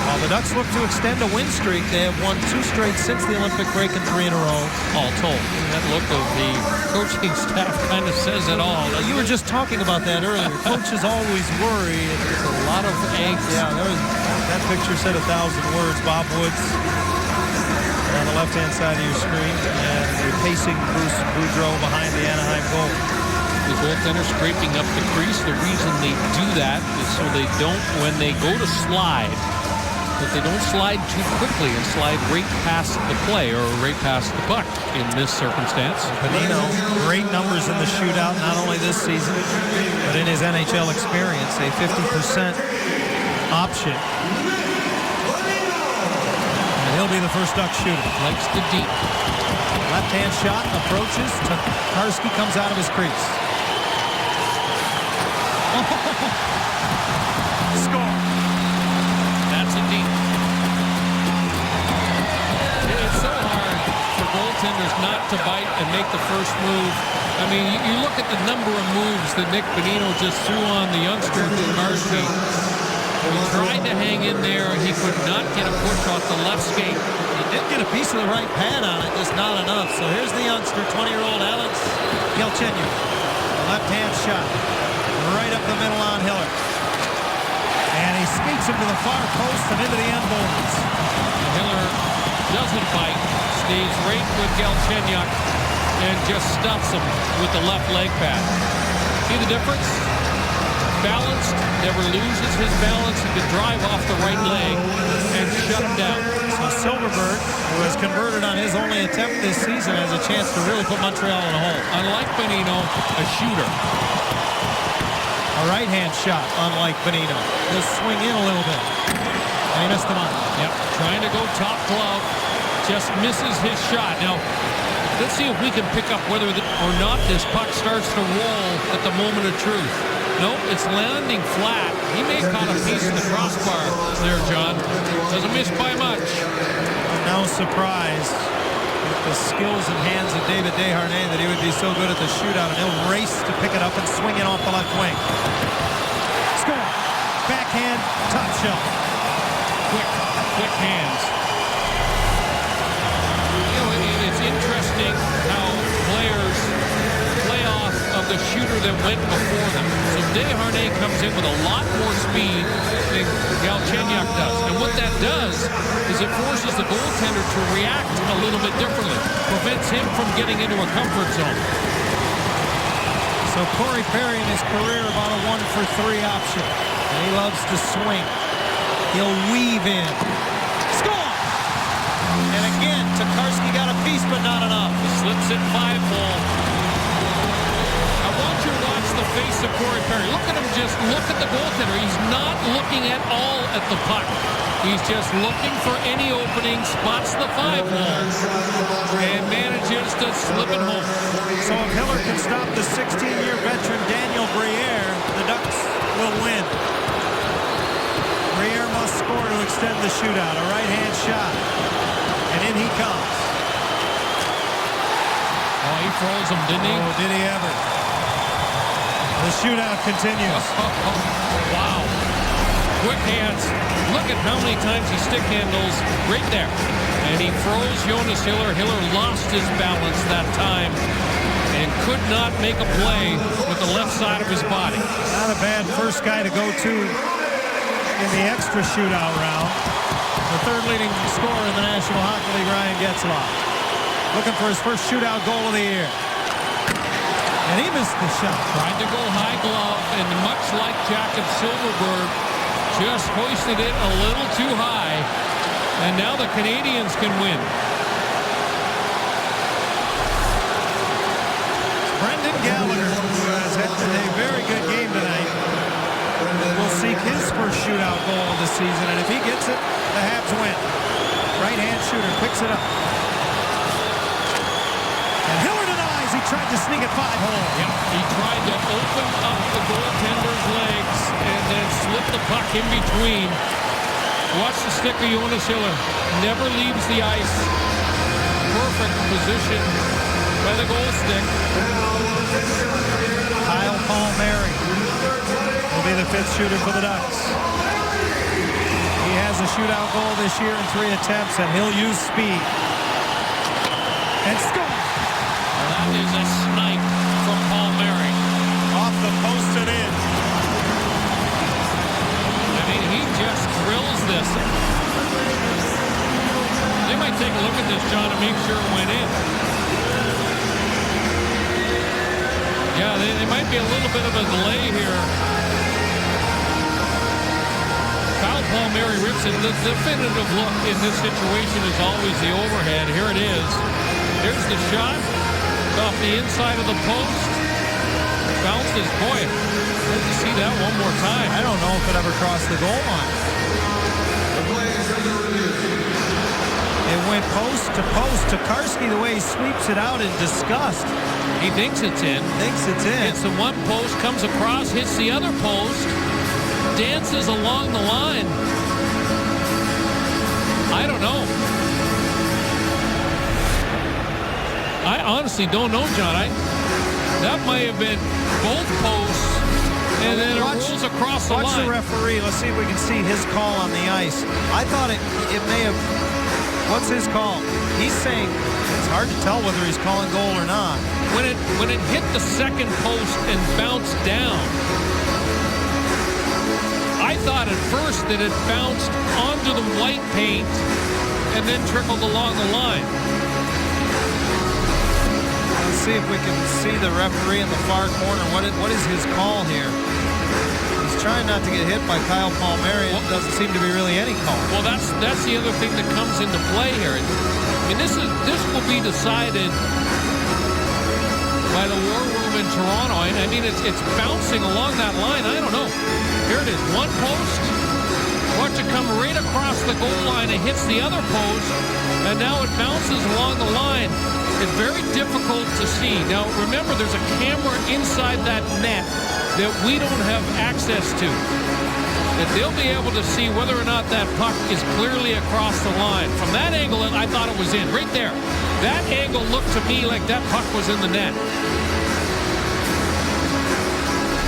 While the Ducks look to extend a win streak, they have won 2 straight since the Olympic break and 3 in a row, all told. That look of the coaching staff kind of says it all. You were just talking about that earlier. Coaches always worry. There's a lot of angst. Yeah, that picture said 1,000 words. Bob Woods on the left-hand side of your screen, and they're pacing Bruce Boudreau behind the Anaheim goal. The goaltender scraping up the crease. The reason they do that is so they don't, when they go to slide, that they don't slide too quickly and slide right past the play or right past the puck in this circumstance. Bonino, great numbers in the shootout, not only this season, but in his NHL experience, a 50% option. And he'll be the first Duck shooter. Likes the deep. Left-hand shot, approaches, Tokarski comes out of his crease. Score. That's a deep. It's so hard for goaltenders not to bite and make the first move. I mean, you look at the number of moves that Nick Bonino just threw on the youngster Tokarski. He tried to hang in there. He could not get a push off the left skate. He did get a piece of the right pad on it, just not enough. So here's the youngster, 20-year-old Alex Galchenyuk. Left-hand shot, right up the middle on Hiller. And he skates him to the far post and into the end boards. Hiller doesn't bite, stays right with Galchenyuk, and just stuffs him with the left leg pad. See the difference? Balanced, never loses his balance. He can drive off the right leg and shut him down. So Silverberg, who has converted on his only attempt this season, has a chance to really put Montreal in a hole. Unlike Bonino, a shooter. A right-hand shot, unlike Bonino. He'll swing in a little bit. And he missed the mark. Yep, trying to go top glove. Just misses his shot. Now, let's see if we can pick up whether or not this puck starts to roll at the moment of truth. Nope, it's landing flat. He may have caught a piece of the crossbar there, John. Doesn't miss by much. No surprise with the skills and hands of David Desharnais that he would be so good at the shootout, and he'll race to pick it up and swing it off the left wing. Score. Backhand, top shelf. Quick hands. interesting how players play off of the shooter that went before them. So Desharnais comes in with a lot more speed than Galchenyuk does. And what that does is it forces the goaltender to react a little bit differently. Prevents him from getting into a comfort zone. So Corey Perry in his career about a 1-for-3 option. And he loves to swing. He'll weave in. Score! And again, Tokarski got a piece, but not enough. He slips it 5-ball. I want you to watch the face of Corey Perry. Look at him just look at the goaltender. He's not looking at all at the puck. He's just looking for any opening, spots the 5-ball, and manages to slip it home. So if Hiller can stop the 16-year veteran Daniel Briere, the Ducks will win. Briere must score to extend the shootout. A right-hand shot. And in he comes. Oh, he froze him, didn't he? Oh, did he ever. The shootout continues. Wow. Quick hands. Look at how many times he stick handles right there. And he froze Jonas Hiller. Hiller lost his balance that time and could not make a play with the left side of his body. Not a bad first guy to go to in the extra shootout round. The third leading scorer in the National Hockey League, Ryan Getzlaf. Looking for his first shootout goal of the year. And he missed the shot. Tried to go high glove, and much like Jakob Silfverberg, just hoisted it a little too high. And now the Canadians can win. Brendan Gallagher, who has had a very good game tonight, will seek his first shootout goal of the season. And if he gets it, the Habs win. Right-hand shooter picks it up. And Hiller denies. He tried to sneak it 5-hole. Yep, he tried to open up the goaltender's legs and then slip the puck in between. Watch the stick of Jonas Hiller. Never leaves the ice. Perfect position by the goal stick. Kyle Palmieri will be the 5th shooter for the Ducks. He has a shootout goal this year in 3 attempts, and he'll use speed. And score! That is a snipe from Palmieri. Off the post and in. I mean, he just drills this. They might take a look at this, John, and make sure it went in. Yeah, they might be a little bit of a delay here. Kyle Palmieri rips it. The definitive look in this situation is always the overhead. Here it is. Here's the shot. Off the inside of the post. Bounces. Boy, I'd like to see that one more time. I don't know if it ever crossed the goal line. It went post to post. Tokarski, the way he sweeps it out in disgust. He thinks it's in. Thinks it's in. Hits the one post, comes across, hits the other post, dances along the line. I don't know. I honestly don't know, John. That might have been both posts, and then it rolls across the line. Watch the referee. Let's see if we can see his call on the ice. I thought it may have... What's his call? He's saying it's hard to tell whether he's calling goal or not. When it hit the second post and bounced down, I thought at first that it bounced onto the white paint and then trickled along the line. Let's see if we can see the referee in the far corner. What is his call here? He's trying not to get hit by Kyle Palmieri. It doesn't seem to be really any call. Well, that's the other thing that comes into play here. I mean, this will be decided by the War Room in Toronto. I mean, it's bouncing along that line. I don't know. Here it is, one post. Watch it come right across the goal line. It hits the other post, and now it bounces along the line. It's very difficult to see. Now, remember, there's a camera inside that net that we don't have access to. That they'll be able to see whether or not that puck is clearly across the line. From that angle, I thought it was in. Right there. That angle looked to me like that puck was in the net.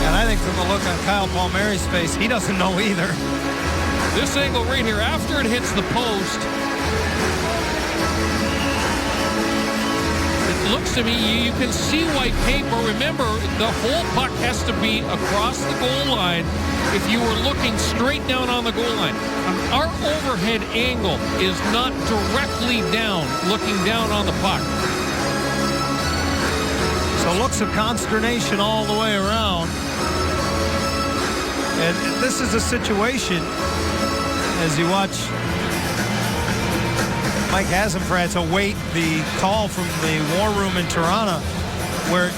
And I think from the look on Kyle Palmieri's face, he doesn't know either. This angle right here, after it hits the post, looks to me, you can see white paper. Remember, the whole puck has to be across the goal line if you were looking straight down on the goal line. Our overhead angle is not directly down, looking down on the puck. So looks of consternation all the way around. And this is a situation, as you watch Mike Hasenfratz await the call from the war room in Toronto, where,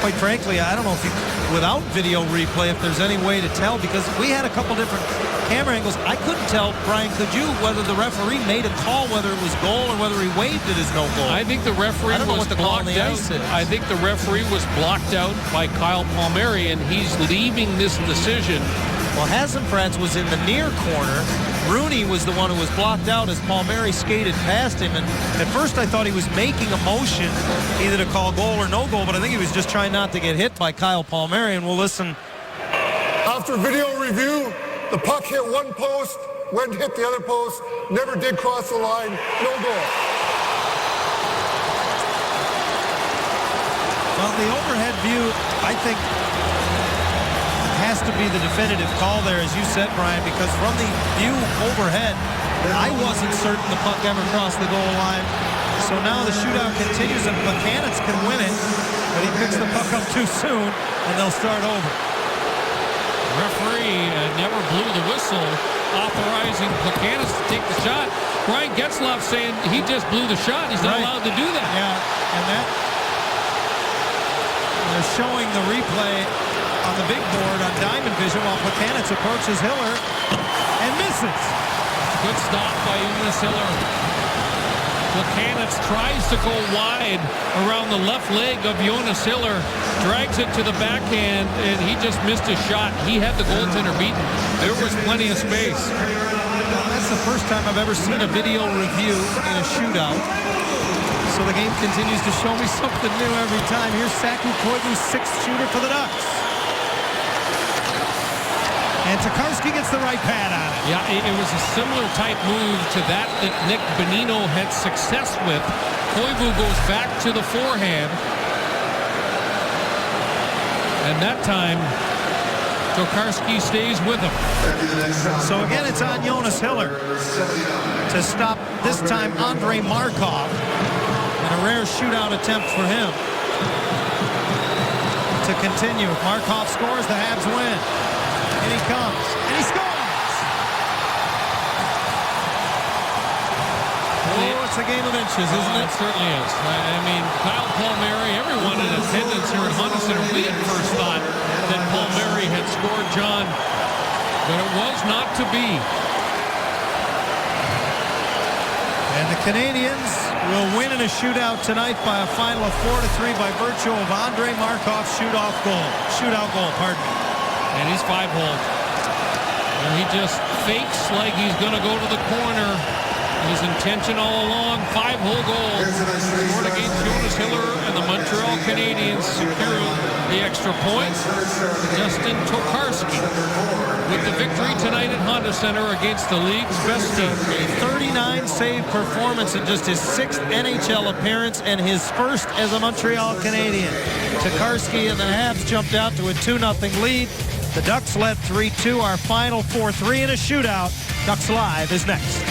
quite frankly, I don't know if you, without video replay, if there's any way to tell, because we had a couple different camera angles. I couldn't tell, Brian, could you, whether the referee made a call, whether it was goal or whether he waved it as no goal? I think the referee was blocked out. I think the referee was blocked out by Kyle Palmieri, and he's leaving this decision. Well, Hasenfratz was in the near corner. Rooney was the one who was blocked out as Palmieri skated past him. And at first I thought he was making a motion either to call goal or no goal, but I think he was just trying not to get hit by Kyle Palmieri. And we'll listen. After video review, the puck hit one post, went hit the other post, never did cross the line, no goal. Well, the overhead view, I think, has to be the definitive call there, as you said, Brian, because from the view overhead, I wasn't certain the puck ever crossed the goal line. So now the shootout continues, and Plekanec can win it, but he picks the puck up too soon, and they'll start over. Referee never blew the whistle, authorizing Plekanec to take the shot. Brian Getzlaf saying he just blew the shot. He's not allowed to do that. Yeah, and that they're showing the replay on the big board on Diamond Vision while Plekanec approaches Hiller and misses. Good stop by Jonas Hiller. Plekanec tries to go wide around the left leg of Jonas Hiller, drags it to the backhand, and he just missed his shot. He had the goaltender beaten. There was plenty of space. Well, that's the first time I've ever seen a video review in a shootout. So the game continues to show me something new every time. Here's Saku Koivu's sixth shooter for the Ducks. And Tokarski gets the right pad on it. Yeah, it was a similar type move to that Nick Bonino had success with. Koivu goes back to the forehand. And that time, Tokarski stays with him. So again, it's on Jonas Hiller to stop, this time, Andrei Markov. And a rare shootout attempt for him. To continue. If Markov scores, the Habs win. And he comes, and he scores! Oh, it's a game of inches, isn't it? It certainly is. I mean, Kyle Palmieri, everyone in attendance here at Honda Center, we at first thought that Palmieri had scored, John, but it was not to be. And the Canadiens will win in a shootout tonight by a final of 4-3 by virtue of Andrei Markov's shootout goal, pardon me. And he's 5-hole. And he just fakes like he's going to go to the corner. His intention all along, 5-hole goal. Scored against Jonas Hiller, and the Montreal Canadiens secure the extra point. Justin Tokarski with the victory tonight at Honda Center against the league's best team. A 39-save performance in just his 6th NHL appearance and his first as a Montreal Canadian. Tokarski and the Habs jumped out to a 2-0 lead. The Ducks led 3-2. Our final 4-3 in a shootout. Ducks Live is next.